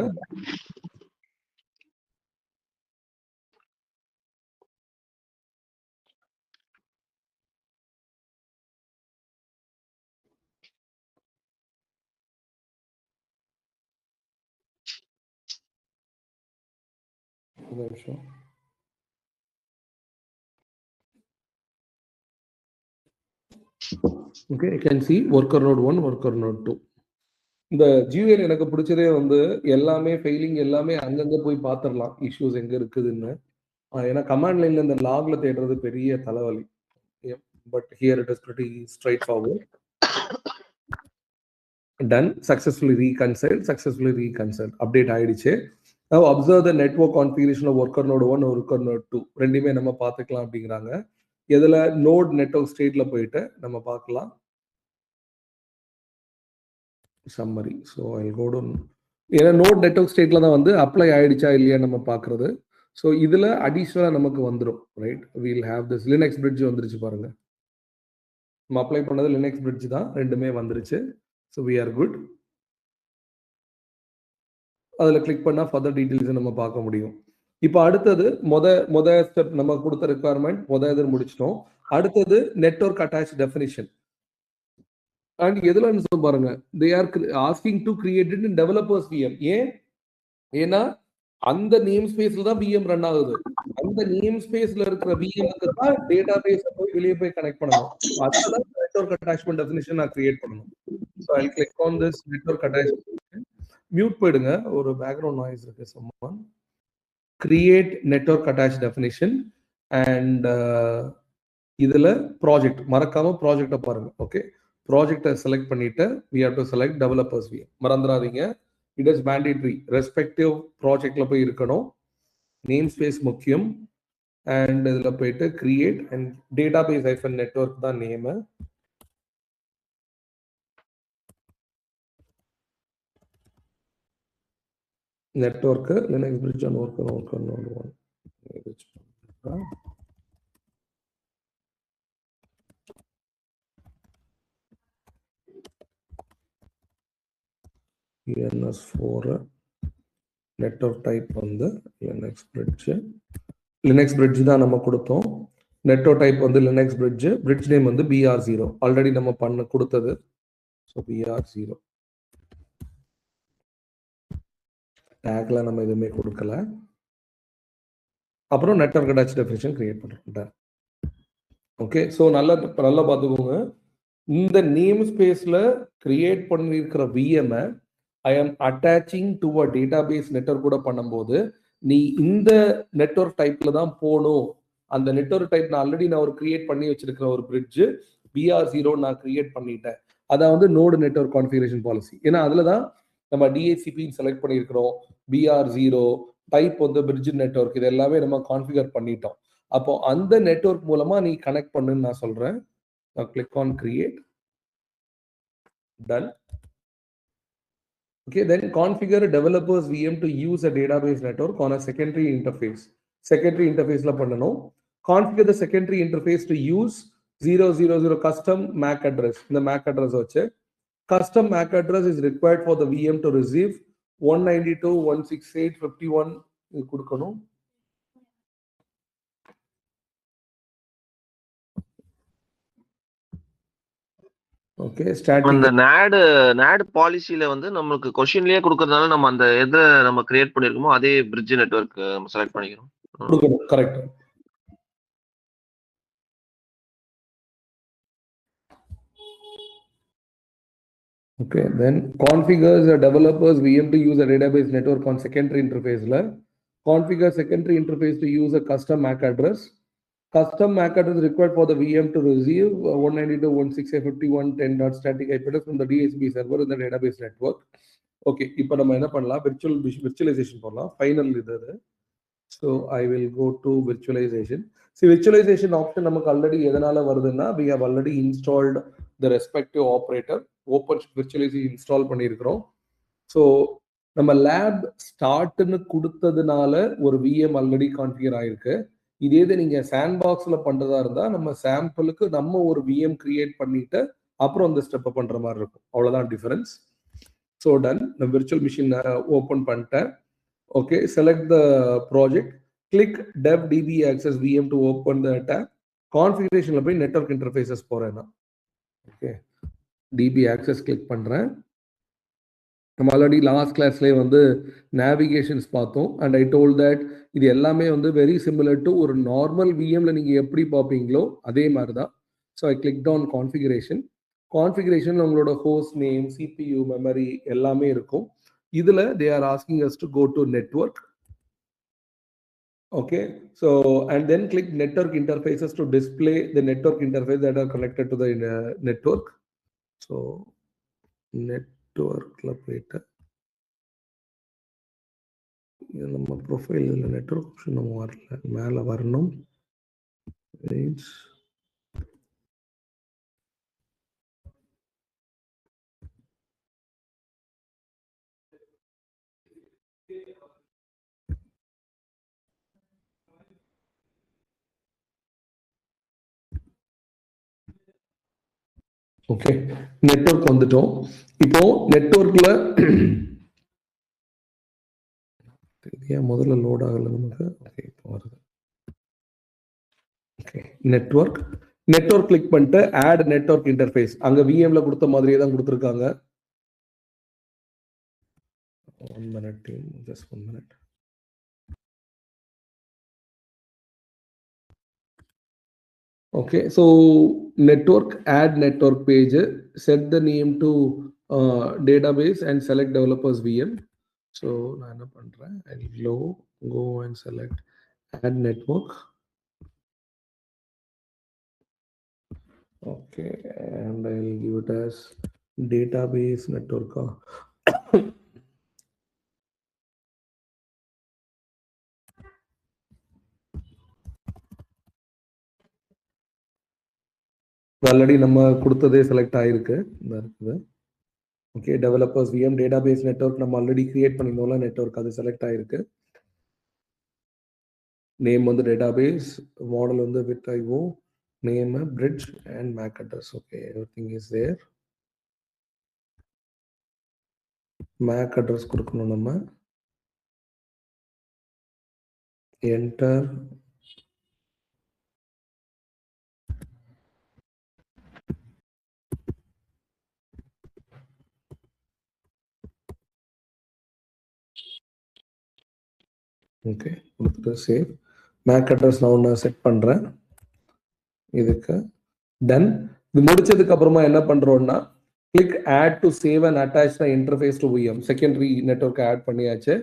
Okay, you can see worker node 1, worker node 2. இந்த ஜியூஎல் எனக்கு பிடிச்சதே வந்து எல்லாமே ஃபெயிலிங் எல்லாமே அங்கங்க போய் பார்த்துடலாம் இஷ்யூஸ் எங்க இருக்குதுன்னு. ஏன்னா கமாண்ட் லைன்ல இந்த லாக்ல தேடுறது பெரிய தலைவலி. But here it is pretty straightforward. Done, successfully reconciled, update ஆயிடுச்சு. Now observe the network configuration of worker node 1 worker node 2 ரெண்டுமே நம்ம பார்த்துக்கலாம் அப்படிங்கிறாங்க. இதுல நோட் நெட்வொர்க் ஸ்டேட்ல போயிட்டு நம்ம பார்க்கலாம் summary. So I go to, ஏன்னா நோட் நெட்வொர்க் ஸ்டேட்ல தான் வந்து அப்ளை ஆயிடுச்சா இல்லையா நம்ம பார்க்கறது. ஸோ இதுல அடிஷ்னலா நமக்கு வந்துடும், right? We'll have this Linux bridge வந்துருச்சு பாருங்க. நம்ம அப்ளை பண்ணது லினக்ஸ் பிரிட்ஜ் தான், ரெண்டுமே வந்துருச்சு. So we are good. அதில் கிளிக் பண்ணால் ஃபர்தர் டீட்டெயில்ஸ் நம்ம பார்க்க முடியும். இப்போ அடுத்தது மொத ஸ்டெப் நம்ம கொடுத்த ரெக்குவயர்மெண்ட் இது முடிச்சிட்டோம். அடுத்தது நெட்வொர்க் அட்டாச் டெஃபினிஷன். அண்ட் எதுல சொல்ல பாருங்க, தே are asking to created in developers VM. ஏன்னா அந்த நேம் ஸ்பேஸ்ல தான் VM ரன் ஆகுது. அந்த நேம் ஸ்பேஸ்ல இருக்கிற VMக்கு தான் டேட்டா பேஸ் போய் வெளியே போய் கனெக்ட் பண்ணணும். அதுதான் நெட்வொர்க் அட்டாச்மெண்ட் டெஃபினிஷன் நான் கிரியேட் பண்ணணும். So I click on this network attachment. Mute போயிடுங்க, ஒரு பேக்ரவுண்ட் நாய்ஸ் இருக்கு. சம்மன் create network attach definition. And இதுல ப்ராஜெக்ட், மறக்காம ப்ராஜெக்டை பாருங்க. ஓகே, ப்ராஜெக்டை செலக்ட் பண்ணிட்டு we have to select developers VM. மறந்துடாதீங்க, இட் இஸ் மேண்டேட்டரி. ரெஸ்பெக்டிவ் ப்ராஜெக்ட்ல போய் இருக்கணும். நேம் ஸ்பேஸ் முக்கியம். அண்ட் இதுல போயிட்டு create and database hyphen network தான் name. Network Linux bridge on worker node 1. ENS4 network type வந்து லினக்ஸ் பிரிட்ஜ் தான் நம்ம கொடுத்தோம். நெட்வொர்க் டைப் வந்து லினக்ஸ் பிரிட்ஜ் நேம் வந்து BR0 ஆல்ரெடி நம்ம பண்ண கொடுத்தது. ஸோ BR0 டேக்ல நம்ம எதுவுமே கொடுக்கல. அப்புறம் நெட்வொர்க் அட்டாச் டெஃபினிஷன் கிரியேட் பண்றோம். ஓகே, ஸோ நல்லா பார்த்துக்கோங்க. இந்த நேம் ஸ்பேஸ்ல கிரியேட் பண்ணியிருக்கிற VM ஐ ஆம் attaching to a database network கூட பண்ணும்போது நீ இந்த நெட்வொர்க் டைப்ல தான் போகணும். அந்த நெட்வொர்க் டைப் நான் ஆல்ரெடி ஒரு கிரியேட் பண்ணி வச்சிருக்கிற ஒரு பிரிட்ஜ் BR0 நான் கிரியேட் பண்ணிட்டேன். அதான் வந்து நோடு நெட்வொர்க் கான்ஃபிகரேஷன் பாலிசி. ஏன்னா அதுல தான் நம்ம DHCP செலக்ட் பண்ணியிருக்கிறோம். BR0 டைப் வந்து பிரிட்ஜ் நெட்வொர்க், இது எல்லாமே நம்ம கான்ஃபிகர் பண்ணிட்டோம். அப்போ அந்த நெட்வொர்க் மூலமா நீ கனெக்ட் பண்ணுன்னு நான் சொல்றேன். நான் click on create. Done. Okay, then configure a developer's VM to use a database network on a secondary interface. Secondary interface la பண்ணனும். Configure the secondary interface to use 000 custom MAC address. இந்த MAC address வச்சு custom MAC address is required for the VM to receive 192.168.51 இது கொடுக்கணும். Okay, static அந்த NAD பாலிசில வந்து நமக்கு क्वेश्चनலயே கொடுக்கிறதால நம்ம அந்த எதை நம்ம கிரியேட் பண்ணிருக்கோமோ அதே பிரிட்ஜ் நெட்வொர்க் நம்ம செலக்ட் பண்ணிக்கிறோம். Correct. Okay, then configures a developer's VM to use a database network on secondary interface. Configure secondary interface to use a custom MAC address. Custom MAC address required for the VM to receive 192.168.51.10 static IP address from the DHCP server in the database network. Okay, இப்போ நம்ம என்ன பண்ணலாம், virtualization பண்ணலாம். Final இது. So I will go to virtualization. See, virtualization option நமக்கு already எதனால வருதுன்னா, we have already installed the respective operator. OpenShift virtualization install பண்ணியிருக்கிறோம். So நம்ம லேப் ஸ்டார்ட்னு கொடுத்ததுனால ஒரு VM ஆல்ரெடி கான்ஃபிகர் ஆயிருக்கு. இதே இது நீங்க சாண்ட் பாக்ஸ்ல பண்றதா இருந்தா நம்ம சாம்பிளுக்கு நம்ம ஒரு VM கிரியேட் பண்ணிட்டு அப்புறம் அந்த ஸ்டெப்பை பண்ற மாதிரி இருக்கும். அவ்வளவுதான் டிஃபரன்ஸ். ஸோ டன், நான் விர்ச்சுவல் மிஷின் ஓப்பன் பண்ணிட்டேன். Okay, select the project, click dev DB access VM to open the tab. கான்ஃபிகரேஷன்ல போய் நெட்வொர்க் இன்டர்ஃபேஸஸ் போறேன் நான். ஓகே, டிபி ஆக்சஸ் கிளிக் பண்றேன். நம்ம ஆல்ரெடி லாஸ்ட் கிளாஸ்லேயே வந்து நேவிகேஷன்ஸ் பார்த்தோம். அண்ட் ஐ டோல்ட் தட் இது எல்லாமே வந்து வெரி சிமிலர் டு ஒரு நார்மல் விஎம்ல நீங்கள் எப்படி பார்ப்பீங்களோ அதே மாதிரி தான். So I click on configuration. Configuration உங்களோட ஹோஸ்ட் நேம், CPU, மெமரி எல்லாமே இருக்கும். இதில் they are asking us to go to network. Okay, so and then click network interfaces to display the network interface that are connected to the network. So நெட்வொர்க்ல போயிட்டு நம்ம profile இதில் network option நம்ம வரல, மேலே வரணும். ஓகே, நெட்வொர்க் வந்துட்டோம். இப்போ நெட்வொர்க்ல ஏன் முதல்ல லோட் ஆகல நமக்கு? ஓகே, இப்போ வருது. ஓகே, நெட்வொர்க் கிளிக் பண்ணிட்டு ஆட் நெட்வொர்க் இன்டர்ஃபேஸ். அங்க விஎம்ல கொடுத்த மாதிரியே தான் கொடுத்துருக்காங்க. 1 minute team, just 1 minute. Okay, so network, add network page, set the name to database and select developers VM. So நான் என்ன பண்றேன், I'll go and select add network. Okay, and I'll give it as database network. Already நம்ம கொடுத்ததே select ஆயிருக்கு. Okay, developers VM database network நம்ம already create பண்ணியிருந்தோம்ல network, அது select ஆயிருக்கு. நேம் வந்து டேட்டாபேஸ், மாடல் வந்து with IO, name, bridge and MAC address. Okay, everything is there. MAC address கொடுக்கணும் நம்ம. என்டர். ஓகே, கொடுத்துட்டு சேவ். மேக் அட்ரஸ் நான் ஒன்று செட் பண்ணுறேன். இதுக்கு டன். இது முடிச்சதுக்கு அப்புறமா என்ன பண்ணுறோம்னா, click add to save and attach the interface to VM. Secondary network add பண்ணியாச்சு.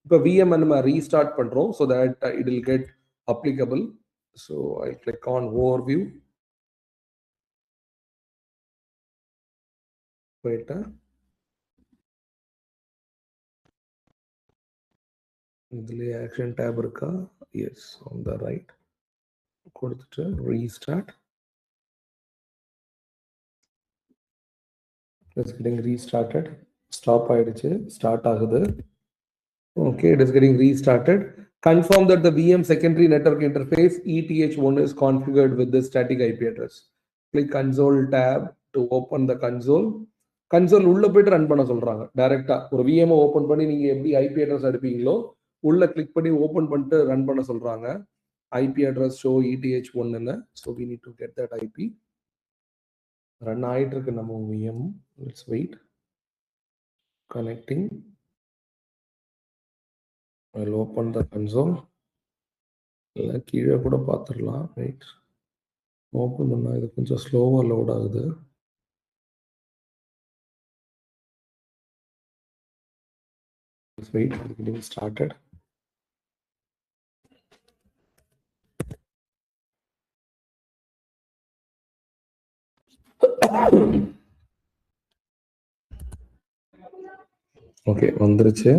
இப்போ VM நம்ம ரீஸ்டார்ட் பண்ணுறோம் so that it will get applicable. So I click on overview. போயிட்டேன். இதுலேயே ஆக்ஷன் டேப் இருக்கா? Yes, on the right. கொடுத்துட்டு restart. It's getting restarted. Stop ஆயிடுச்சு, start ஆகுது. Okay, it is getting restarted. Confirm that the VM secondary network interface ETH1 is configured with this static IP address. Click console tab to open the console. Console உள்ள போயிட்டு run பண்ண சொல்றாங்க. டைரக்டா ஒரு VM open பண்ணி நீங்க எப்படி IP address எடுப்பீங்களோ உள்ள கிளிக் பண்ணி ஓபன் பண்ணிட்டு ரன் பண்ண சொல்றாங்க. IP address show ETH1 ன்னு. So we need to get that IP. Run ஆயிட்டு இருக்கு நம்ம VM. Let's wait. Connecting. I'll open the console. இல்லை கீழே கூட பார்த்துடலாம். வெயிட், ஓப்பன் பண்ணால் இது கொஞ்சம் ஸ்லோவாக லோட் ஆகுது. Wait, getting started. ஓகே வந்துருச்சு.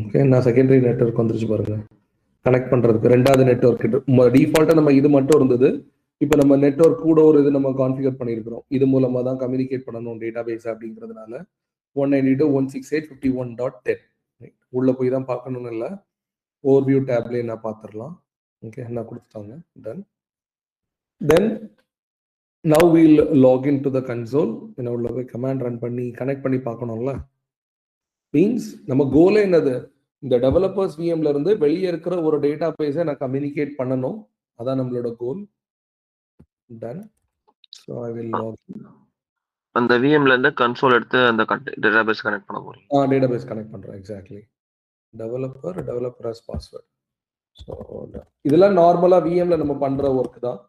ஓகே நான் செகண்டரி நெட்வொர்க் வந்துருச்சு பாருங்க. கனெக்ட் பண்றதுக்கு ரெண்டாவது நெட்வொர்க் டிஃபால்ட்டா நம்ம இது மட்டும் இருந்தது. இப்போ நம்ம நெட்வொர்க் கூட ஒரு இது நம்ம கான்ஃபிகர் பண்ணியிருக்கிறோம். இது மூலமா தான் கம்யூனிகேட் பண்ணணும் டேட்டா பேஸ் அப்படிங்கிறதுனால 192.168.51.10 உள்ள போய் தான் பார்க்கணும்னு இல்லை, ஓவர்வியூ டேப்லேயே நான் பார்த்துடலாம். ஓகே என்ன கொடுத்துட்டாங்க. தென் now we'll log into the console. என்ன உள்ள போய் கமாண்ட் ரன் பண்ணி கனெக்ட் பண்ணி பார்க்கணும்ல. மீன்ஸ் நம்ம கோலே என்னது, இந்த டெவலப்பர்ஸ் விஎம்ல இருந்து வெளியே இருக்கிற ஒரு டேட்டா பேஸை நான் கம்யூனிகேட் பண்ணணும். அதான் நம்மளோட goal. Done. So I will log in. அந்த விஎம்ல இருந்து கன்சோல் எடுத்து அந்த டேட்டாபேஸ் கனெக்ட் பண்ண போறீங்க. டேட்டாபேஸ் கனெக்ட் பண்றேன். Exactly. Developer as password. So இதெல்லாம் நார்மலா விஎம்ல நம்ம பண்ற ஒர்க் தான்,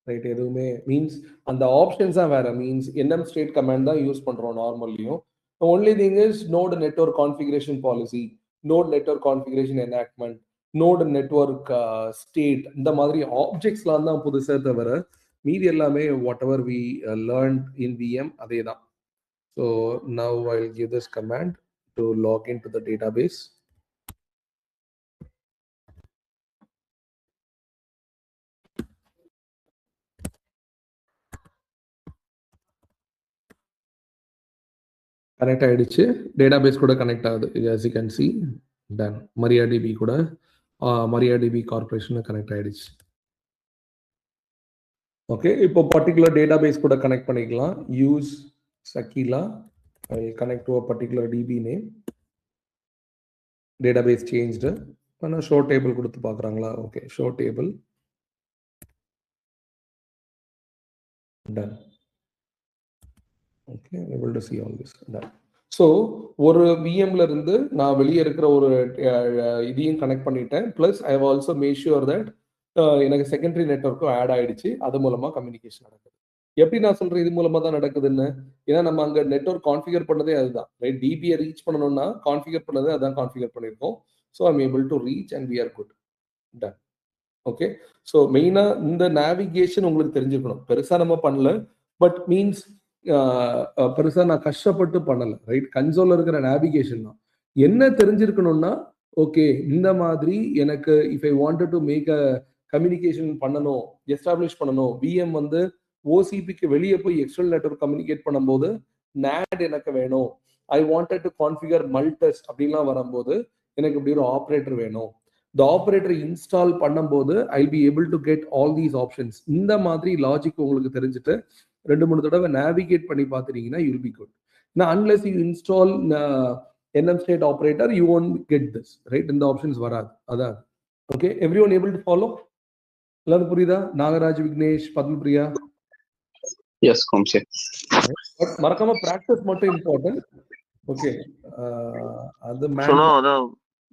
ரைட்? எதுவுமே மீன்ஸ் அந்த ஆப்ஷன்ஸ் தான் வேற. மீன்ஸ் என்எம் ஸ்டேட் கமாண்ட் தான் யூஸ் பண்றோம் நார்மல்லையும். only thing is node network configuration policy, node network configuration enactment, node network state, இந்த மாதிரி ஆப்ஜெக்ட்ஸ்லாம் தான் புதுசா தவிர மீதி எல்லாமே whatever we learned in VM அதே தான். So now I'll give this command to log into the database. Connect ஆயிடுச்சு. டேட்டாபேஸ் கூட கனெக்ட் ஆகுது. as you can see. Done. MariaDB கூட MariaDB கார்பரேஷன் கனெக்ட் ஆயிடுச்சு. ஓகே இப்போ பர்டிகுலர் டேட்டாபேஸ் கூட connect பண்ணிக்கலாம். Use Sakila. I will connect to a particular DB name. Database changed. ஆனால் show table கொடுத்து பார்க்குறாங்களா? Okay show table. Done. Okay able to see all this. Done. So ஒரு விஎம்ல இருந்து நான் வெளியே இருக்கிற ஒரு இதையும் கனெக்ட் பண்ணிட்டேன். Plus I have also make sure that எனக்கு செகண்டரி நெட்வொர்க்கும் ஆட் ஆயிடுச்சு. அது மூலமா கம்யூனிகேஷன் நடக்குது. எப்படி நான் சொல்றேன் இது மூலமா தான் நடக்குதுன்னு? ஏன்னா நம்ம அங்க நெட்வொர்க் கான்ஃபிகர் பண்ணதே அதுதான், ரைட்? டிபியை ரீச் பண்ணணும்னா கான்ஃபிகர் பண்ணதே அதான் கான்ஃபிகர் பண்ணியிருக்கோம். So I'm able to reach and we are good. Done. Okay so மெயினா இந்த நேவிகேஷன் உங்களுக்கு தெரிஞ்சுக்கணும். பெருசா நம்ம பண்ணல, பட் மீன்ஸ் பெருசா நான் கஷ்டப்பட்டு பண்ணல, ரைட்? கன்சோல்ல இருக்கிற நேவிகேஷன் தான் என்ன தெரிஞ்சிருக்கணும்னா, ஓகே இந்த மாதிரி எனக்கு if I wanted to make a communication பண்ணணும், எஸ்டாப்ளிஷ் பண்ணணும், விஎம் வந்து ஓசிபிக்கு வெளியே போய் எக்ஸ்டர்னல் நெட்வொர்க் கம்யூனிகேட் பண்ணும்போது NAT எனக்கு வேணும், I wanted to configure Multus அப்படின்லாம் வரும்போது எனக்கு இப்படி ஒரு ஆப்ரேட்டர் வேணும். இந்த ஆப்ரேட்டர் இன்ஸ்டால் பண்ணும்போது I be able to get all these options. இந்த மாதிரி லாஜிக் உங்களுக்கு தெரிஞ்சுட்டு 2-3 தடவை நேவிகேட் பண்ணி பார்த்துட்டீங்கன்னா யூ வில் பி குட். நான் unless you install NM state operator you won't get this, right? இந்த ஆப்ஷன்ஸ் வராது. அதான். Okay everyone able to follow? எல்லாரும் புரியுதா? நாகராஜ், விக்னேஷ், பத்மபிரியா. எஸ் கோம்சே. மறக்காம பிராக்டிஸ் மட்டும் இம்பார்ட்டன்ட். ஓகே அது அதான்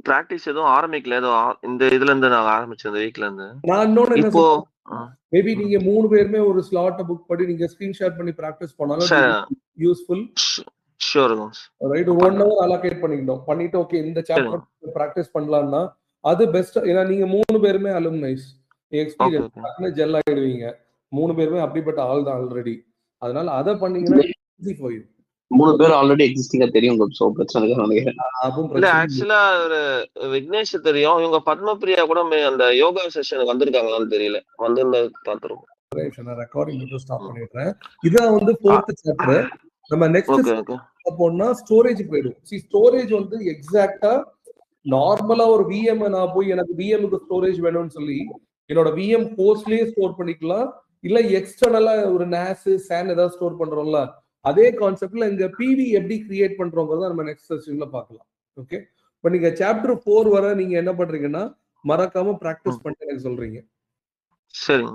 பிராக்டிஸ் எதுவும் ஆரம்பிக்கல, ஏதோ இந்த இதுல இருந்து நான் ஆரம்பிச்சேன் இந்த வீக்ல இருந்து. நான் இன்னொன்னு இப்போ மேபி நீங்க 3 பேருமே ஒரு ஸ்லாட்டை புக் பண்ணி நீங்க ஸ்கிரீன்ஷாட் பண்ணி பிராக்டிஸ் பண்ணாலும் useful. Sure right. 1 hour allocate பண்ணிட்டோம். பண்ணிட்டு ஓகே இந்த சாப்டர் பிராக்டிஸ் பண்ணலாம்னா அது பெஸ்ட். ஏன்னா நீங்க 3 பேருமே அலும்னைஸ், எக்ஸ்பீரியன்ஸ் ஜெல் ஆயிடுவீங்க. 3 பேருமே அப்படிப்பட்ட ஆள் தான் ஆல்ரெடி. அதனால அதை பண்ணீங்கன்னா ஈஸி ஃபார் யூ. 3 பேர் ஆல்ரெடி எக்ஸிஸ்டிங்கா தெரியும். சோ பிரச்சனை இல்ல. ஆக்சுவலா ஒரு விக்னேஷ் தெரியும், இவங்க பத்மபிரியா கூட அந்த யோகா செஷனுக்கு வந்திருக்காங்களான்னு தெரியல. வந்து பாத்துருவோம். நான் ரெக்கார்டிங் மட்டும் ஸ்டாப் பண்ணிடுறேன். இதான் வந்து 4th சாப்டர். நம்ம நெக்ஸ்ட் போனா ஸ்டோரேஜ் போயிடும். ஸ்டோரேஜ் வந்து எக்ஸாக்ட்டா நார்மலா ஒரு விஎம் நான் போய் எனக்கு விஎம்க்கு ஸ்டோரேஜ் வேணும்னு சொல்லி என்னோட விஎம் ஹோஸ்ட்லயே ஸ்டோர் பண்ணிக்கலாம். இல்ல எக்ஸ்டர்னலா ஒரு NAS SAN ஏதாவது ஸ்டோர் பண்றோம்ல, அதே கான்செப்ட்ல இங்க பிவி எப்படி கிரியேட் பண்றோங்கிறத நம்ம நெக்ஸ்ட் செஷன்ல பார்க்கலாம். ஓகே இப்போ நீங்க சாப்டர் 4 வர நீங்க என்ன பண்றீங்கன்னா மறக்காம பிராக்டிஸ் பண்ணிட்டு எனக்கு சொல்றீங்க. சரி.